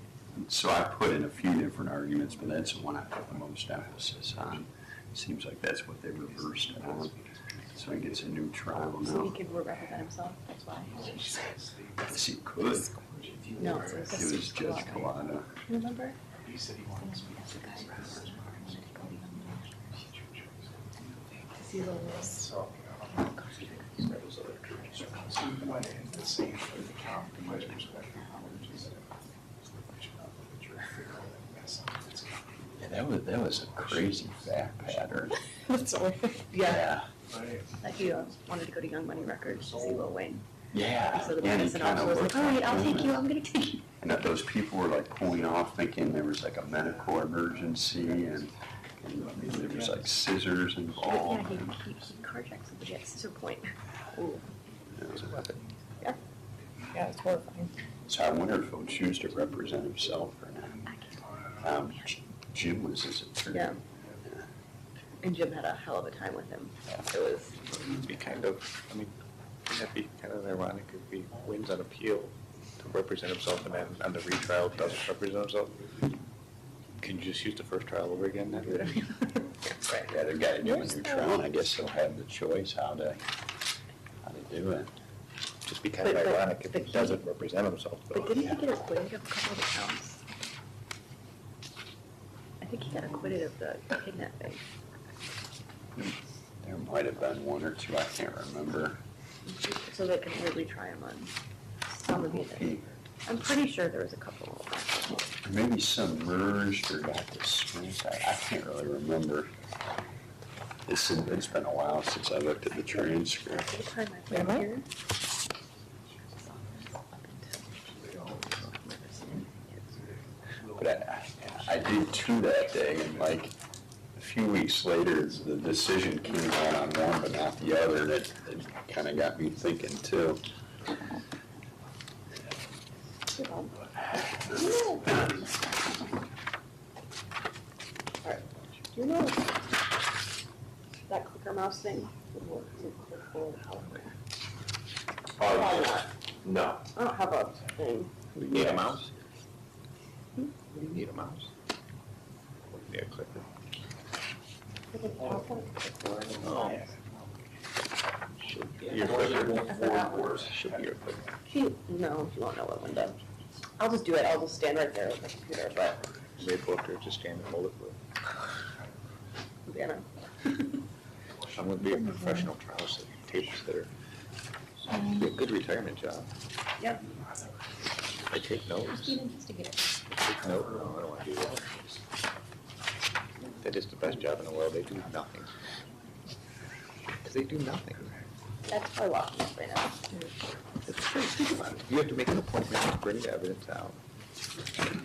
[SPEAKER 4] So I put in a few different arguments, but that's the one I put the most emphasis on. Seems like that's what they reversed it on. So he gets a new trial
[SPEAKER 10] So he
[SPEAKER 4] now.
[SPEAKER 10] could represent himself, that's why.
[SPEAKER 4] Yes, he could.
[SPEAKER 10] No, it's
[SPEAKER 4] It was Judge Collada.
[SPEAKER 10] Remember?
[SPEAKER 7] See those.
[SPEAKER 4] Yeah, that was a crazy fact pattern.
[SPEAKER 7] That's all.
[SPEAKER 4] Yeah.
[SPEAKER 10] That he wanted to go to Young Money Records to see Lil Wayne.
[SPEAKER 4] Yeah.
[SPEAKER 10] So the
[SPEAKER 4] And he
[SPEAKER 10] medicine
[SPEAKER 4] kinda
[SPEAKER 10] officer was
[SPEAKER 4] looked
[SPEAKER 10] like, all right, I'll
[SPEAKER 4] him.
[SPEAKER 10] take you, I'm gonna take you.
[SPEAKER 4] And that those people were like pulling off thinking there was like a medical emergency and there was like scissors
[SPEAKER 10] But yeah,
[SPEAKER 4] involved.
[SPEAKER 10] he carjacked somebody at Scissor Point.
[SPEAKER 4] It was a weapon.
[SPEAKER 10] Yeah.
[SPEAKER 7] Yeah, it's horrifying.
[SPEAKER 4] So I wonder if he'll choose to represent himself or not. Jim was his attorney.
[SPEAKER 2] Yeah. And Jim had a hell of a time with him. It was,
[SPEAKER 8] It'd be kind of, I mean, that'd be kind of ironic if he wins on appeal to represent himself and then on the retrial doesn't represent himself. Can you just use the first trial over again?
[SPEAKER 4] Right, the other guy doing new trial, and I guess he'll have the choice how to do it.
[SPEAKER 8] Just be kind of
[SPEAKER 2] But-
[SPEAKER 8] ironic if
[SPEAKER 2] but
[SPEAKER 8] he doesn't represent himself. though.
[SPEAKER 2] but didn't he get acquitted of a couple of the counts? I think he got acquitted of the kidnapping.
[SPEAKER 4] There might have been one or two, I can't remember.
[SPEAKER 2] So they can really try him on some of it. I'm pretty sure there was a couple.
[SPEAKER 4] Maybe some merged or got dismissed, I can't really remember. It's been a while since I looked at the transcript.
[SPEAKER 2] The time I played here.
[SPEAKER 4] But I did two that day, and like a few weeks later, the decision came out on one but not the other, and it kind of got me thinking too.
[SPEAKER 2] Alright, do you know that clicker mouse thing would work to click forward how? Probably not.
[SPEAKER 9] No.
[SPEAKER 2] I don't have a thing.
[SPEAKER 8] Do you need a mouse? Do you need a mouse? Yeah, clicker. Oh. Should be your clicker. Should be your clicker.
[SPEAKER 2] No, you won't know what one does. I'll just do it, I'll just stand right there with the computer, but,
[SPEAKER 8] Maybe go up there, just stand and hold it for it.
[SPEAKER 2] you know.
[SPEAKER 8] I'm gonna be a professional trial tape sitter. Be a good retirement job.
[SPEAKER 2] Yep.
[SPEAKER 8] I take notes. Take notes. No, I don't wanna do that. That is the best job in the world. They do nothing. Because they do nothing.
[SPEAKER 2] That's probably locking up right now.
[SPEAKER 8] It's true. Think about it. You have to make an appointment to bring the evidence out.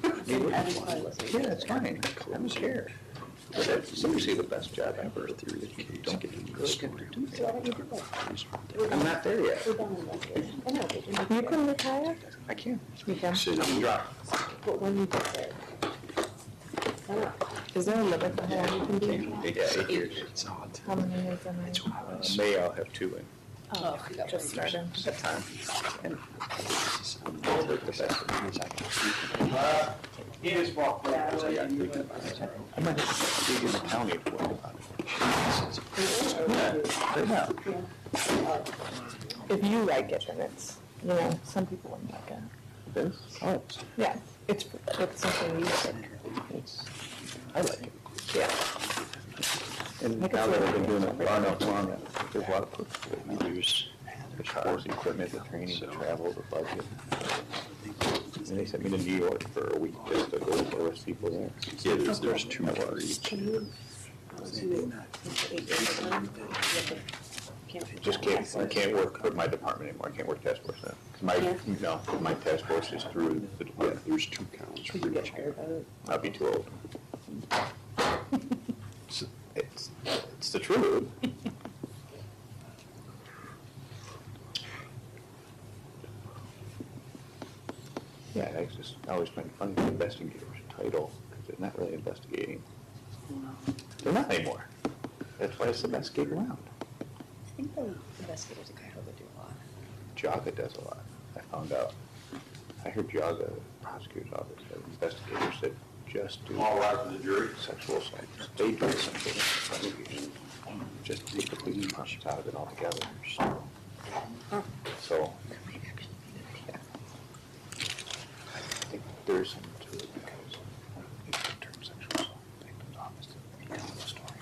[SPEAKER 2] Everyone's probably listening.
[SPEAKER 8] Yeah, that's fine. I don't care. But that's seriously the best job ever. You don't get to go again to do
[SPEAKER 2] So why don't you do that?
[SPEAKER 8] I'm not there yet.
[SPEAKER 2] We're done with this. I know, but you can retire,
[SPEAKER 8] I can't.
[SPEAKER 7] You can.
[SPEAKER 8] I'm dropped.
[SPEAKER 2] but when you get there. I don't know.
[SPEAKER 7] Is there a limit to how long you can be?
[SPEAKER 8] 8 years.
[SPEAKER 7] How many years am I?
[SPEAKER 8] May I'll have 2 in.
[SPEAKER 7] Oh, just started.
[SPEAKER 8] That time. And I'll take the best of it.
[SPEAKER 9] He is walked
[SPEAKER 8] I might have to dig in the county if you want about it. Yeah.
[SPEAKER 7] If you like it, then it's, you know, some people wouldn't like it.
[SPEAKER 8] This? Oh,
[SPEAKER 7] Yeah, it's something you like.
[SPEAKER 8] I like it.
[SPEAKER 7] Yeah.
[SPEAKER 8] And now that I've been doing it far enough long, there's a lot of perks to it. There's the cars, the equipment, the training, the travel, the budget. And they sent me to New York for a week just to go with people there.
[SPEAKER 4] Yeah, there's two for each.
[SPEAKER 2] Can you, do 8 years of them?
[SPEAKER 8] Just can't, I can't work with my department anymore, I can't work task force now. 'Cause my task force is through the department.
[SPEAKER 4] There's two counts for
[SPEAKER 2] Could you get
[SPEAKER 4] each.
[SPEAKER 2] tired of it?
[SPEAKER 8] I'll be too old. It's the truth. Yeah, I always find funny the investigator's title, because they're not really investigating. They're not anymore. That's why it's the best gig around.
[SPEAKER 2] I think the investigators at Cuyahoga do a lot.
[SPEAKER 8] Jaga does a lot. I found out. I heard Jaga, prosecutor's office, that investigators that just do
[SPEAKER 9] All right for the jury.
[SPEAKER 8] sexual assault. They do sexual prosecution. Just take the police process out of it altogether. So, yeah. I think there's something to it because it's the term sexual assault. Victim's office to tell the story.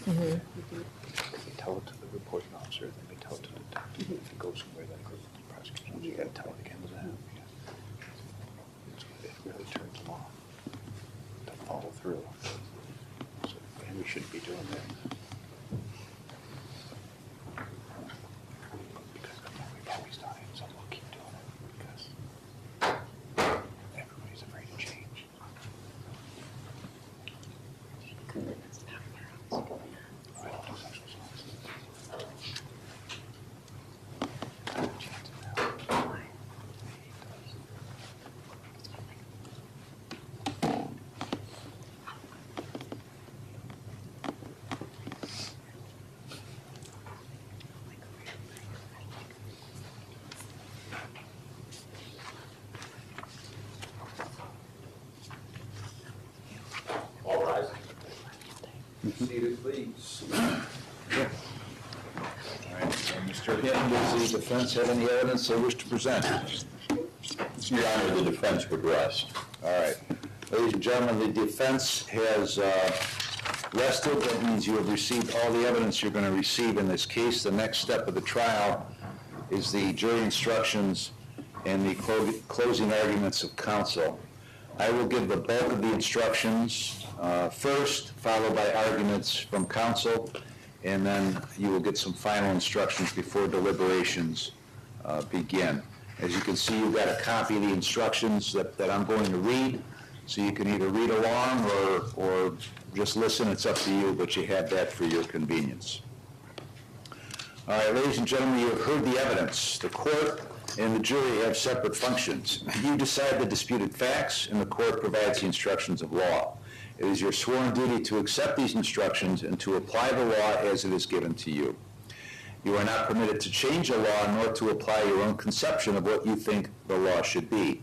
[SPEAKER 8] They can tell it to the reporting officer, then they tell it to the detective. If it goes somewhere, then it goes to the prosecution. You gotta tell it again to them. It really turns them off to follow through. So, and we shouldn't be doing that. Because we've always done it, so we'll keep doing it because everybody's afraid of change. I don't do sexual assault. I have chances now.
[SPEAKER 9] Seated, please.
[SPEAKER 3] Mr. Hinton, does the defense have any evidence they wish to present?
[SPEAKER 4] Your Honor, the defense would rest.
[SPEAKER 3] All right. Ladies and gentlemen, the defense has rested. That means you have received all the evidence you're going to receive in this case. The next step of the trial is the jury instructions and the closing arguments of counsel. I will give the bulk of the instructions first, followed by arguments from counsel, and then you will get some final instructions before deliberations begin. As you can see, you've got a copy of the instructions that I'm going to read, so you can either read along or just listen. It's up to you, but you have that for your convenience. All right, ladies and gentlemen, you have heard the evidence. The court and the jury have separate functions. You decide the disputed facts, and the court provides the instructions of law. It is your sworn duty to accept these instructions and to apply the law as it is given to you. You are not permitted to change a law nor to apply your own conception of what you think the law should be.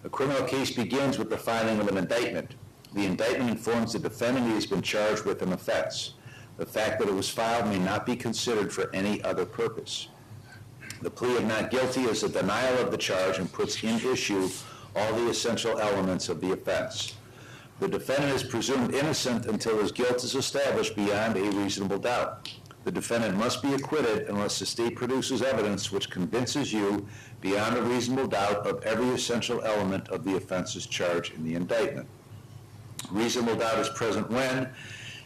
[SPEAKER 3] A criminal case begins with the filing of an indictment. The indictment informs the defendant he has been charged with an offense. The fact that it was filed may not be considered for any other purpose. The plea of not guilty is a denial of the charge and puts in issue all the essential elements of the offense. The defendant is presumed innocent until his guilt is established beyond a reasonable doubt. The defendant must be acquitted unless the state produces evidence which convinces you beyond a reasonable doubt of every essential element of the offenses charged in the indictment. Reasonable doubt is present when,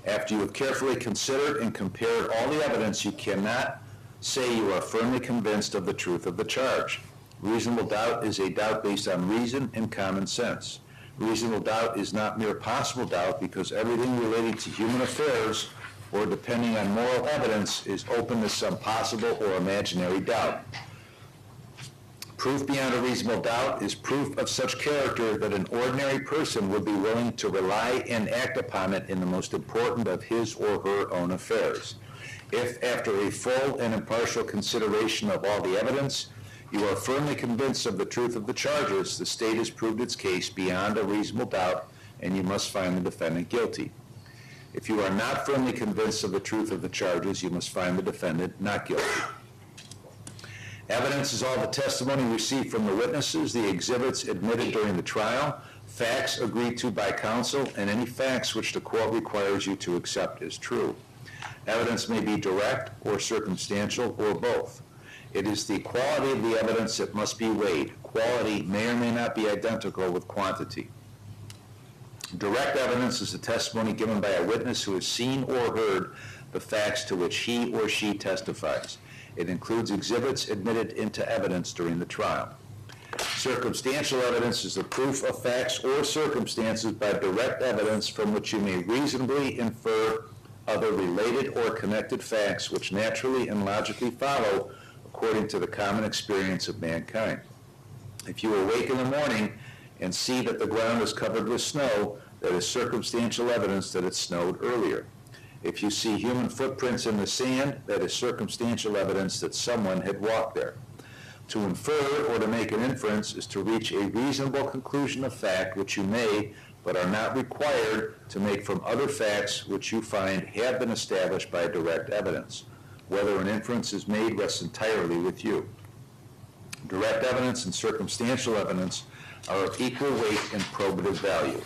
[SPEAKER 3] after you have carefully considered and compared all the evidence, you cannot say you are firmly convinced of the truth of the charge. Reasonable doubt is a doubt based on reason and common sense. Reasonable doubt is not mere possible doubt because everything relating to human affairs or depending on moral evidence is open to some possible or imaginary doubt. Proof beyond a reasonable doubt is proof of such character that an ordinary person would be willing to rely and act upon it in the most important of his or her own affairs. If, after a full and impartial consideration of all the evidence, you are firmly convinced of the truth of the charges, the state has proved its case beyond a reasonable doubt, and you must find the defendant guilty. If you are not firmly convinced of the truth of the charges, you must find the defendant not guilty. Evidence is all the testimony received from the witnesses, the exhibits admitted during the trial, facts agreed to by counsel, and any facts which the court requires you to accept as true. Evidence may be direct or circumstantial or both. It is the quality of the evidence that must be weighed. Quality may or may not be identical with quantity. Direct evidence is the testimony given by a witness who has seen or heard the facts to which he or she testifies. It includes exhibits admitted into evidence during the trial. Circumstantial evidence is the proof of facts or circumstances by direct evidence from which you may reasonably infer other related or connected facts which naturally and logically follow according to the common experience of mankind. If you awake in the morning and see that the ground is covered with snow, that is circumstantial evidence that it snowed earlier. If you see human footprints in the sand, that is circumstantial evidence that someone had walked there. To infer or to make an inference is to reach a reasonable conclusion of fact which you may, but are not required to make from other facts which you find have been established by direct evidence. Whether an inference is made rests entirely with you. Direct evidence and circumstantial evidence are of equal weight and probative value.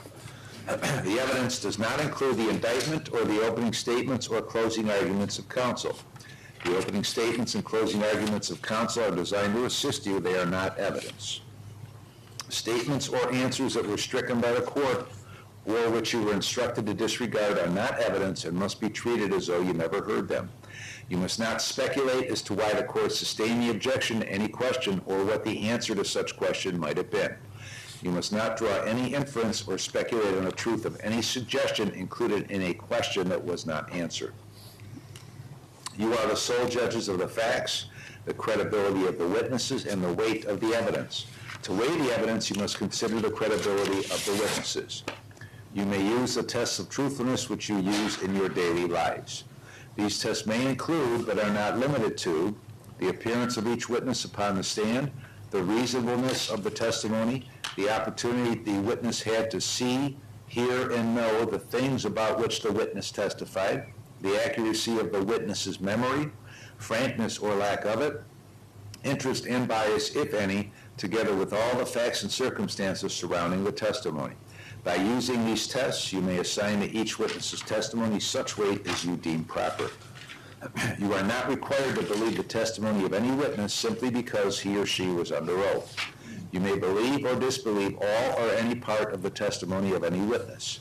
[SPEAKER 3] The evidence does not include the indictment or the opening statements or closing arguments of counsel. The opening statements and closing arguments of counsel are designed to assist you. They are not evidence. Statements or answers that were stricken by the court or which you were instructed to disregard are not evidence and must be treated as though you never heard them. You must not speculate as to why the court sustained the objection to any question or what the answer to such question might have been. You must not draw any inference or speculate on the truth of any suggestion included in a question that was not answered. You are the sole judges of the facts, the credibility of the witnesses, and the weight of the evidence. To weigh the evidence, you must consider the credibility of the witnesses. You may use the tests of truthfulness which you use in your daily lives. These tests may include, but are not limited to, the appearance of each witness upon the stand, the reasonableness of the testimony, the opportunity the witness had to see, hear and know the things about which the witness testified, the accuracy of the witness's memory, frankness or lack of it, interest and bias, if any, together with all the facts and circumstances surrounding the testimony. By using these tests, you may assign to each witness's testimony such weight as you deem proper. You are not required to believe the testimony of any witness simply because he or she was under oath. You may believe or disbelieve all or any part of the testimony of any witness.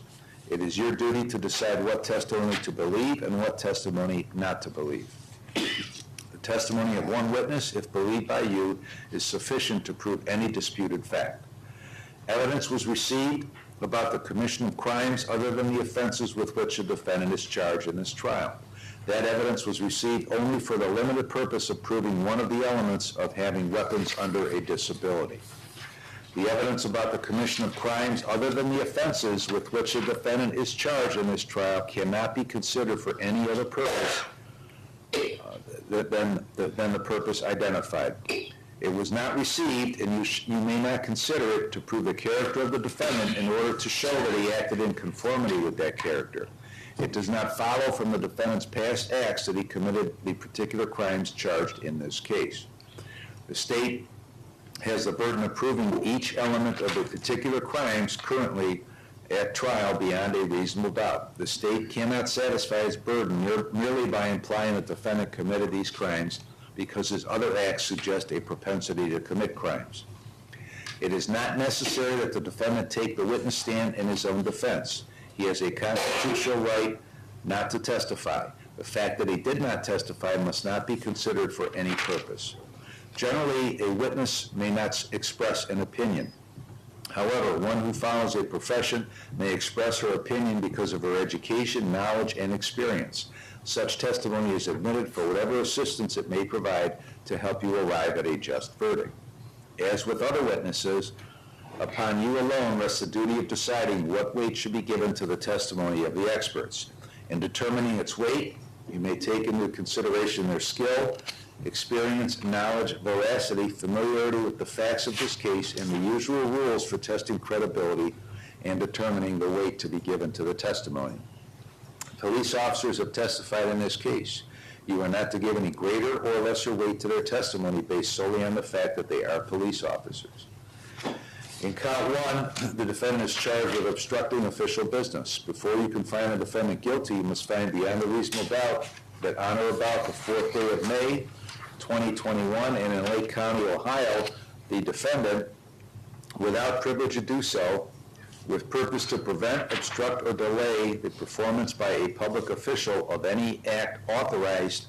[SPEAKER 3] It is your duty to decide what testimony to believe and what testimony not to believe. The testimony of one witness, if believed by you, is sufficient to prove any disputed fact. Evidence was received about the commission of crimes other than the offenses with which the defendant is charged in this trial. That evidence was received only for the limited purpose of proving one of the elements of having weapons under a disability. The evidence about the commission of crimes other than the offenses with which the defendant is charged in this trial cannot be considered for any other purpose than the purpose identified. It was not received, and you may not consider it to prove the character of the defendant in order to show that he acted in conformity with that character. It does not follow from the defendant's past acts that he committed the particular crimes charged in this case. The state has the burden of proving each element of the particular crimes currently at trial beyond a reasonable doubt. The state cannot satisfy its burden merely by implying that the defendant committed these crimes because his other acts suggest a propensity to commit crimes. It is not necessary that the defendant take the witness stand in his own defense. He has a constitutional right not to testify. The fact that he did not testify must not be considered for any purpose. Generally, a witness may not express an opinion. However, one who follows a profession may express her opinion because of her education, knowledge, and experience. Such testimony is admitted for whatever assistance it may provide to help you arrive at a just verdict. As with other witnesses, upon you alone rests the duty of deciding what weight should be given to the testimony of the experts. In determining its weight, you may take into consideration their skill, experience, knowledge, veracity, familiarity with the facts of this case, and the usual rules for testing credibility and determining the weight to be given to the testimony. Police officers have testified in this case. You are not to give any greater or lesser weight to their testimony based solely on the fact that they are police officers. In count one, the defendant is charged with obstructing official business. Before you can find the defendant guilty, you must find beyond a reasonable doubt that on or about the 4th day of May, 2021, and in Lake County, Ohio, the defendant, without privilege to do so, with purpose to prevent, obstruct, or delay the performance by a public official of any authorized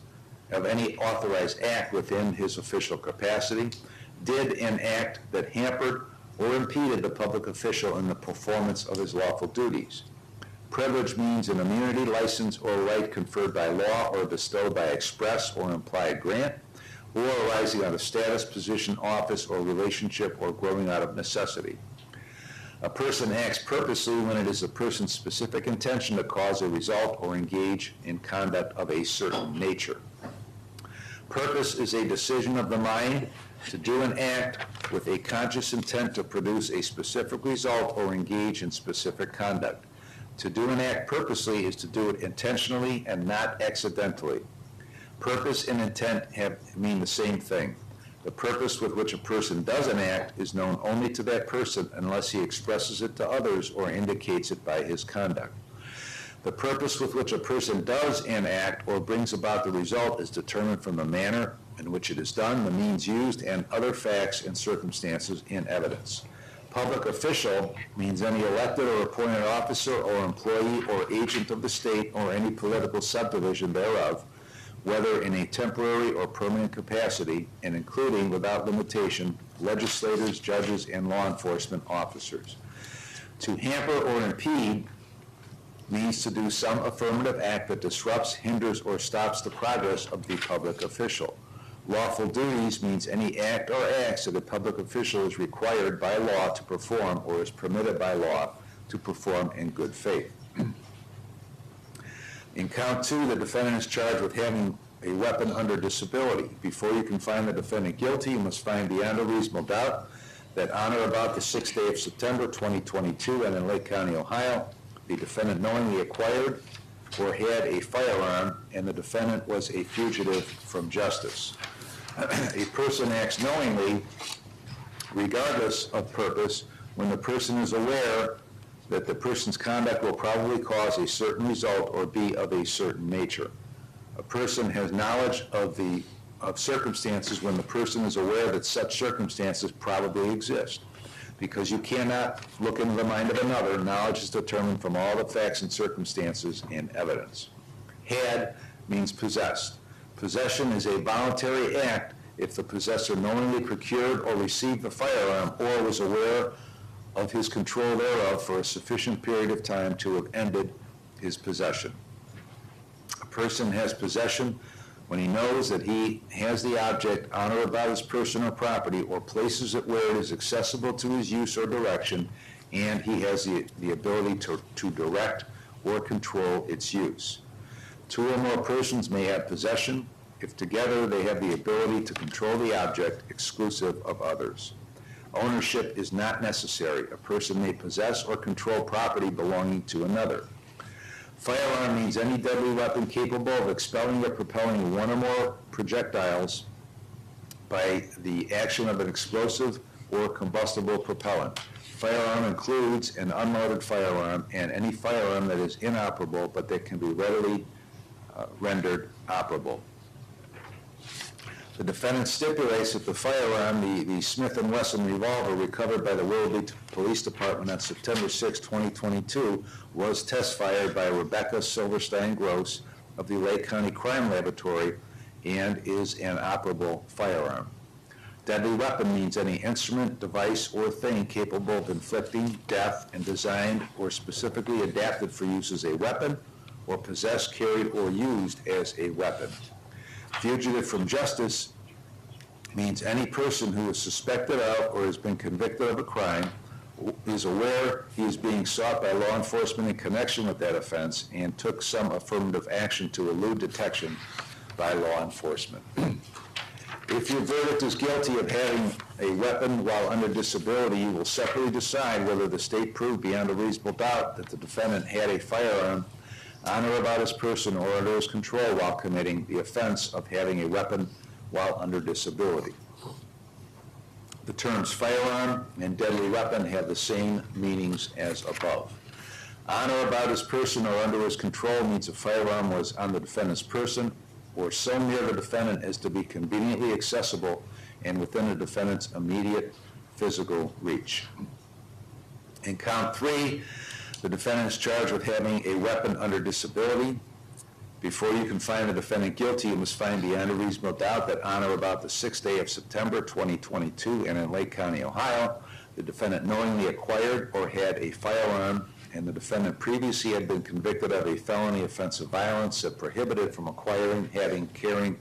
[SPEAKER 3] act within his official capacity, did an act that hampered or impeded the public official in the performance of his lawful duties. Privilege means an immunity, license, or right conferred by law or bestowed by express or implied grant, or arising out of status, position, office, or relationship, or growing out of necessity. A person acts purposely when it is a person's specific intention to cause a result or engage in conduct of a certain nature. Purpose is a decision of the mind to do an act with a conscious intent to produce a specific result or engage in specific conduct. To do an act purposely is to do it intentionally and not accidentally. Purpose and intent mean the same thing. The purpose with which a person does an act is known only to that person unless he expresses it to others or indicates it by his conduct. The purpose with which a person does an act or brings about the result is determined from the manner in which it is done, the means used, and other facts and circumstances in evidence. Public official means any elected or appointed officer or employee or agent of the state or any political subdivision thereof, whether in a temporary or permanent capacity, and including, without limitation, legislators, judges, and law enforcement officers. To hamper or impede means to do some affirmative act that disrupts, hinders, or stops the progress of the public official. Lawful duties means any act or acts that a public official is required by law to perform or is permitted by law to perform in good faith. In count two, the defendant is charged with having a weapon under disability. Before you can find the defendant guilty, you must find beyond a reasonable doubt that on or about the 6th day of September 2022 and in Lake County, Ohio, the defendant knowingly acquired or had a firearm, and the defendant was a fugitive from justice. A person acts knowingly, regardless of purpose, when the person is aware that the person's conduct will probably cause a certain result or be of a certain nature. A person has knowledge of circumstances when the person is aware that such circumstances probably exist. Because you cannot look into the mind of another, knowledge is determined from all the facts and circumstances and evidence. Had means possessed. Possession is a voluntary act if the possessor knowingly procured or received the firearm or was aware of his control thereof for a sufficient period of time to have ended his possession. A person has possession when he knows that he has the object on or about his person or property or places it where it is accessible to his use or direction, and he has the ability to direct or control its use. Two or more persons may have possession if together they have the ability to control the object exclusive of others. Ownership is not necessary. A person may possess or control property belonging to another. Firearm means any deadly weapon capable of expelling or propelling one or more projectiles by the action of an explosive or combustible propellant. Firearm includes an unloaded firearm and any firearm that is inoperable but that can be readily rendered operable. The defendant stipulates that the firearm, the Smith & Wesson revolver recovered by the Willoughby Police Department on September 6, 2022, was test-fired by Rebecca Silverstein Gross of the Lake County Crime Laboratory and is an operable firearm. Deadly weapon means any instrument, device, or thing capable of inflicting death and designed or specifically adapted for use as a weapon or possessed, carried, or used as a weapon. Fugitive from justice means any person who is suspected of or has been convicted of a crime, is aware he is being sought by law enforcement in connection with that offense, and took some affirmative action to elude detection by law enforcement. If your verdict is guilty of having a weapon while under disability, you will separately decide whether the state proved beyond a reasonable doubt that the defendant had a firearm on or about his person or under his control while committing the offense of having a weapon while under disability. The terms firearm and deadly weapon have the same meanings as above. On or about his person or under his control means a firearm was on the defendant's person or so near the defendant as to be conveniently accessible and within the defendant's immediate physical reach. In count 3, the defendant is charged with having a weapon under disability. Before you can find the defendant guilty, you must find beyond a reasonable doubt that on or about the 6th day of September 2022 and in Lake County, Ohio, the defendant knowingly acquired or had a firearm, and the defendant previously had been convicted of a felony offense of violence that prohibited from acquiring, having, carrying,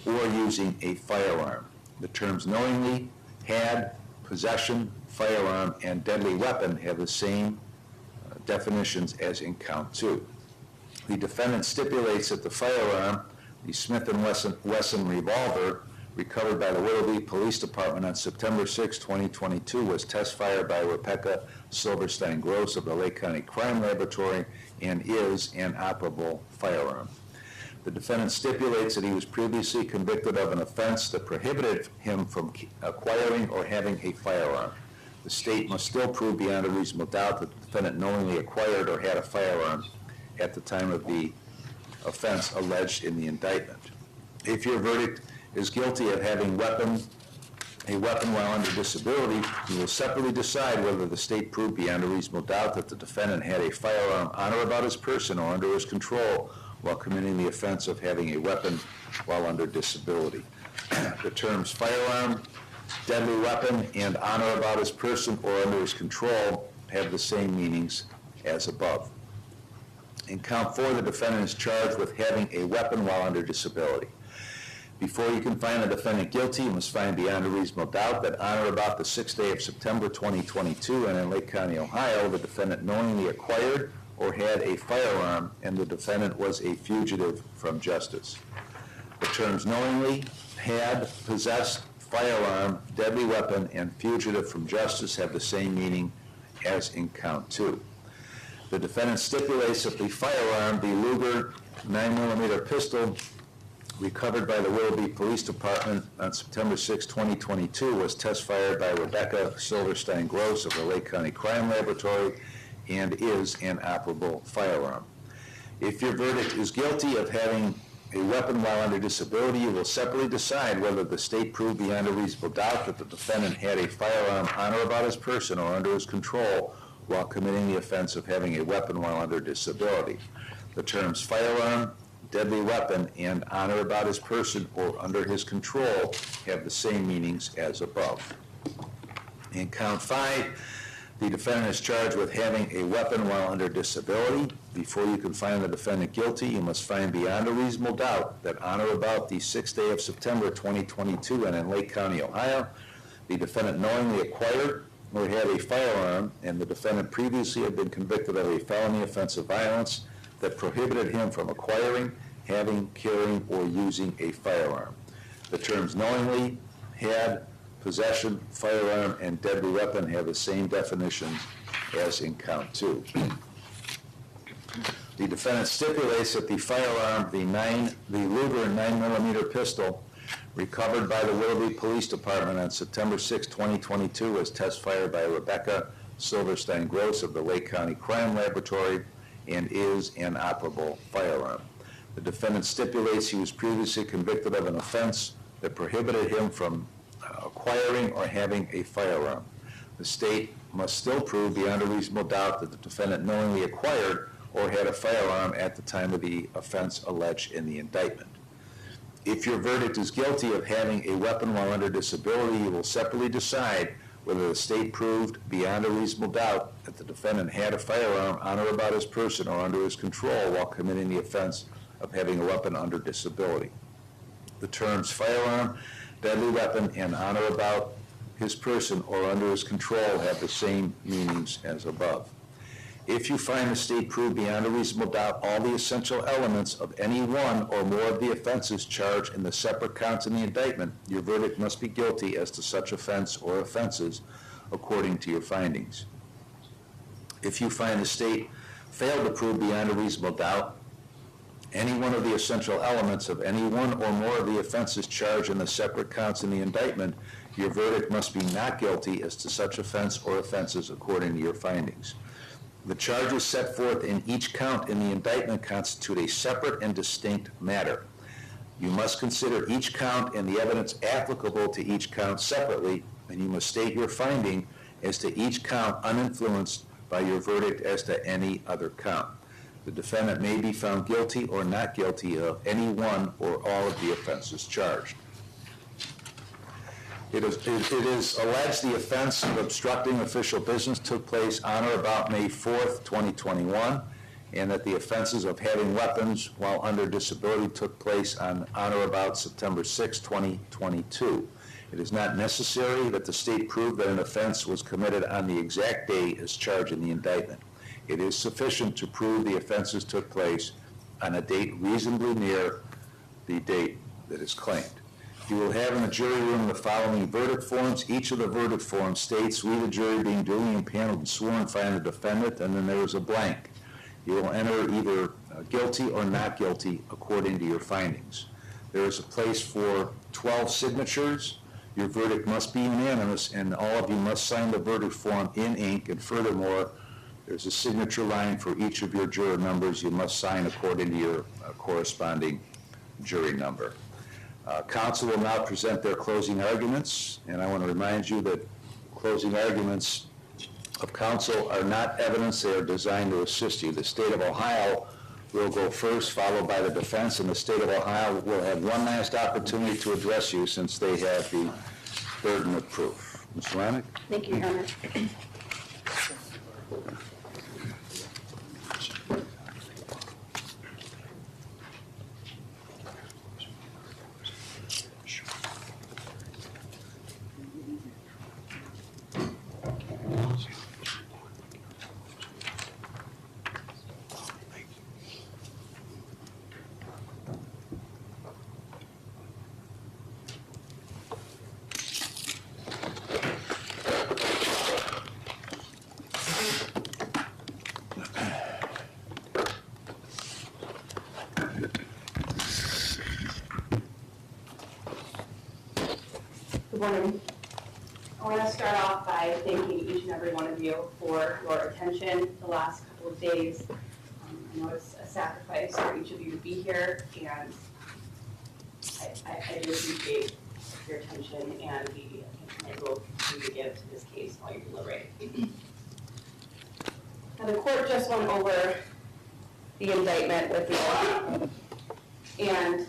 [SPEAKER 3] or using a firearm. The terms knowingly, had, possession, firearm, and deadly weapon have the same definitions as in count 2. The defendant stipulates that the firearm, the Smith & Wesson revolver, recovered by the Willoughby Police Department on September 6, 2022, was test-fired by Rebecca Silverstein Gross of the Lake County Crime Laboratory and is an operable firearm. The defendant stipulates that he was previously convicted of an offense that prohibited him from acquiring or having a firearm. The state must still prove beyond a reasonable doubt that the defendant knowingly acquired or had a firearm at the time of the offense alleged in the indictment. If your verdict is guilty of having a weapon while under disability, you will separately decide whether the state proved beyond a reasonable doubt that the defendant had a firearm on or about his person or under his control while committing the offense of having a weapon while under disability. The terms firearm, deadly weapon, and on or about his person or under his control have the same meanings as above. In count 4, the defendant is charged with having a weapon while under disability. Before you can find the defendant guilty, you must find beyond a reasonable doubt that on or about the 6th day of September 2022 and in Lake County, Ohio, the defendant knowingly acquired or had a firearm and the defendant was a fugitive from justice. The terms knowingly, had, possessed, firearm, deadly weapon, and fugitive from justice have the same meaning as in count 2. The defendant stipulates that the firearm, the Luger 9mm pistol, recovered by the Willoughby Police Department on September 6, 2022, was test fired by Rebecca Silverstein Gross of the Lake County Crime Laboratory and is an operable firearm. If your verdict is guilty of having a weapon while under disability, you will separately decide whether the state proved beyond a reasonable doubt that the defendant had a firearm on or about his person or under his control while committing the offense of having a weapon while under disability. The terms firearm, deadly weapon, and on or about his person or under his control have the same meanings as above. In count 5, the defendant is charged with having a weapon while under disability. Before you can find the defendant guilty, you must find beyond a reasonable doubt that on or about the 6th day of September 2022 and in Lake County, Ohio, the defendant knowingly acquired or had a firearm, and the defendant previously had been convicted of a felony offense of violence that prohibited him from acquiring, having, carrying, or using a firearm. The terms knowingly, had, possession, firearm, and deadly weapon have the same definitions as in count 2. The defendant stipulates that the firearm, the Luger 9mm pistol, recovered by the Willoughby Police Department on September 6, 2022, was test fired by Rebecca Silverstein Gross of the Lake County Crime Laboratory and is an operable firearm. The defendant stipulates he was previously convicted of an offense that prohibited him from acquiring or having a firearm. The state must still prove beyond a reasonable doubt that the defendant knowingly acquired or had a firearm at the time of the offense alleged in the indictment. If your verdict is guilty of having a weapon while under disability, you will separately decide whether the state proved beyond a reasonable doubt that the defendant had a firearm on or about his person or under his control while committing the offense of having a weapon under disability. The terms firearm, deadly weapon, and on or about his person or under his control have the same meanings as above. If you find the state proved beyond a reasonable doubt all the essential elements of any one or more of the offenses charged in the separate counts in the indictment, your verdict must be guilty as to such offense or offenses according to your findings. If you find the state failed to prove beyond a reasonable doubt any one of the essential elements of any one or more of the offenses charged in the separate counts in the indictment, your verdict must be not guilty as to such offense or offenses according to your findings. The charges set forth in each count in the indictment constitute a separate and distinct matter. You must consider each count and the evidence applicable to each count separately, and you must state your finding as to each count uninfluenced by your verdict as to any other count. The defendant may be found guilty or not guilty of any one or all of the offenses charged. It is alleged the offense of obstructing official business took place on or about May 4th, 2021, and that the offenses of having weapons while under disability took place on or about September 6, 2022. It is not necessary that the state prove that an offense was committed on the exact day as charged in the indictment. It is sufficient to prove the offenses took place on a date reasonably near the date that is claimed. You will have in the jury room the following verdict forms. Each of the verdict forms states, "We, the jury, being duly impaneled and sworn, find the defendant," and then there is a blank. You will enter either guilty or not guilty according to your findings. There is a place for 12 signatures. Your verdict must be unanimous, and all of you must sign the verdict form in ink, and furthermore, there's a signature line for each of your juror numbers. You must sign according to your corresponding jury number. Counsel will now present their closing arguments, and I want to remind you that closing arguments of counsel are not evidence. They are designed to assist you. The state of Ohio will go first, followed by the defense, and the state of Ohio will have one last opportunity to address you since they have the burden of proof. Ms. Ronick?
[SPEAKER 2] Thank you, Your Honor. morning. I want to start off by thanking each and every one of you for your attention the last couple of days. I know it's a sacrifice for each of you to be here, and I do appreciate your attention and the attention that you will continue to give to this case while you're deliberating. Now, the court just went over the indictment with you, and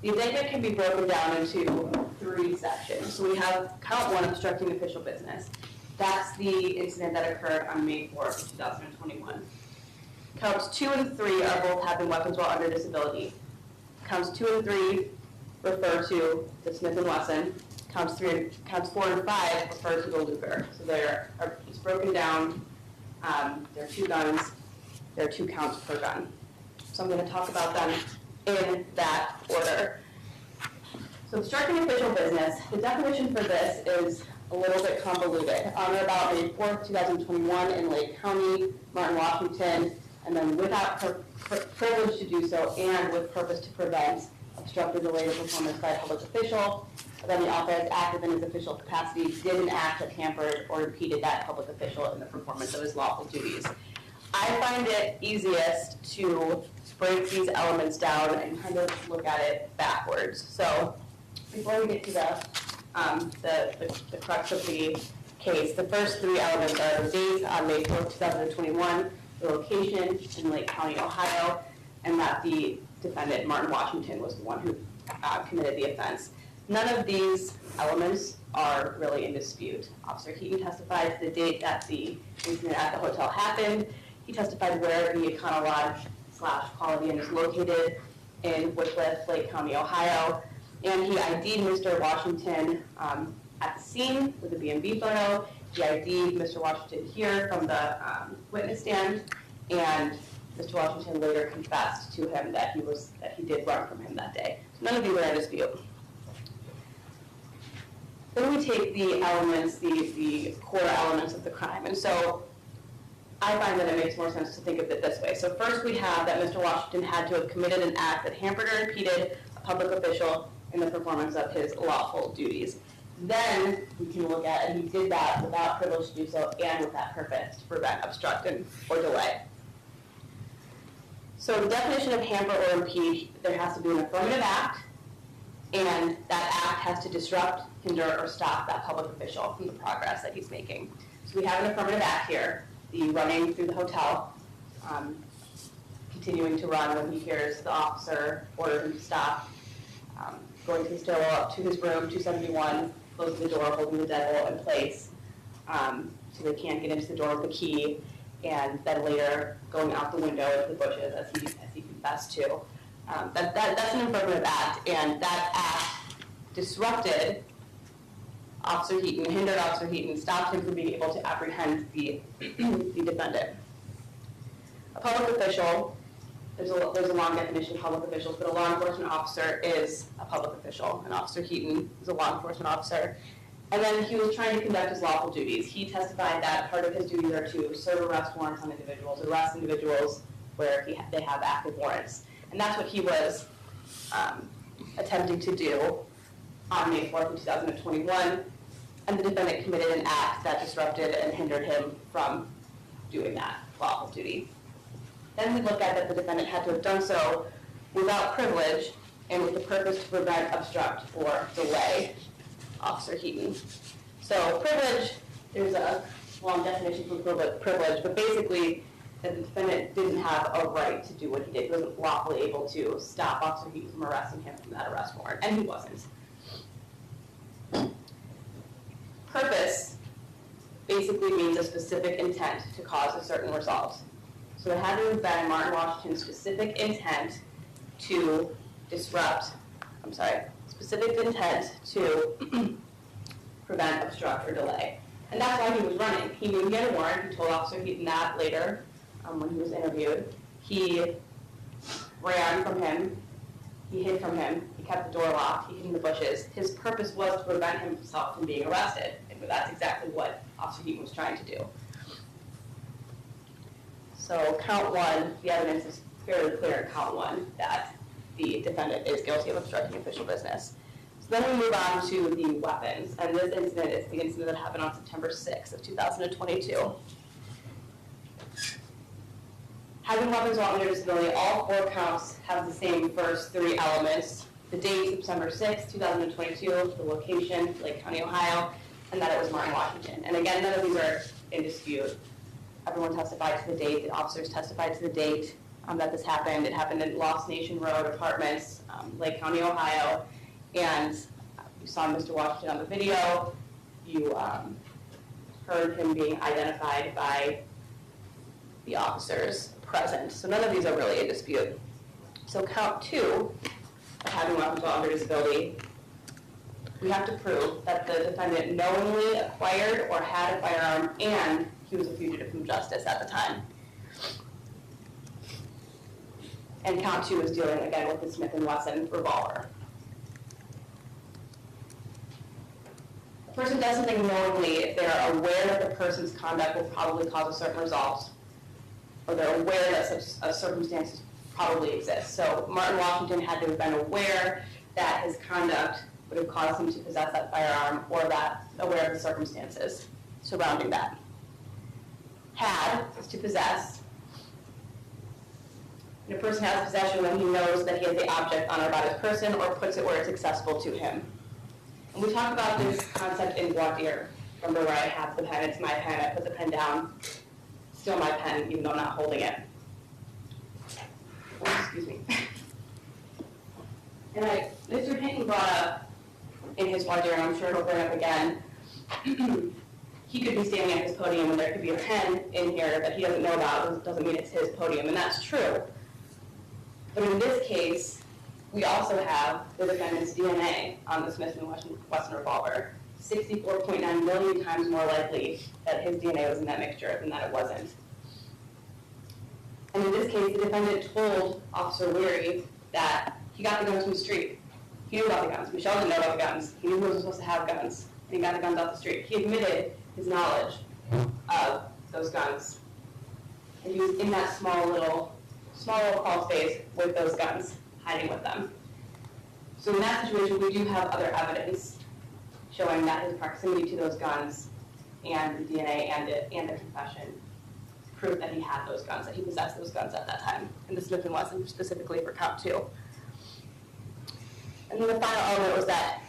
[SPEAKER 2] the indictment can be broken down into 3 sections. So we have count 1, obstructing official business. That's the incident that occurred on May 4th, 2021. Counts 2 and 3 are both having weapons while under disability. Counts 2 and 3 refer to the Smith & Wesson. Counts 4 and 5 refer to the Luger. So it's broken down. There are 2 guns. There are 2 counts per gun. So I'm going to talk about them in that order. So obstructing official business, the definition for this is a little bit convoluted. On or about May 4th, 2021 in Lake County, Martin, Washington, and then without privilege to do so and with purpose to prevent, obstruct or delay the performance by a public official, then the authorized act within his official capacity did an act that hampered or impeded that public official in the performance of his lawful duties. I find it easiest to break these elements down and kind of look at it backwards. So before we get to the crux of the case, the first 3 elements are the date on May 4th, 2021, the location in Lake County, Ohio, and that the defendant, Martin Washington, was the one who committed the offense. None of these elements are really in dispute. Officer Heaton testified to the date that the incident at the hotel happened. He testified where the Econo Lodge / Quality Inn is located in Wickliffe, Lake County, Ohio. And he ID'd Mr. Washington at the scene with a B&B photo. He ID'd Mr. Washington here from the witness stand, and Mr. Washington later confessed to him that he did run from him that day. So none of these are in dispute. Then we take the elements, the core elements of the crime. And so I find that it makes more sense to think of it this way. So first we have that Mr. Washington had to have committed an act that hampered or impeded a public official in the performance of his lawful duties. Then we can look at, and he did that without privilege to do so and with that purpose to prevent, obstruct, or delay. So the definition of hamper or impede, there has to be an affirmative act, and that act has to disrupt, hinder, or stop that public official from the progress that he's making. So we have an affirmative act here, the running through the hotel, continuing to run when he hears the officer order him to stop, going to the stairwell up to his room, 271, closing the door, holding the deadbolt in place so they can't get into the door with the key, and then later going out the window into the bushes as he confessed to. That's an affirmative act, and that act disrupted Officer Heaton, hindered Officer Heaton, stopped him from being able to apprehend the defendant. A public official, there's a long definition of public officials, but a law enforcement officer is a public official, and Officer Heaton is a law enforcement officer. And then he was trying to conduct his lawful duties. He testified that part of his duties are to serve arrest warrants on individuals, arrest individuals where they have active warrants. And that's what he was attempting to do on May 4th, 2021, and the defendant committed an act that disrupted and hindered him from doing that lawful duty. Then we look at that the defendant had to have done so without privilege and with the purpose to prevent, obstruct, or delay Officer Heaton. So privilege, there's a long definition for privilege, but basically the defendant didn't have a right to do what he did. He wasn't lawfully able to stop Officer Heaton from arresting him from that arrest warrant, and he wasn't. Purpose basically means a specific intent to cause a certain result. So it had to have been Martin Washington's specific intent to specific intent to prevent, obstruct, or delay. And that's why he was running. He knew he had a warrant. He told Officer Heaton that later when he was interviewed. He ran from him. He hid from him. He kept the door locked. He hid in the bushes. His purpose was to prevent himself from being arrested. And that's exactly what Officer Heaton was trying to do. So count 1, the evidence is fairly clear in count 1 that the defendant is guilty of obstructing official business. So then we move on to the weapons, and this incident is the incident that happened on September 6th of 2022. Having weapons while under disability, all 4 counts have the same first 3 elements. The date, September 6th, 2022, the location, Lake County, Ohio, and that it was Martin, Washington. And again, none of these are in dispute. Everyone testified to the date, the officers testified to the date that this happened. It happened in Lost Nation Road Apartments, Lake County, Ohio. And you saw Mr. Washington on the video. You heard him being identified by the officers present. So none of these are really in dispute. So count 2, of having weapons while under disability, we have to prove that the defendant knowingly acquired or had a firearm and he was a fugitive from justice at the time. And count 2 is dealing again with the Smith & Wesson revolver. A person does something knowingly if they are aware that the person's conduct will probably cause a certain result, or they're aware that such circumstances probably exist. So Martin Washington had to have been aware that his conduct would have caused him to possess that firearm, or that aware of the circumstances surrounding that. Had is to possess. And a person has possession when he knows that he has the object on or about his person, or puts it where it's accessible to him. And we talk about this concept in voir dire. Remember where I have the pen, it's my pen, I put the pen down, still my pen, even though I'm not holding it. Oh, excuse me. And Mr. Hinton brought up in his voir dire, and I'm sure he'll bring up again, he could be standing at his podium and there could be a pen in here that he doesn't know about. Doesn't mean it's his podium, and that's true. But in this case, we also have the defendant's DNA on the Smith & Wesson revolver. 64.9 million times more likely that his DNA was in that mixture than that it wasn't. And in this case, the defendant told Officer Weary that he got the guns from the street. He knew about the guns. Michelle didn't know about the guns. He knew who was supposed to have guns, and he got the guns off the street. He admitted his knowledge of those guns. And he was in that small little crawl space with those guns, hiding with them. So in that situation, we do have other evidence showing that his proximity to those guns and the DNA and the confession prove that he had those guns, that he possessed those guns at that time, and the Smith & Wesson specifically for count 2. And then the final element was that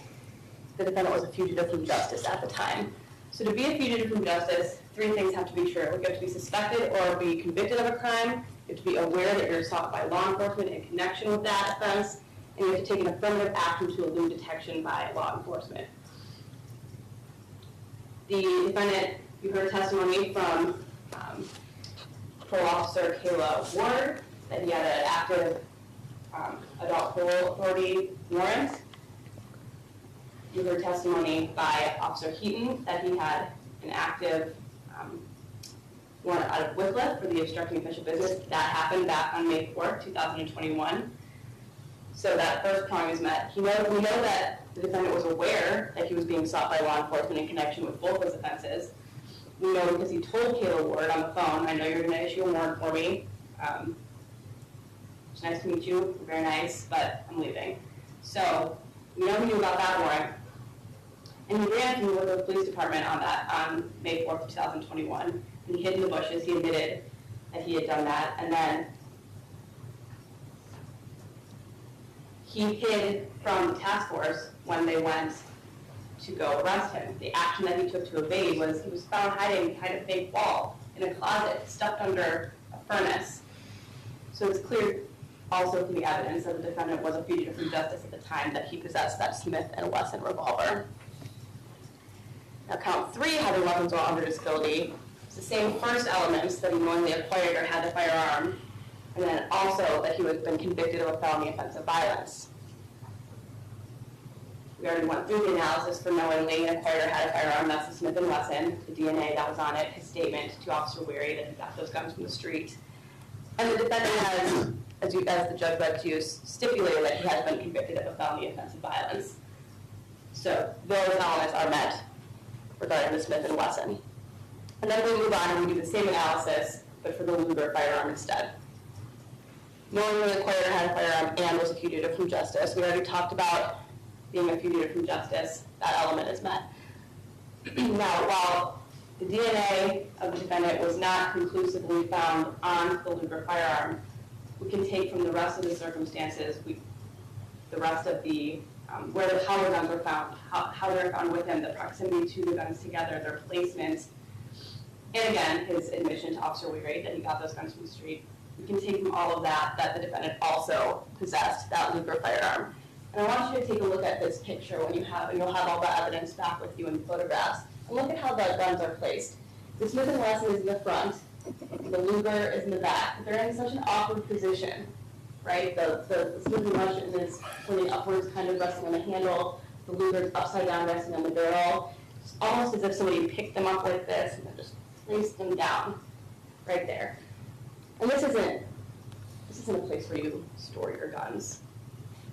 [SPEAKER 2] the defendant was a fugitive from justice at the time. So to be a fugitive from justice, 3 things have to be true. You have to be suspected or be convicted of a crime. You have to be aware that you're sought by law enforcement in connection with that offense, and you have to take an affirmative action to elude detection by law enforcement. The defendant, you heard testimony from Parole Officer Kayla Ward that he had an active adult parole authority warrant. You heard testimony by Officer Heaton that he had an active warrant out of Wycliffe for the obstructing official business. That happened back on May 4th, 2021. So that first prong is met. We know that the defendant was aware that he was being sought by law enforcement in connection with both those offenses. We know because he told Kayla Ward on the phone, I know you're going to issue a warrant for me. It's nice to meet you, very nice, but I'm leaving. So we know he knew about that warrant. And he ran through with the police department on May 4th, 2021. And he hid in the bushes. He admitted that he had done that. And then he hid from the task force when they went to go arrest him. The action that he took to evade was he was found hiding behind a fake wall in a closet, stuffed under a furnace. So it's clear also from the evidence that the defendant was a fugitive from justice at the time that he possessed that Smith & Wesson revolver. Now count 3, having weapons while under disability, it's the same first elements that he knowingly acquired or had the firearm, and then also that he had been convicted of a felony offense of violence. We already went through the analysis for knowingly acquired or had a firearm. That's the Smith & Wesson, the DNA that was on it, his statement to Officer Weary that he got those guns from the street. And the defendant has, as the judge read to you, stipulated that he has been convicted of a felony offense of violence. So those elements are met regarding the Smith & Wesson. And then we move on and we do the same analysis, but for the Luger firearm instead. Knowingly acquired or had a firearm and was a fugitive from justice. We already talked about being a fugitive from justice, that element is met. Now, while the DNA of the defendant was not conclusively found on the Luger firearm, we can take from the rest of the circumstances, the rest of the, how the guns were found, how they're found with him, the proximity to the guns together, their placement, and again, his admission to Officer Weary that he got those guns from the street. We can take from all of that the defendant also possessed that Luger firearm. And I want you to take a look at this picture when you'll have all the evidence back with you in photographs. And look at how the guns are placed. The Smith & Wesson is in the front, the Luger is in the back. They're in such an awkward position, right? The Smith & Wesson is pointing upwards, kind of resting on the handle. The Luger is upside down, resting on the barrel. It's almost as if somebody picked them up like this and then just placed them down right there. And this isn't a place where you store your guns.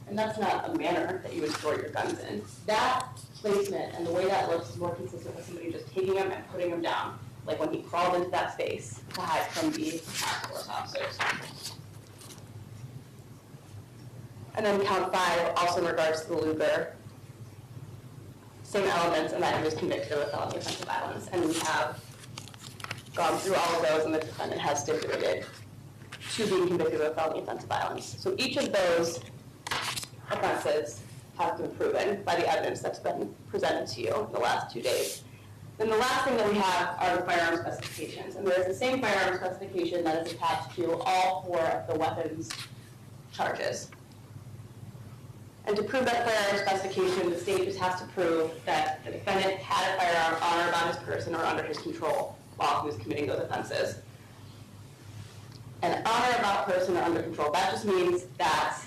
[SPEAKER 2] And that's not a manner that you would store your guns in. That placement and the way that looks is more consistent with somebody just taking them and putting them down, like when he crawled into that space to hide from the task force officers. And then count 5, also in regards to the Luger, same elements, and that he was convicted of a felony offense of violence. And we have gone through all of those, and the defendant has stipulated to being convicted of a felony offense of violence. So each of those offenses have been proven by the evidence that's been presented to you in the last 2 days. Then the last thing that we have are the firearm specifications. And there is the same firearm specification that is attached to all 4 of the weapons charges. And to prove that firearm specification, the state just has to prove that the defendant had a firearm on or about his person or under his control while he was committing those offenses. And on or about person or under control, that just means that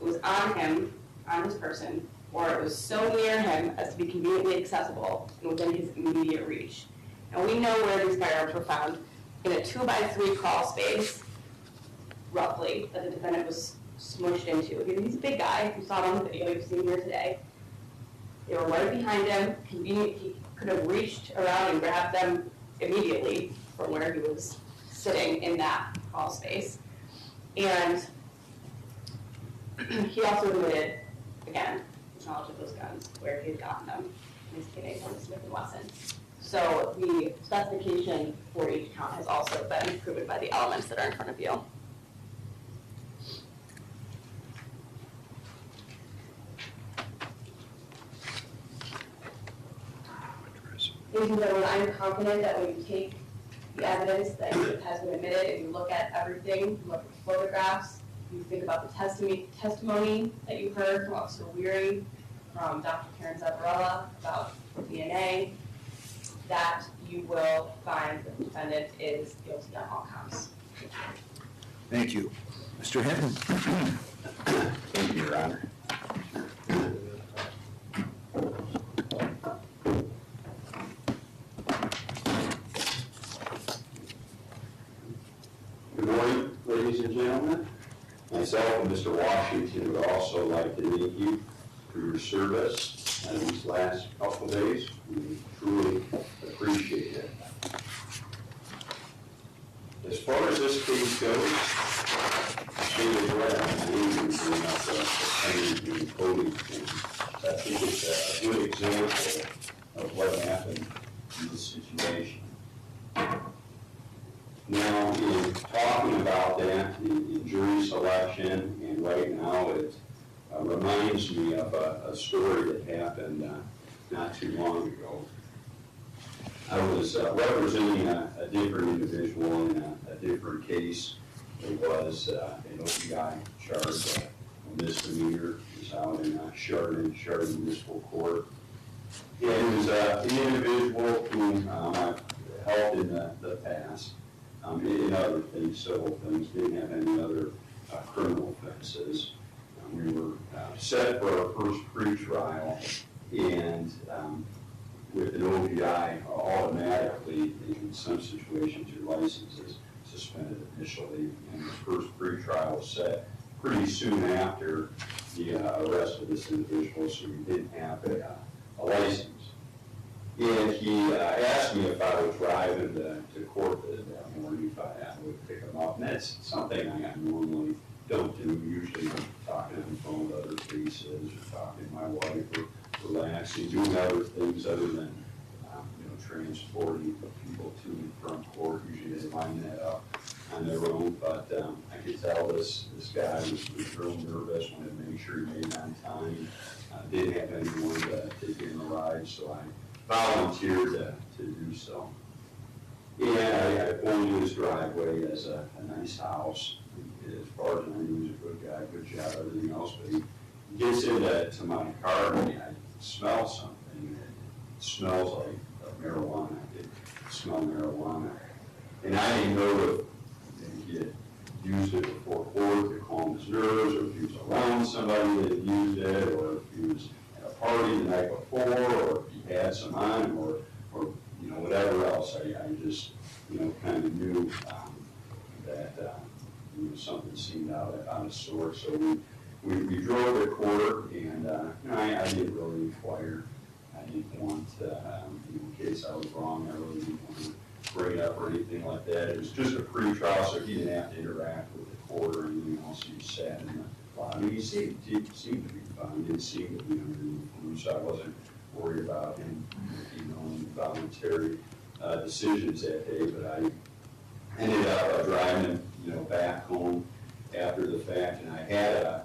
[SPEAKER 2] it was on him, on his person, or it was so near him as to be conveniently accessible and within his immediate reach. And we know where these firearms were found in a 2x3 crawl space, roughly, that the defendant was smushed into. He's a big guy. You saw it on the video you've seen here today. They were right behind him. He could have reached around and grabbed them immediately from where he was sitting in that crawl space. And he also admitted, again, his knowledge of those guns, where he had gotten them in his teenage home, Smith & Wesson. So the specification for each count has also been proven by the elements that are in front of you. Ladies and gentlemen, I'm confident that when you take the evidence that has been admitted and you look at everything, you look at the photographs, you think about the testimony that you heard from Officer Weary, from Dr. Karen Zavarella about DNA, that you will find the defendant is guilty on all counts.
[SPEAKER 3] Thank you. Mr. Hinton.
[SPEAKER 4] Thank you, Your Honor. Good morning, ladies and gentlemen. Myself and Mr. Washington would also like to thank you for your service in these last couple days. We truly appreciate it. As far as this case goes, the state is right on the name of bring up the coding thing. I think it's a good example of what happened in this situation. Now, in talking about that, in jury selection, and right now it reminds me of a story that happened not too long ago. I was representing a different individual in a different case. It was an OPI charge, a misdemeanor. It was out in Chardon Municipal Court. And it was an individual whom I've helped in the past. In other things, civil things, didn't have any other criminal offenses. We were set for our first pre-trial, and with an OPI, automatically, in some situations, your license is suspended initially, and the first pre-trial was set pretty soon after the arrest of this individual, so we didn't have a license. And he asked me if I would drive him to court that morning, if I would pick him up. And that's something I normally don't do. Usually I'm talking on the phone with other cases or talking to my wife transporting people to and from court. Usually they line that up on their own, but I could tell this guy was real nervous, wanted to make sure he made it on time. Didn't have anyone to take in the ride, so I volunteered to do so. And I pulled into his driveway as a nice house. As far as I knew, he was a good guy, good job, everything else, but he gets into my car and I smell something. It smells like marijuana. I could smell marijuana. And I didn't know if he had used it before court to calm his nerves, or if he was around somebody that had used it, or if he was at a party the night before, or if he had some on him, or you know, whatever else. I just, you know, kind of knew that you know, something seemed out of sorts. So we drove to court, and you know, I didn't really inquire. I didn't want, in case I was wrong, I really didn't want to bring it up or anything like that. It was just a pre-trial, so he didn't have to interact with the court or anything else. He just sat in the lobby. He seemed to be fine. He didn't seem to be under the influence, so I wasn't worried about him making voluntary decisions that day. But I ended up driving him, you know, back home after the fact, and I had a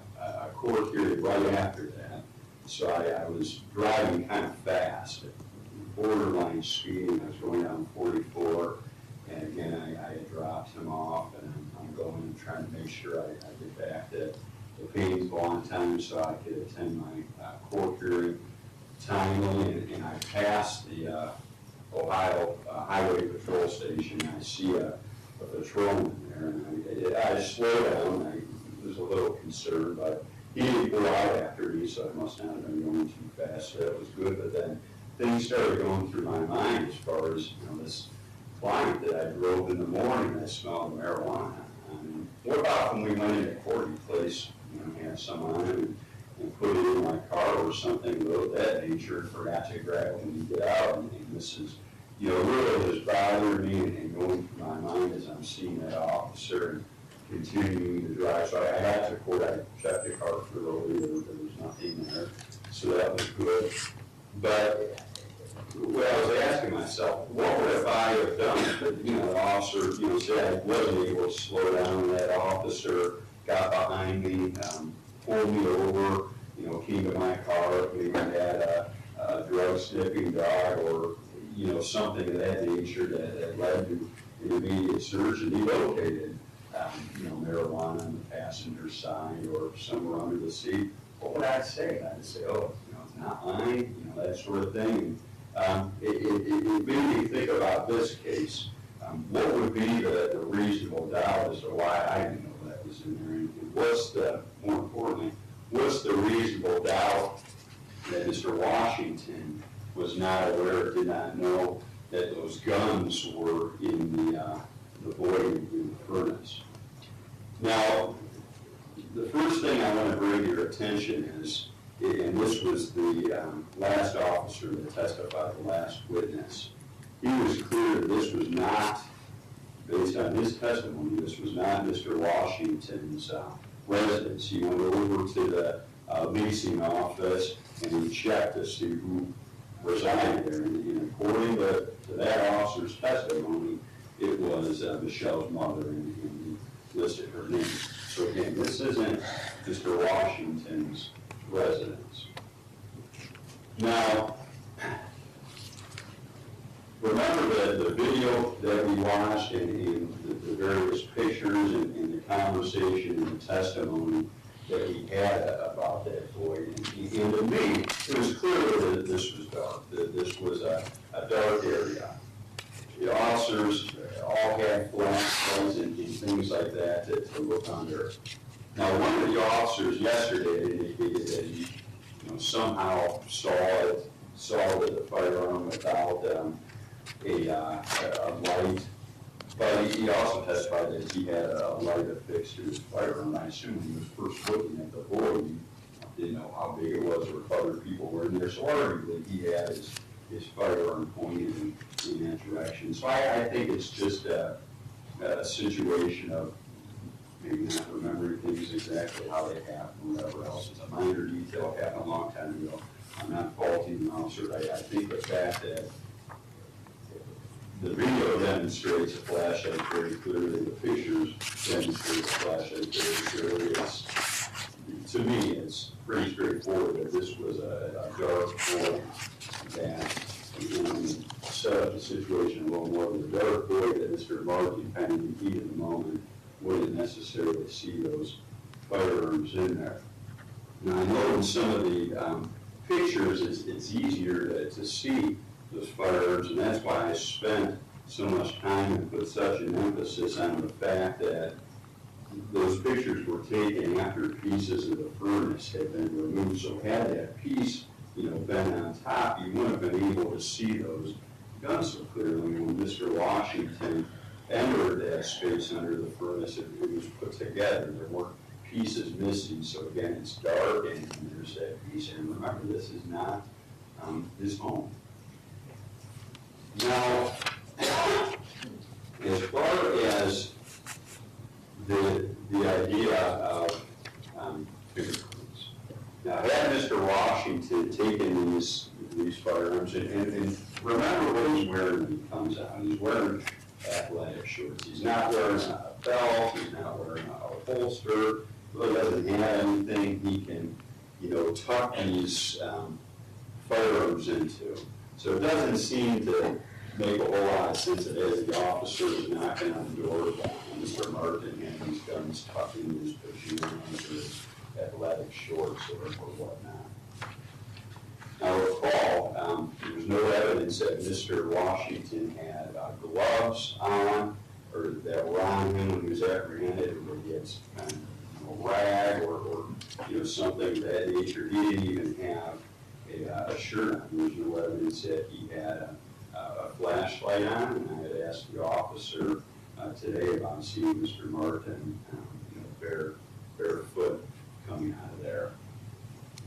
[SPEAKER 4] court hearing right after that. So I was driving kind of fast, borderline speeding. I was going down 44, and again, I had dropped him off, and I'm going and trying to make sure I get back to the Painesville on time so I could attend my court hearing timely, and I passed the Ohio Highway Patrol Station, and I see a patrolman there, and I slowed down. I was a little concerned, but he didn't go out after me, so I must not have been going too fast, so that was good. But then things started going through my mind as far as, you know, this client that I drove in the morning, I smelled marijuana. I mean, what about when we went into court, you place, you know, had some on and put it in my car or something of that nature, and forgot to grab it when you get out, and this is, you know, really has bothered me and going through my mind as I'm seeing that officer and continuing to drive. So I got to court, I checked the car thoroughly, there was nothing there, so that was good. But what I was asking myself, what would if I have done? You know, the officer, you know, said I wasn't able to slow down. That officer got behind me, pulled me over, you know, came to my car, maybe had a drug sniffing dog, or you know, something of that nature that led to an immediate search, and he located, you know, marijuana on the passenger side or somewhere under the seat. What would I say? I'd say, oh, you know, it's not mine, you know, that sort of thing. It made me think about this case. What would be the reasonable doubt as to why I didn't know that was in there? And what's the, more importantly, what's the reasonable doubt that Mr. Washington was not aware, did not know that those guns were in the void in the furnace? Now, the first thing I want to bring to your attention is, and this was the last officer that testified, the last witness, he was clear that this was not, based on his testimony, this was not Mr. Washington's residence. He went over to the leasing office and he checked to see who resided there. And according to that officer's testimony, it was Michelle's mother, and he listed her name. So again, this isn't Mr. Washington's residence. Now, remember the video that we watched and the various pictures and the conversation and the testimony that he had about that void. And to me, it was clear that this was dark, that this was a dark area. The officers all had flashlights and things like that to look under. Now, one of the officers yesterday indicated that he, you know, somehow saw the firearm without a light. But he also testified that he had a light affixed to his firearm. I assume he was first looking at the void. He didn't know how big it was or if other people were in there. So arguably he had his firearm pointed in that direction. So I think it's just a situation of maybe not remembering things exactly how they happened, whatever else. It's a minor detail, happened a long time ago. I'm not faulting the officer. I think the fact that The video demonstrates a flashlight very clearly, the pictures demonstrate a flashlight very clearly. To me, it's pretty straightforward that this was a dark void that set up the situation a little more. The dark void that Mr. Martin, kind of in the heat of the moment, wouldn't necessarily see those firearms in there. Now, I know in some of the pictures, it's easier to see those firearms, and that's why I spent so much time and put such an emphasis on the fact that those pictures were taken after pieces of the furnace had been removed. So had that piece, been on top, you wouldn't have been able to see those guns so clearly. When Mr. Washington entered that space under the furnace, it was put together. There weren't pieces missing. So again, it's dark and there's that piece. And remember, this is not his home. Now, as far as the idea of fingerprints, now had Mr. Washington taken these firearms, and remember what he's wearing when he comes out. He's wearing athletic shorts. He's not wearing a belt. He's not wearing a holster. Really doesn't have anything he can, tuck these firearms into. So it doesn't seem to make a whole lot of sense that as the officer is knocking on the door, Mr. Martin had these guns tucked in his pajamas or his athletic shorts or whatnot. Now recall, there's no evidence that Mr. Washington had gloves on or that were on him when he was apprehended, or he had some kind of a rag or something of that nature. He didn't even have a shirt on. There's no evidence that he had a flashlight on, and I had asked the officer today about seeing Mr. Martin barefoot coming out of there.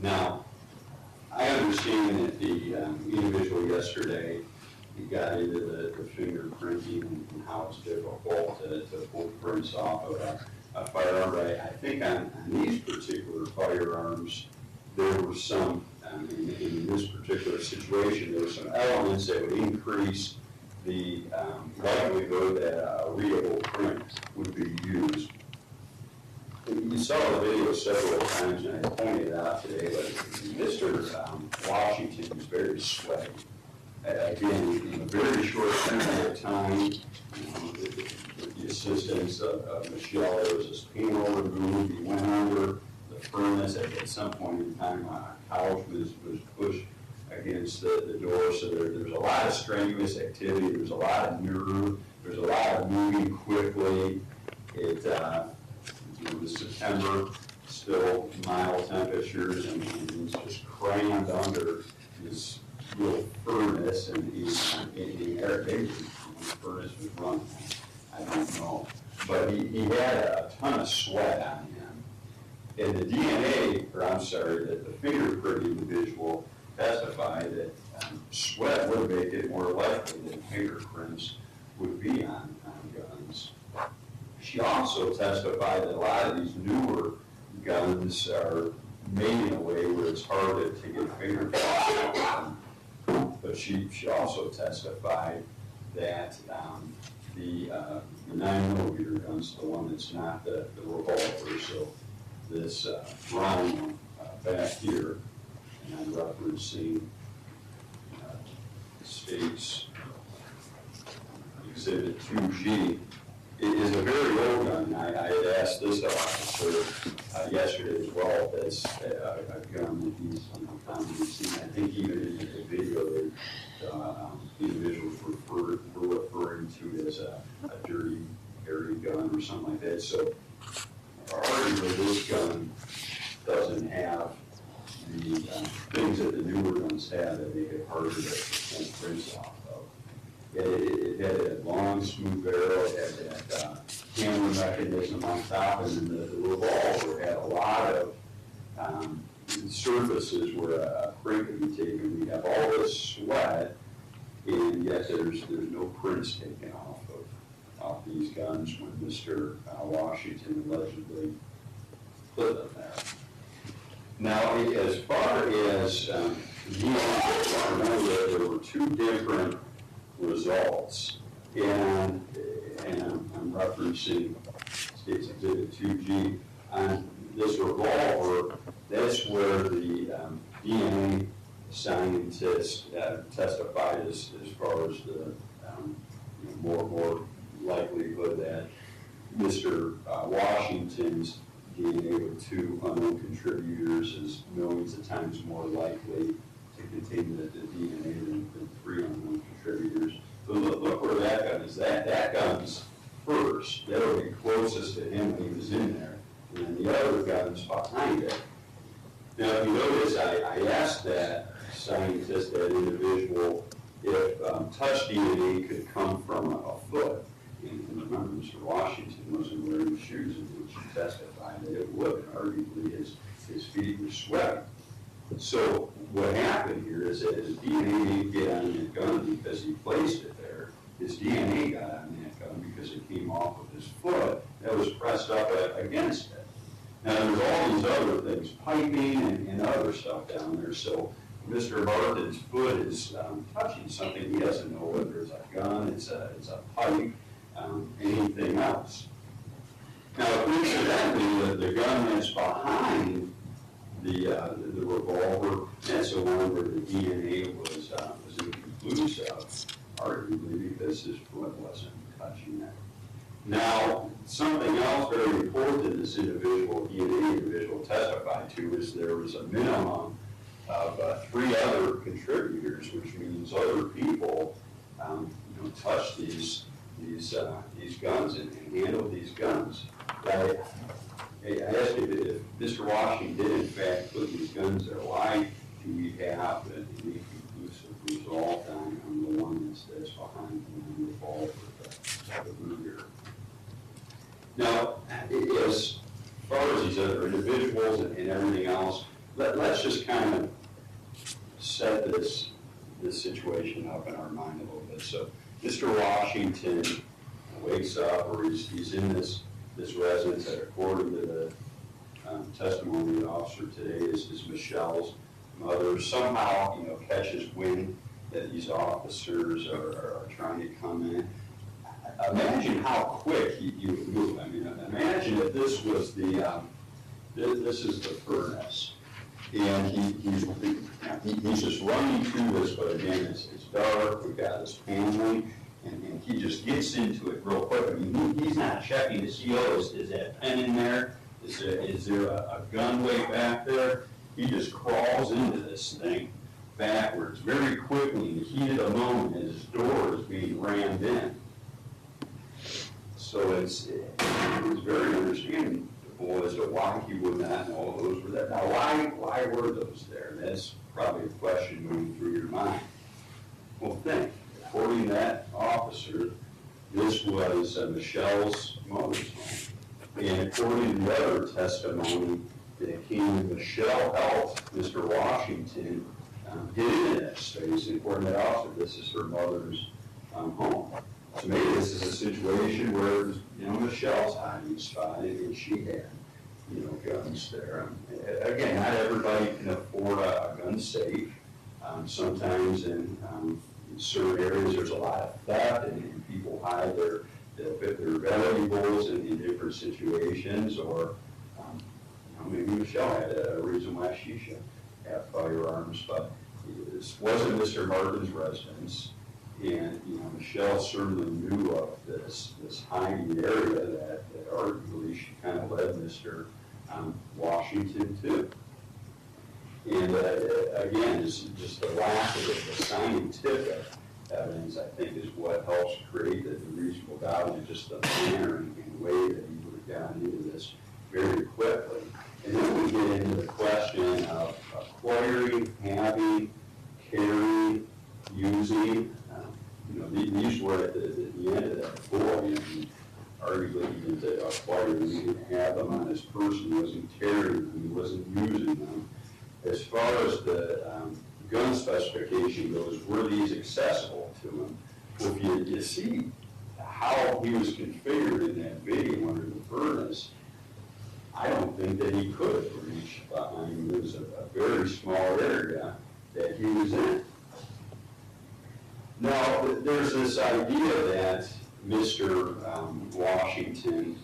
[SPEAKER 4] Now, I understand that the individual yesterday, he got into the fingerprinting and how it's difficult to pull prints off of a firearm, but I think on these particular firearms, there were some, in this particular situation, there were some elements that would increase the likelihood that a readable print would be used. You saw the video several times, and I pointed out today, but Mr. Washington was very sweaty. Again, in a very short period of time, with the assistance of Michelle, there was this panel removed. He went under the furnace. At some point in time, a couch was pushed against the door. So there's a lot of strenuous activity. There's a lot of nerve. There's a lot of moving quickly. It was September, still mild temperatures, and he's just crammed under this little furnace, and he's in air danger when the furnace was running. I don't know. But he had a ton of sweat on him. And the the fingerprint individual testified that sweat would make it more likely that fingerprints would be on guns. She also testified that a lot of these newer guns are made in a way where it's harder to get fingerprints on them. But she also testified that the 9mm guns, the one that's not the revolver, so this round one back here, and I'm referencing State's Exhibit 2G, it is a very old gun. I had asked this officer yesterday as well if it's a gun that he's commonly seen. I think even in the video, the individuals were referring to it as a dirty, hairy gun or something like that. So arguably this gun doesn't have the things that the newer guns have that make it harder to pull prints off of. It had a long, smooth barrel. It had that camera mechanism on top, and then the revolver had a lot of surfaces where a print could be taken. We have all this sweat, and yet there's no prints taken off these guns when Mr. Washington allegedly put them there. Now, as far as remember that there were two different results And I'm referencing State's Exhibit 2G. On this revolver, that's where the DNA scientists testified as far as the more likelihood that Mr. Washington's DNA with two unknown contributors is millions of times more likely to contain the DNA than three unknown contributors. But look where that gun is. That gun's first. That would be closest to him when he was in there. And then the other gun's behind it. Now, if you notice, I asked that scientist, that individual, if touch DNA could come from a foot. And remember, Mr. Washington wasn't wearing shoes in which he testified that it would. And arguably, his feet were sweating. So what happened here is that his DNA didn't get on that gun because he placed it there. His DNA got on that gun because it came off of his foot that was pressed up against it. Now, there's all these other things, piping and other stuff down there. So Mr. Martin's foot is touching something. He doesn't know whether it's a gun, it's a pipe, anything else. Now, coincidentally, the gun that's behind the revolver, that's the one where the DNA was inconclusive, arguably because his foot wasn't touching it. Now, something else very important this DNA individual testified to is there was a minimum of 3 other contributors, which means other people touched these guns and handled these guns. I asked if Mr. Washington did in fact put these guns there, why do we have an inconclusive result on the one that's behind the revolver, the Ruger? Now, as far as these other individuals and everything else, let's just kind of set this situation up in our mind a little bit. So, Mr. Washington wakes up, or he's in this residence that, according to the testimony of the officer today, is Michelle's mother. Somehow, catches wind that these officers are trying to come in. Imagine how quick you would move. I mean, imagine if this was this is the furnace, and he's just running through this, but again, it's dark, we've got his family, and he just gets into it real quick. I mean, he's not checking to see, is that pen in there? Is there a gun way back there? He just crawls into this thing backwards very quickly. In the heat of the moment, his door is being rammed in. So it's very understandable as to why he would not know those were there. Now, why were those there? That's probably a question going through your mind. Well, think. According to that officer, this was Michelle's mother's home. And according to the other testimony that came, Michelle helped Mr. Washington get into that space. And according to that officer, this is her mother's home. So maybe this is a situation where, Michelle's hiding spot, and she had, guns there. Again, not everybody can afford a gun safe. Sometimes in certain areas, there's a lot of theft, and people hide their valuables in different situations, or maybe Michelle had a reason why she should have firearms, but this wasn't Mr. Martin's residence. And, Michelle certainly knew of this hiding area that arguably she kind of led Mr. Washington to. And again, just the lack of the scientific evidence, I think, is what helps create the reasonable doubt, and just the manner and way that he would have gotten into this very quickly. And then we get into the question of acquiring, having, carrying, using. These were at the end of that boy. I mean, arguably, he didn't acquire them, he didn't have them on his person, he wasn't carrying them, he wasn't using them. As far as the gun specification goes, were these accessible to him? Well, if you see how he was configured in that video under the furnace, I don't think that he could have reached behind. It was a very small area that he was in. Now, there's this idea that Mr. Washington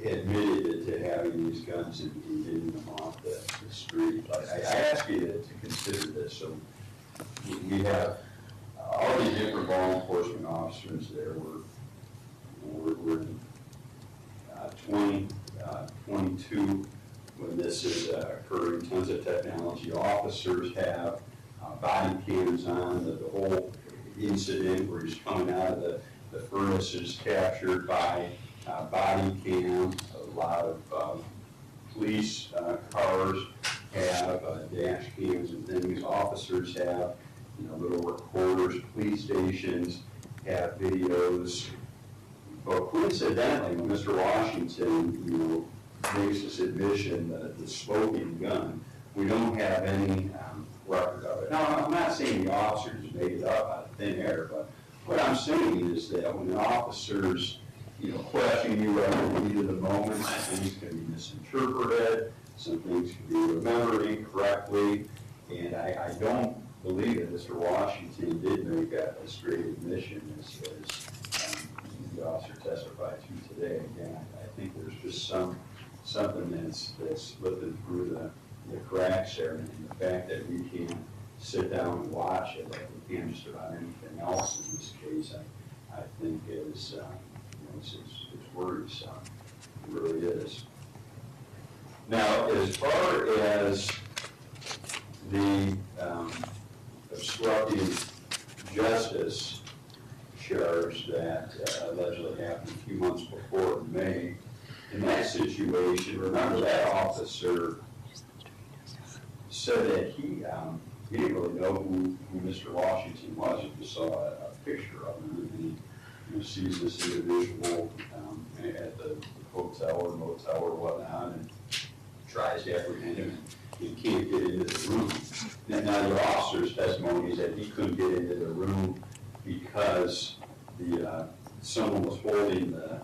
[SPEAKER 4] admitted to having these guns and getting them off the street. I ask you to consider this. So we have all these different law enforcement officers there. We're 22 when this is occurring. Tons of technology. Officers have body cams on. The whole incident where he's coming out of the furnace is captured by body cam. A lot of police cars have dash cams and things. Officers have, little recorders. Police stations have videos. But coincidentally, when Mr. Washington, makes this admission that the smoking gun, we don't have any record of it. Now, I'm not saying the officers made it up out of thin air, but what I'm saying is that when the officers, question you right in the heat of the moment, some things can be misinterpreted, some things can be remembered incorrectly, and I don't believe that Mr. Washington did make a straight admission as the officer testified to today. Again, I think there's just something that's slipping through the cracks there, and the fact that we can't sit down and watch it like we can just about anything else in this case, I think is it's worrisome. It really is. Now, as far as the obstructing justice charge that allegedly happened a few months before in May, in that situation, remember that officer said that he didn't really know who Mr. Washington was. He just saw a picture of him, and he sees this individual at the hotel or motel or whatnot, and tries to apprehend him, and he can't get into the room. Now the officer's testimony is that he couldn't get into the room because someone was holding the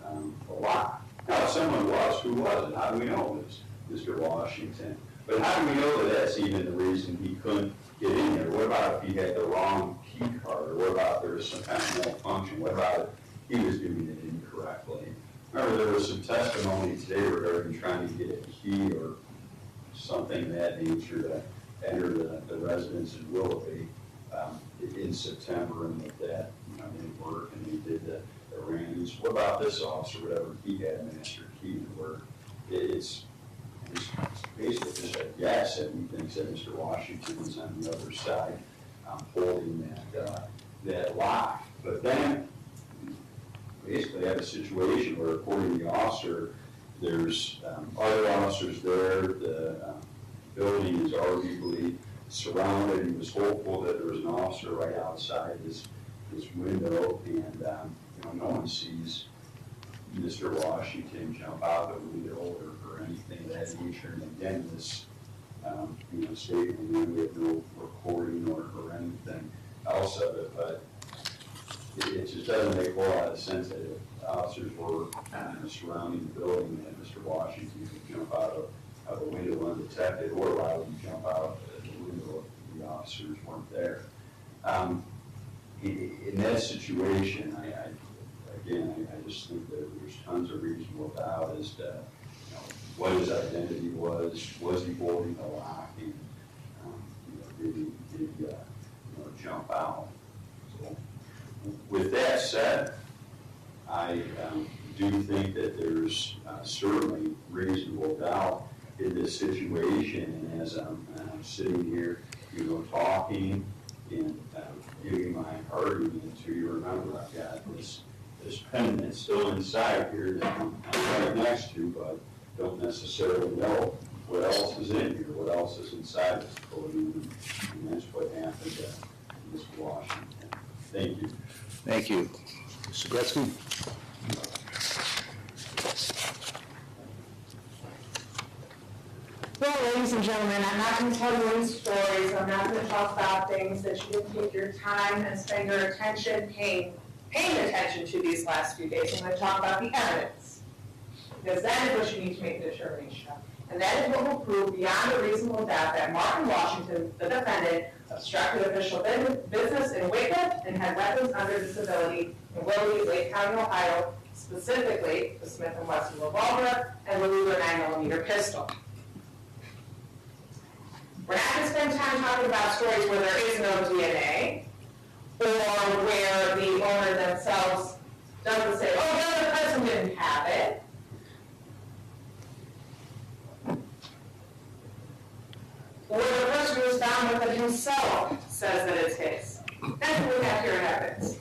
[SPEAKER 4] lock. Now, if someone was, who was it? How do we know it was Mr. Washington? But how do we know that that's even the reason he couldn't get in there? What about if he had the wrong key card? Or what about if there was some kind of malfunction? What about if he was doing it incorrectly? Remember, there was some testimony today regarding trying to get a key or something of that nature to enter the residence in Willoughby in September, and that didn't work, and they did the Randys. What about this officer, whatever he had, master key to work? It's basically just a guess that he thinks that Mr. Washington was on the other side holding that lock. But then, basically have a situation where, according to the officer, there's other officers there. The building is arguably surrounded. He was hopeful that there was an officer right outside his window, and no one sees Mr. Washington jump out the window or anything of that nature. And again, this statement, we have no recording or anything else of it, but it just doesn't make a whole lot of sense that if officers were surrounding the building, that Mr. Washington could jump out of the window undetected, or allow him to jump out the window if the officers weren't there. In that situation, I just think that there's tons of reasonable doubt as to what his identity was he holding the lock, and did he jump out? So, with that said, I do think that there's certainly reasonable doubt in this situation, and as I'm sitting here, talking and giving my argument to you, remember I've got this pen that's still inside here that I'm right next to, but don't necessarily know what else is in here, what else is inside this podium, and that's what happened to Mr. Washington. Thank you.
[SPEAKER 3] Thank you. Mr. Gretzky?
[SPEAKER 5] Well, ladies and gentlemen, I'm not going to tell you any stories. I'm not going to talk about things that you didn't take your time and spend your attention paying attention to these last few days. I'm going to talk about the evidence, because that is what you need to make a determination of. And that is what will prove beyond a reasonable doubt that Martin Washington, the defendant, obstructed official business in Wycliffe and had weapons under disability in Willoughby, Lake County, Ohio, specifically the Smith & Wesson revolver and the Luger 9mm pistol. We're not going to spend time talking about stories where there is no DNA or where the owner themselves doesn't say, oh, the other person didn't have it. Or the person who was found with it himself says that it's his. That's what we have here in evidence.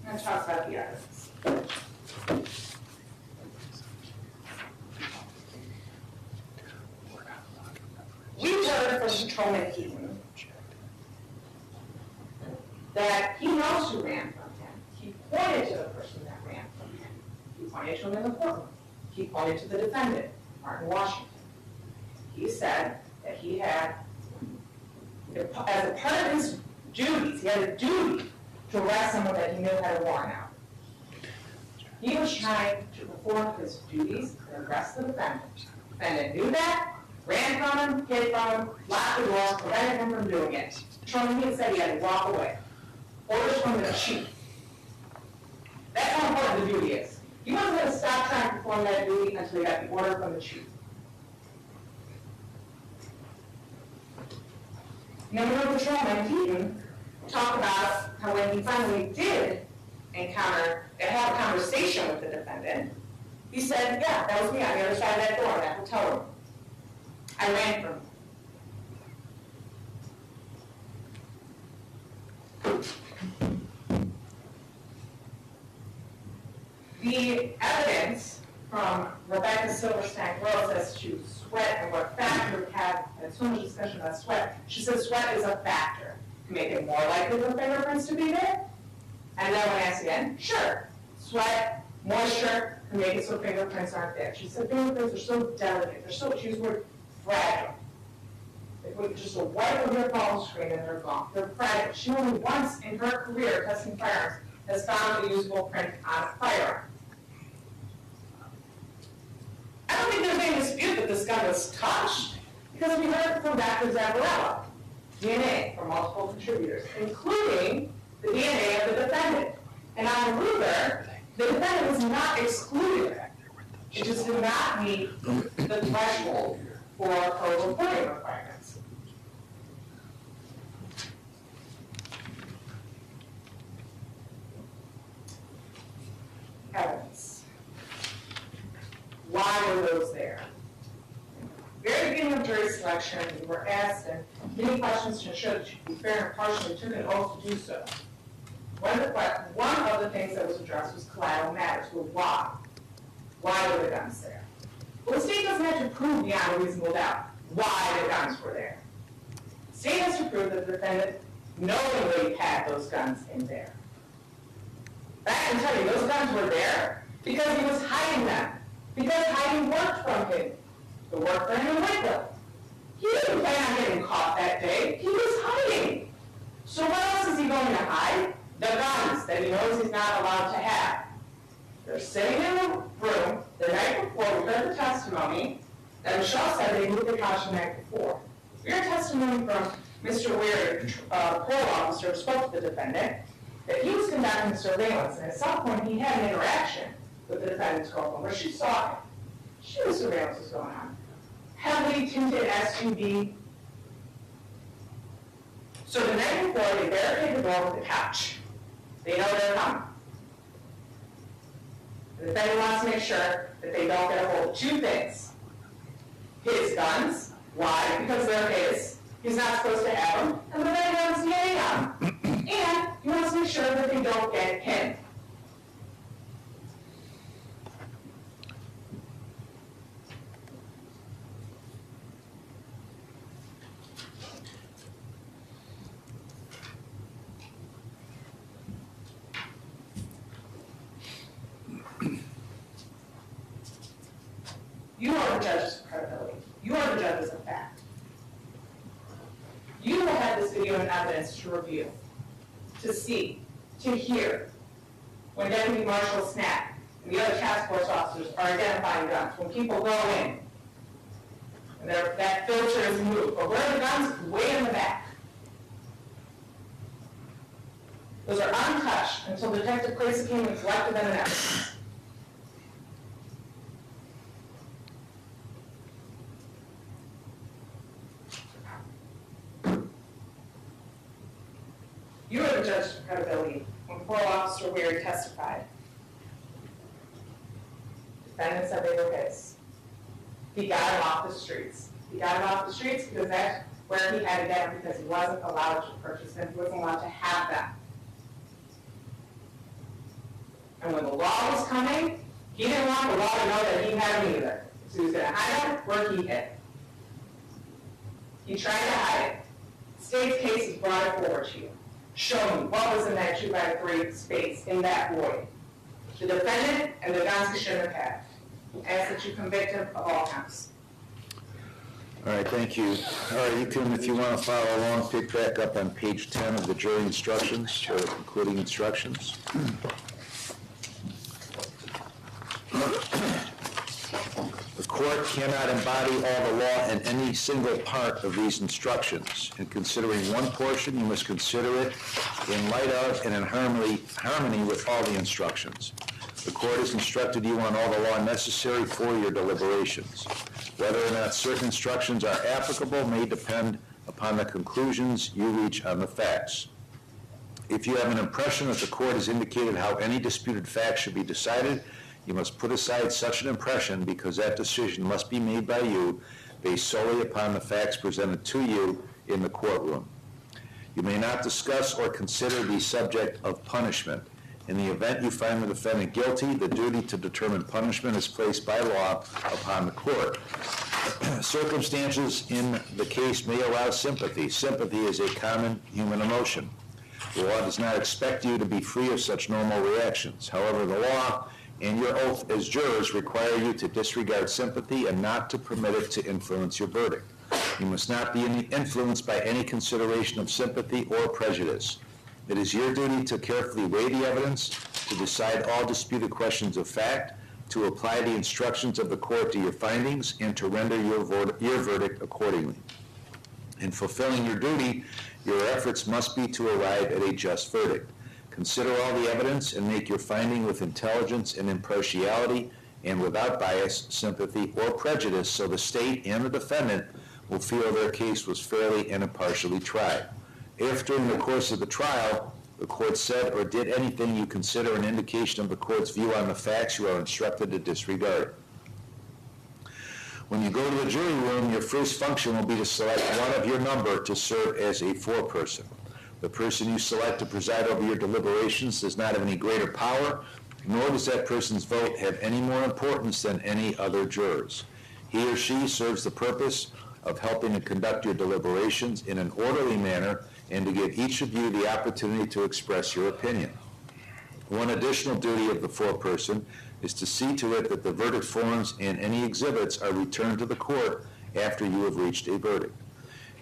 [SPEAKER 5] I'm going to talk about the evidence. We've heard from Patrolman Keaton that he knows who ran from him. He pointed to the person that ran from him. He pointed to him in the courtroom. He pointed to the defendant, Martin Washington. He said that he had, as a part of his duties, he had a duty to arrest someone that he knew had a warrant out. He was trying to perform his duties and arrest the defendant. The defendant knew that, ran from him, hid from him, locked the door, prevented him from doing it. Patrolman Keaton said he had to walk away. Orders from the chief. That's how important the duty is. He wasn't going to stop trying to perform that duty until he got the order from the chief. Now, Patrolman Keaton talked about how when he finally did have a conversation with the defendant, he said, yeah, that was me on the other side of that door in that hotel room. I ran from him. The evidence from Rebecca Silverstein-Rose as to sweat and what factor it had, and so much discussion about sweat, she said sweat is a factor to make it more likely for fingerprints to be there. And then when I asked again, sure, sweat, moisture can make it so fingerprints aren't there. She said fingerprints are so delicate, they're so, she used the word fragile. If we just a wipe of your phone screen and they're gone. They're fragile. She only once in her career testing firearms has found a usable print on a firearm. I don't think there's any dispute that this gun was touched, because we heard from Dr. Zavarella, DNA from multiple contributors, including the DNA of the defendant. And on Ruger, the defendant was not excluded. It just did not meet the threshold for code reporting requirements. Evidence. Why were those there? Very beginning of jury selection, we were asked many questions to ensure that you could be fair and impartial. We took an oath to do so. One of the things that was addressed was collateral matters. Well, why? Why were the guns there? Well, the state doesn't have to prove beyond a reasonable doubt why the guns were there. The state has to prove that the defendant knowingly had those guns in there. I can tell you, those guns were there because he was hiding them. Because hiding worked from him. It worked for him in Wycliffe. He didn't plan on getting caught that day. He was hiding. So what else is he going to hide? The guns that he knows he's not allowed to have. They're sitting in the room the night before. We heard the testimony that Michelle said they moved the couch the night before. We heard testimony from Mr. Weir, the parole officer who spoke to the defendant, that he was conducting surveillance, and at some point he had an interaction with the defendant's girlfriend where she saw him. She knew surveillance was going on. Heavily tinted SUV. So the night before, they barricade the door with the couch. They know they're coming. The defendant wants to make sure that they don't get a hold of two things. His guns. Why? Because they're his. He's not supposed to have them. And the defendant wants DNA on them. And he wants to make sure that they don't get him. You are the judges of credibility. You are the judges of fact. You will have this video and evidence to review, to see, to hear. When Deputy Marshal Snap and the other task force officers are identifying guns. When people go in, and that filter is moved, but where are the guns? Way in the back. Those are untouched until Detective Clayson came and collected them in evidence. You are the judge of credibility when Parole Officer Weary testified. Defendant said they were his. He got him off the streets. He got him off the streets because that's where he had to get them because he wasn't allowed to purchase them. He wasn't allowed to have them. And when the law was coming, he didn't want the law to know that he had them either. So he was going to hide them where he hid. He tried to hide it. The state's case has brought it forward to you. Show me what was in that 2x3 space, in that void. The defendant and the guns he shouldn't have had. Ask that you convict him of all counts.
[SPEAKER 3] All right, thank you. All right, you can, if you want to follow along, pick back up on page 10 of the jury instructions, or concluding instructions. The court cannot embody all the law in any single part of these instructions. In considering one portion, you must consider it in light of and in harmony with all the instructions. The court has instructed you on all the law necessary for your deliberations. Whether or not certain instructions are applicable may depend upon the conclusions you reach on the facts. If you have an impression that the court has indicated how any disputed fact should be decided, you must put aside such an impression because that decision must be made by you based solely upon the facts presented to you in the courtroom. You may not discuss or consider the subject of punishment. In the event you find the defendant guilty, the duty to determine punishment is placed by law upon the court. Circumstances in the case may arouse sympathy. Sympathy is a common human emotion. The law does not expect you to be free of such normal reactions. However, the law and your oath as jurors require you to disregard sympathy and not to permit it to influence your verdict. You must not be influenced by any consideration of sympathy or prejudice. It is your duty to carefully weigh the evidence, to decide all disputed questions of fact, to apply the instructions of the court to your findings, and to render your verdict accordingly. In fulfilling your duty, your efforts must be to arrive at a just verdict. Consider all the evidence and make your finding with intelligence and impartiality and without bias, sympathy, or prejudice so the state and the defendant will feel their case was fairly and impartially tried. If during the course of the trial the court said or did anything you consider an indication of the court's view on the facts, you are instructed to disregard it. When you go to the jury room, your first function will be to select one of your number to serve as a foreperson. The person you select to preside over your deliberations does not have any greater power, nor does that person's vote have any more importance than any other jurors. He or she serves the purpose of helping to conduct your deliberations in an orderly manner and to give each of you the opportunity to express your opinion. One additional duty of the foreperson is to see to it that the verdict forms and any exhibits are returned to the court after you have reached a verdict.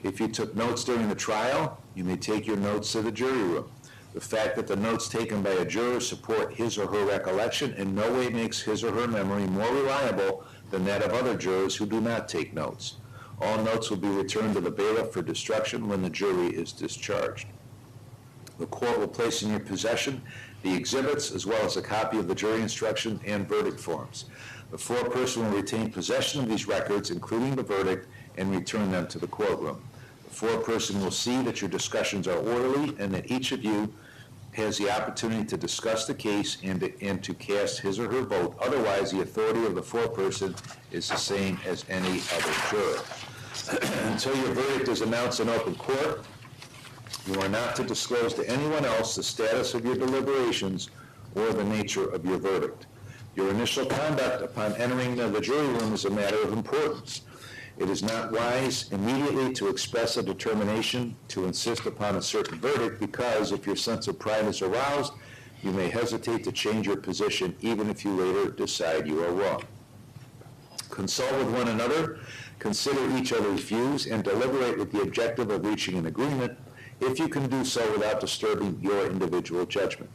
[SPEAKER 3] If you took notes during the trial, you may take your notes to the jury room. The fact that the notes taken by a juror support his or her recollection in no way makes his or her memory more reliable than that of other jurors who do not take notes. All notes will be returned to the bailiff for destruction when the jury is discharged. The court will place in your possession the exhibits as well as a copy of the jury instruction and verdict forms. The foreperson will retain possession of these records, including the verdict, and return them to the courtroom. The foreperson will see that your discussions are orderly and that each of you has the opportunity to discuss the case and to cast his or her vote. Otherwise, the authority of the foreperson is the same as any other juror. Until your verdict is announced in open court, you are not to disclose to anyone else the status of your deliberations or the nature of your verdict. Your initial conduct upon entering the jury room is a matter of importance. It is not wise immediately to express a determination to insist upon a certain verdict because if your sense of pride is aroused, you may hesitate to change your position even if you later decide you are wrong. Consult with one another, consider each other's views, and deliberate with the objective of reaching an agreement if you can do so without disturbing your individual judgment.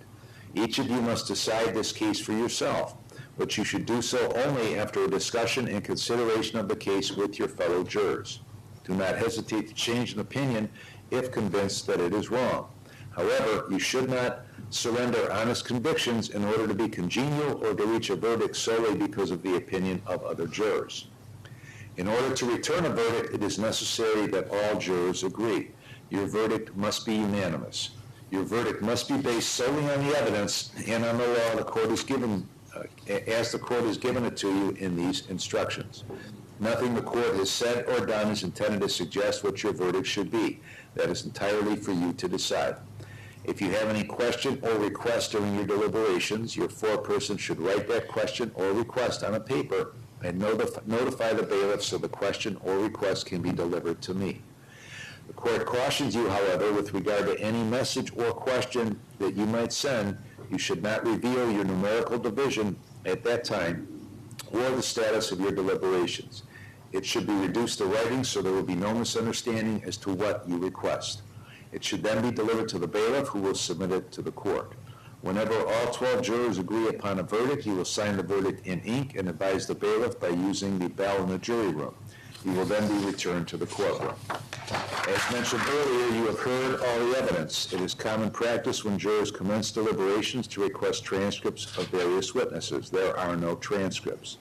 [SPEAKER 3] Each of you must decide this case for yourself. but you should do so only after a discussion and consideration of the case with your fellow jurors. Do not hesitate to change an opinion if convinced that it is wrong. However, you should not surrender honest convictions in order to be congenial or to reach a verdict solely because of the opinion of other jurors. In order to return a verdict, it is necessary that all jurors agree. Your verdict must be unanimous. Your verdict must be based solely on the evidence and on the law the court has given, as the court has given it to you in these instructions. Nothing the court has said or done is intended to suggest what your verdict should be. That is entirely for you to decide. If you have any question or request during your deliberations, your foreperson should write that question or request on a paper and notify the bailiff so the question or request can be delivered to me. The court cautions you, however, with regard to any message or question that you might send, you should not reveal your numerical division at that time or the status of your deliberations. It should be reduced to writing so there will be no misunderstanding as to what you request. It should then be delivered to the bailiff, who will submit it to the court. Whenever all 12 jurors agree upon a verdict, you will sign the verdict in ink and advise the bailiff by using the bell in the jury room. You will then be returned to the courtroom. As mentioned earlier, you have heard all the evidence. It is common practice when jurors commence deliberations to request transcripts of various witnesses. There are no transcripts.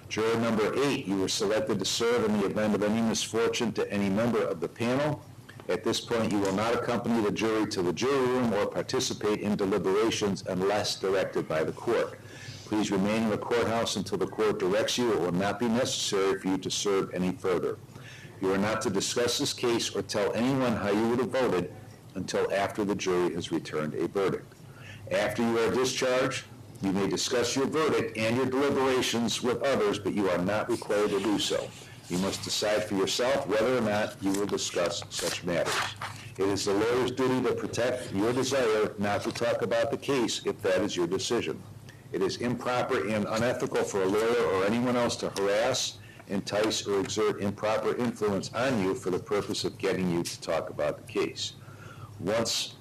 [SPEAKER 3] Juror number 8, you were selected to serve in the event of any misfortune to any member of the panel. At this point, you will not accompany the jury to the jury room or participate in deliberations unless directed by the court. Please remain in the courthouse until the court directs you. It will not be necessary for you to serve any further. You are not to discuss this case or tell anyone how you would have voted until after the jury has returned a verdict. After you are discharged, you may discuss your verdict and your deliberations with others, but you are not required to do so. You must decide for yourself whether or not you will discuss such matters. It is the lawyer's duty to protect your desire not to talk about the case if that is your decision. It is improper and unethical for a lawyer or anyone else to harass, entice, or exert improper influence on you for the purpose of getting you to talk about the case. Once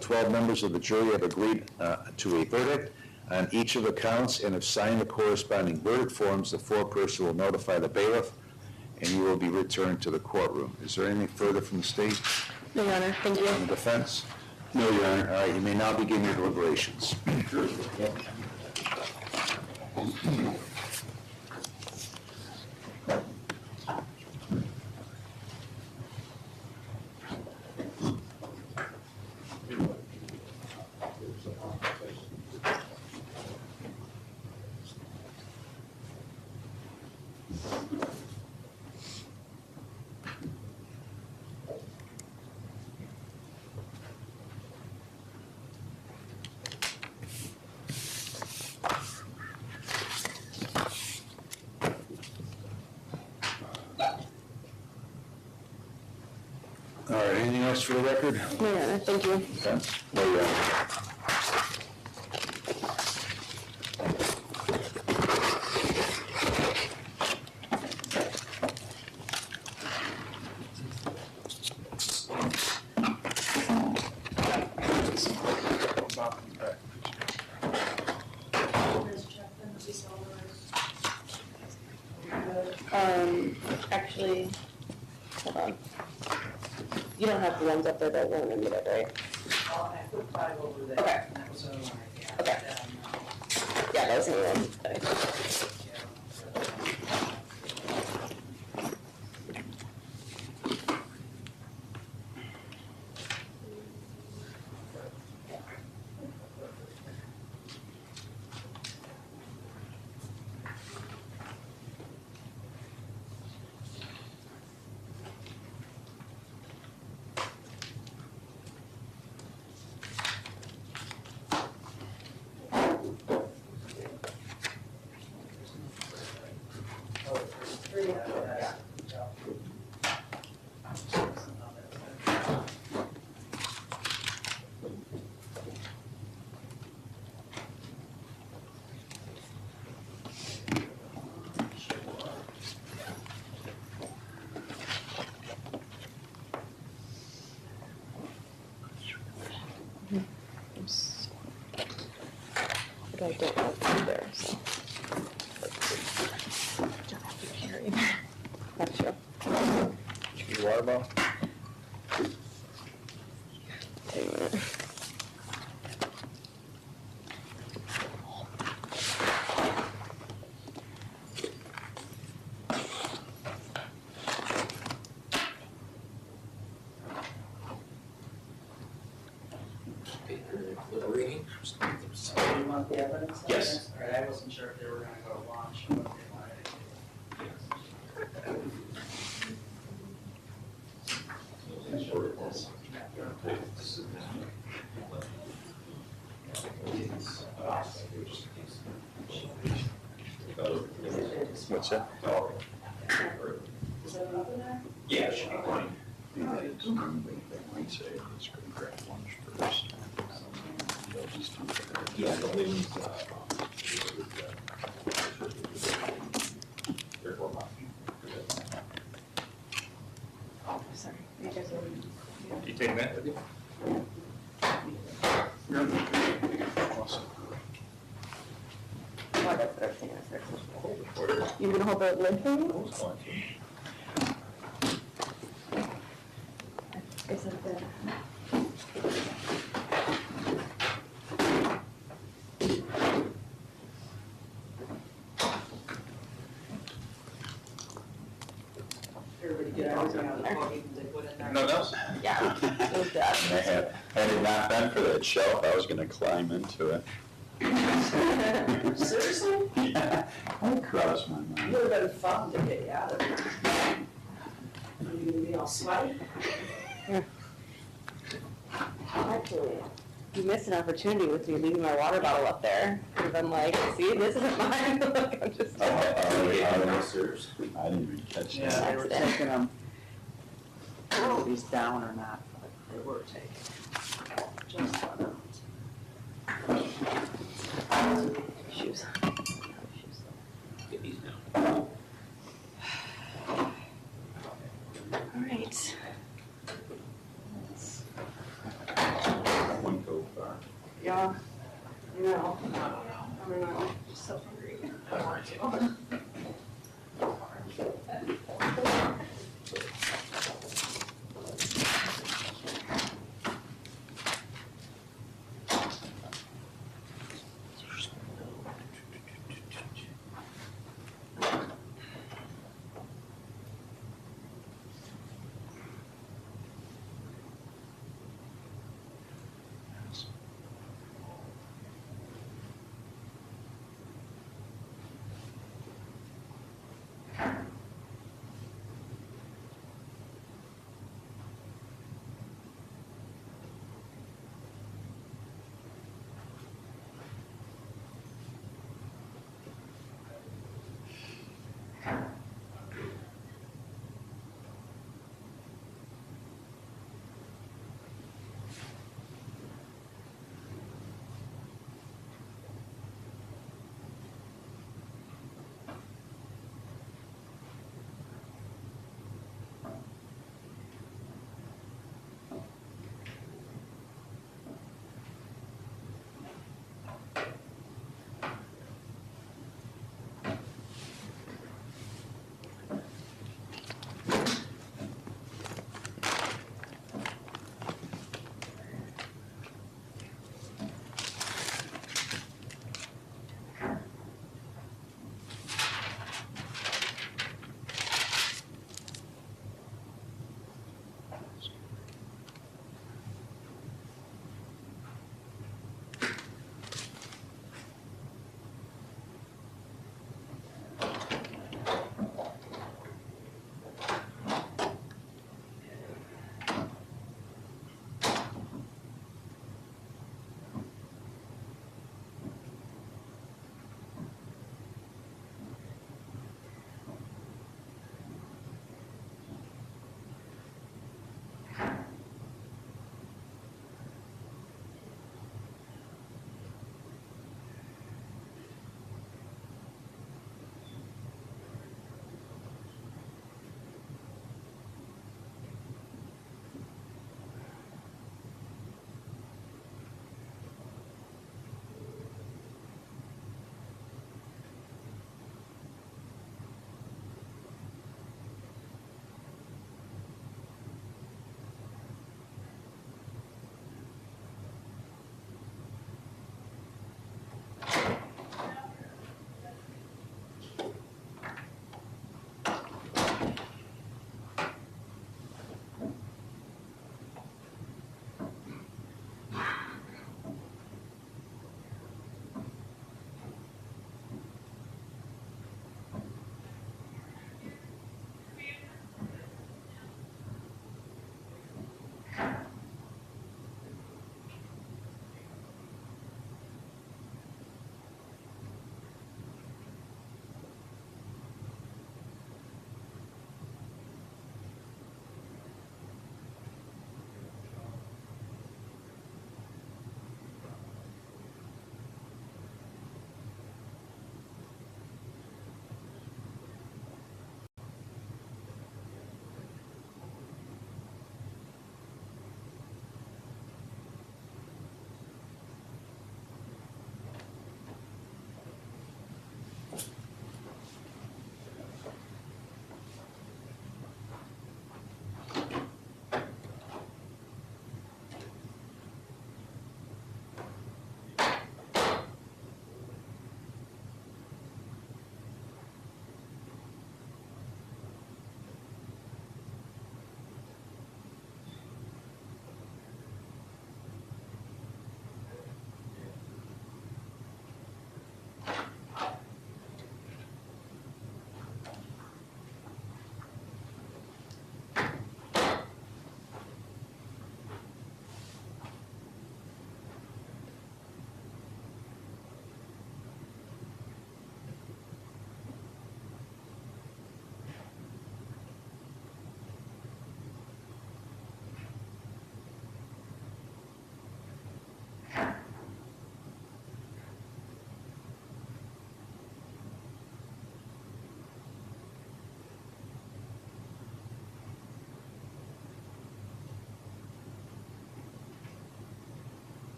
[SPEAKER 3] 12 members of the jury have agreed to a verdict on each of the counts and have signed the corresponding verdict forms, the foreperson will notify the bailiff and you will be returned to the courtroom. Is there anything further from the state?
[SPEAKER 7] No, Your Honor, thank you.
[SPEAKER 3] From the defense? No, Your Honor. All right, you may now begin your deliberations. All right, anything else for the record?
[SPEAKER 7] No, Your Honor, thank you.
[SPEAKER 3] Defense? No, Your Honor.
[SPEAKER 7] Actually, hold on. You don't have the ones up there that weren't admitted, right?
[SPEAKER 10] I put 5 over there.
[SPEAKER 7] Okay.
[SPEAKER 10] And that was over my,
[SPEAKER 7] Okay. Yeah, that was the only one. But I don't know if it's there, so.
[SPEAKER 10] water bottle?
[SPEAKER 2] Take a minute.
[SPEAKER 10] You want the evidence?
[SPEAKER 3] Yes.
[SPEAKER 10] All right, I wasn't sure if they were gonna go to lunch or what they wanted to do.
[SPEAKER 3] What's that?
[SPEAKER 10] Is there another there?
[SPEAKER 3] Yeah, it should be fine.
[SPEAKER 8] They might say, let's go grab lunch first. They'll just do that.
[SPEAKER 3] Yeah, the ladies,
[SPEAKER 2] Sorry. You guys are-
[SPEAKER 3] You take that with you?
[SPEAKER 8] Awesome.
[SPEAKER 2] Oh, I got 13, I was 13. You gonna hold the lid for me? Is it the?
[SPEAKER 10] Everybody get everything out of the book they put in there.
[SPEAKER 3] No, no.
[SPEAKER 2] Yeah, it was bad.
[SPEAKER 4] Had it not been for that shelf, I was gonna climb into it.
[SPEAKER 10] Seriously?
[SPEAKER 4] Yeah, that crossed my
[SPEAKER 10] It
[SPEAKER 4] mind.
[SPEAKER 10] would have been fun to get you out of there. Are you gonna be all sweaty?
[SPEAKER 2] Actually, you missed an opportunity with me leaving my water bottle up there. Could have been like, see, this isn't mine. Like, I'm just.
[SPEAKER 4] I didn't even catch
[SPEAKER 10] Yeah,
[SPEAKER 4] that.
[SPEAKER 10] they were taking them. Whether he's down or not, but they were taking. Just found out.
[SPEAKER 2] Shoes. All right.
[SPEAKER 4] One Coke bar.
[SPEAKER 2] Yeah. No. I don't know. I'm just so hungry.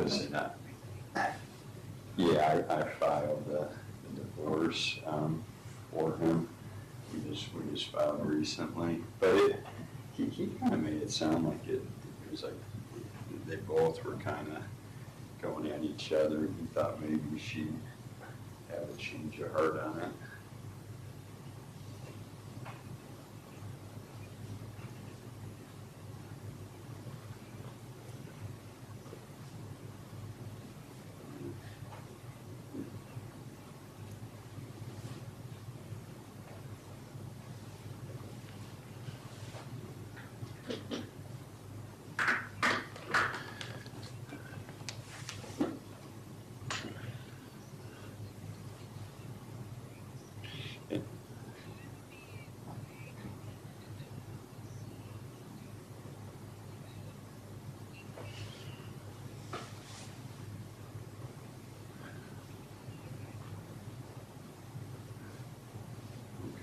[SPEAKER 4] Listen, yeah, I filed the divorce for him. We just filed recently, but he kind of made it sound like it was like they both were kind of going at each other. He thought maybe she'd have a change of heart on it.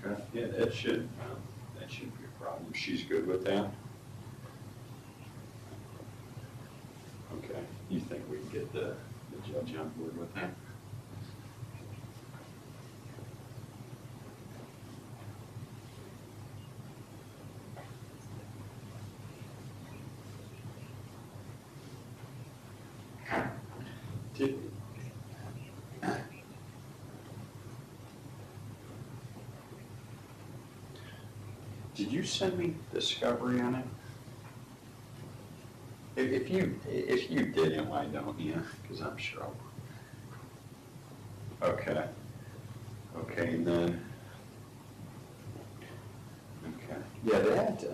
[SPEAKER 4] Okay, yeah, that shouldn't be a problem. She's good with that? Okay, you think we can get the judge on board with that? Did, did you send me discovery on it? If you didn't, why don't you? Because I'm sure I'll. Okay. Okay, and then. Okay. Yeah, that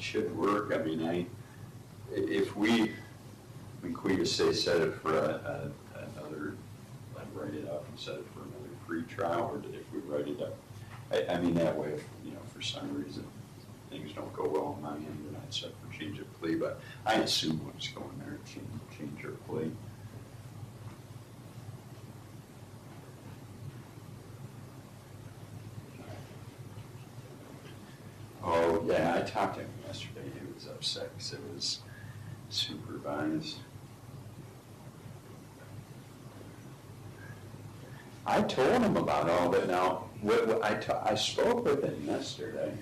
[SPEAKER 4] should work. I mean, if we, can we just say set it for another, like write it up and set it for another pre-trial, or if we write it up? I mean, that way, if, for some reason, things don't go well on my end, then I'd set for change of plea, but I assume we'll just go in there and change her plea. Oh, yeah, I talked to him yesterday. He was upset because it was supervised. I told him about all of it. Now, I spoke with him yesterday.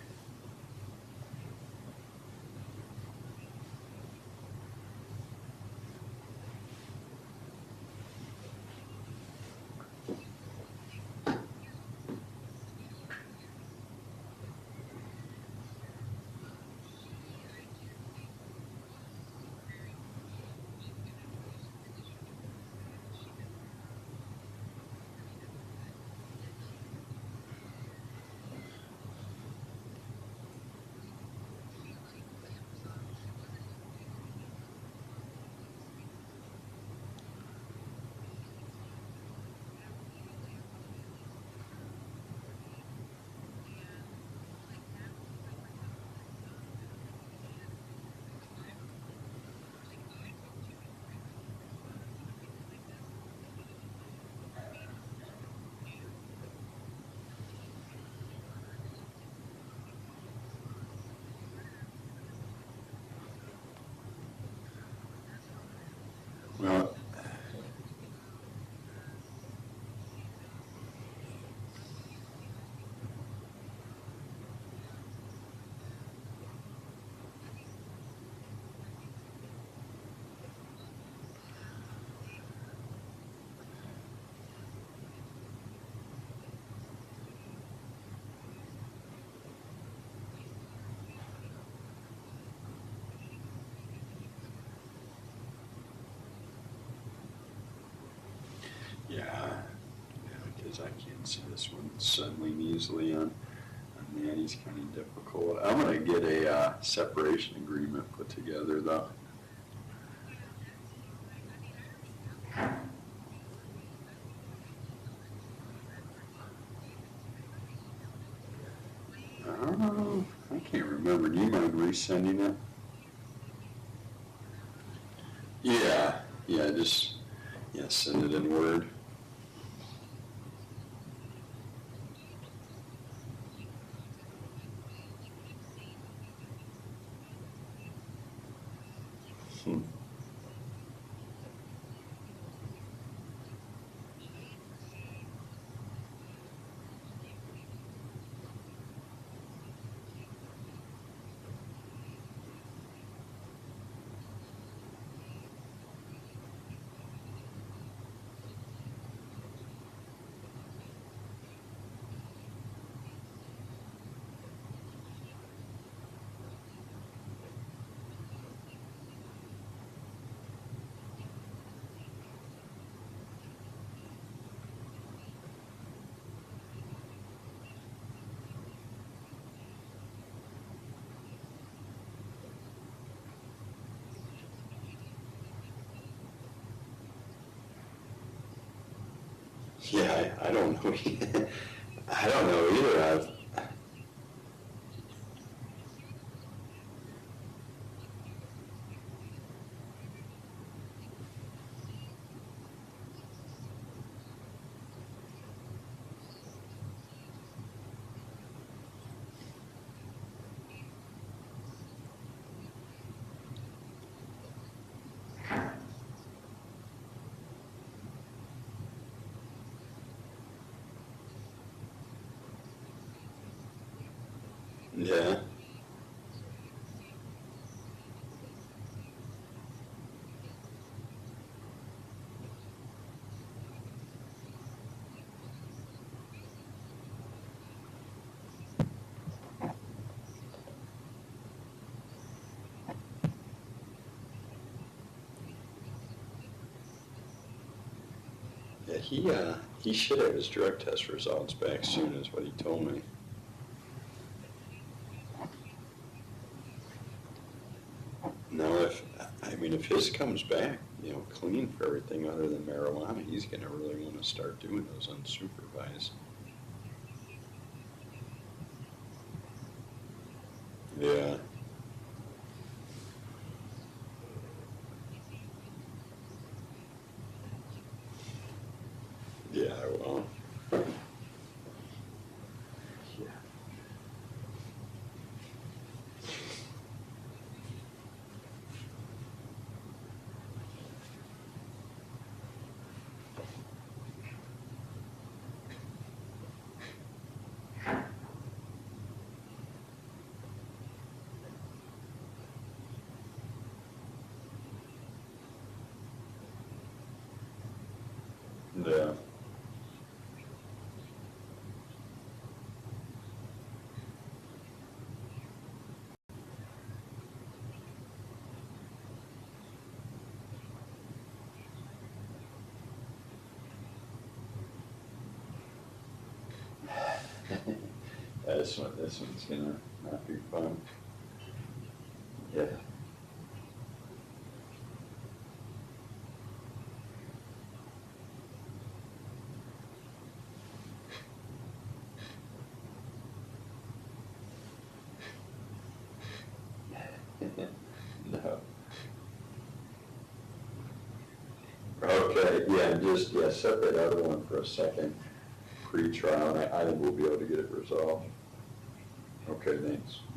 [SPEAKER 4] Well, yeah, because I can't see this one settling easily on that. He's kind of difficult. I'm going to get a separation agreement put together, though. I can't remember. Do you mind resending it? Yeah, just send it in Word. Yeah, I don't know. I don't know either. Yeah. Yeah, he should have his drug test results back soon, is what he told me. Now, if his comes back, clean for everything other than marijuana, he's gonna really want to start doing those unsupervised. Yeah. Yeah, well. Yeah. Yeah. This one's gonna not be fun. Yeah. No. Okay, set that other one for a second pre-trial, and I think we'll be able to get it resolved. Okay, thanks.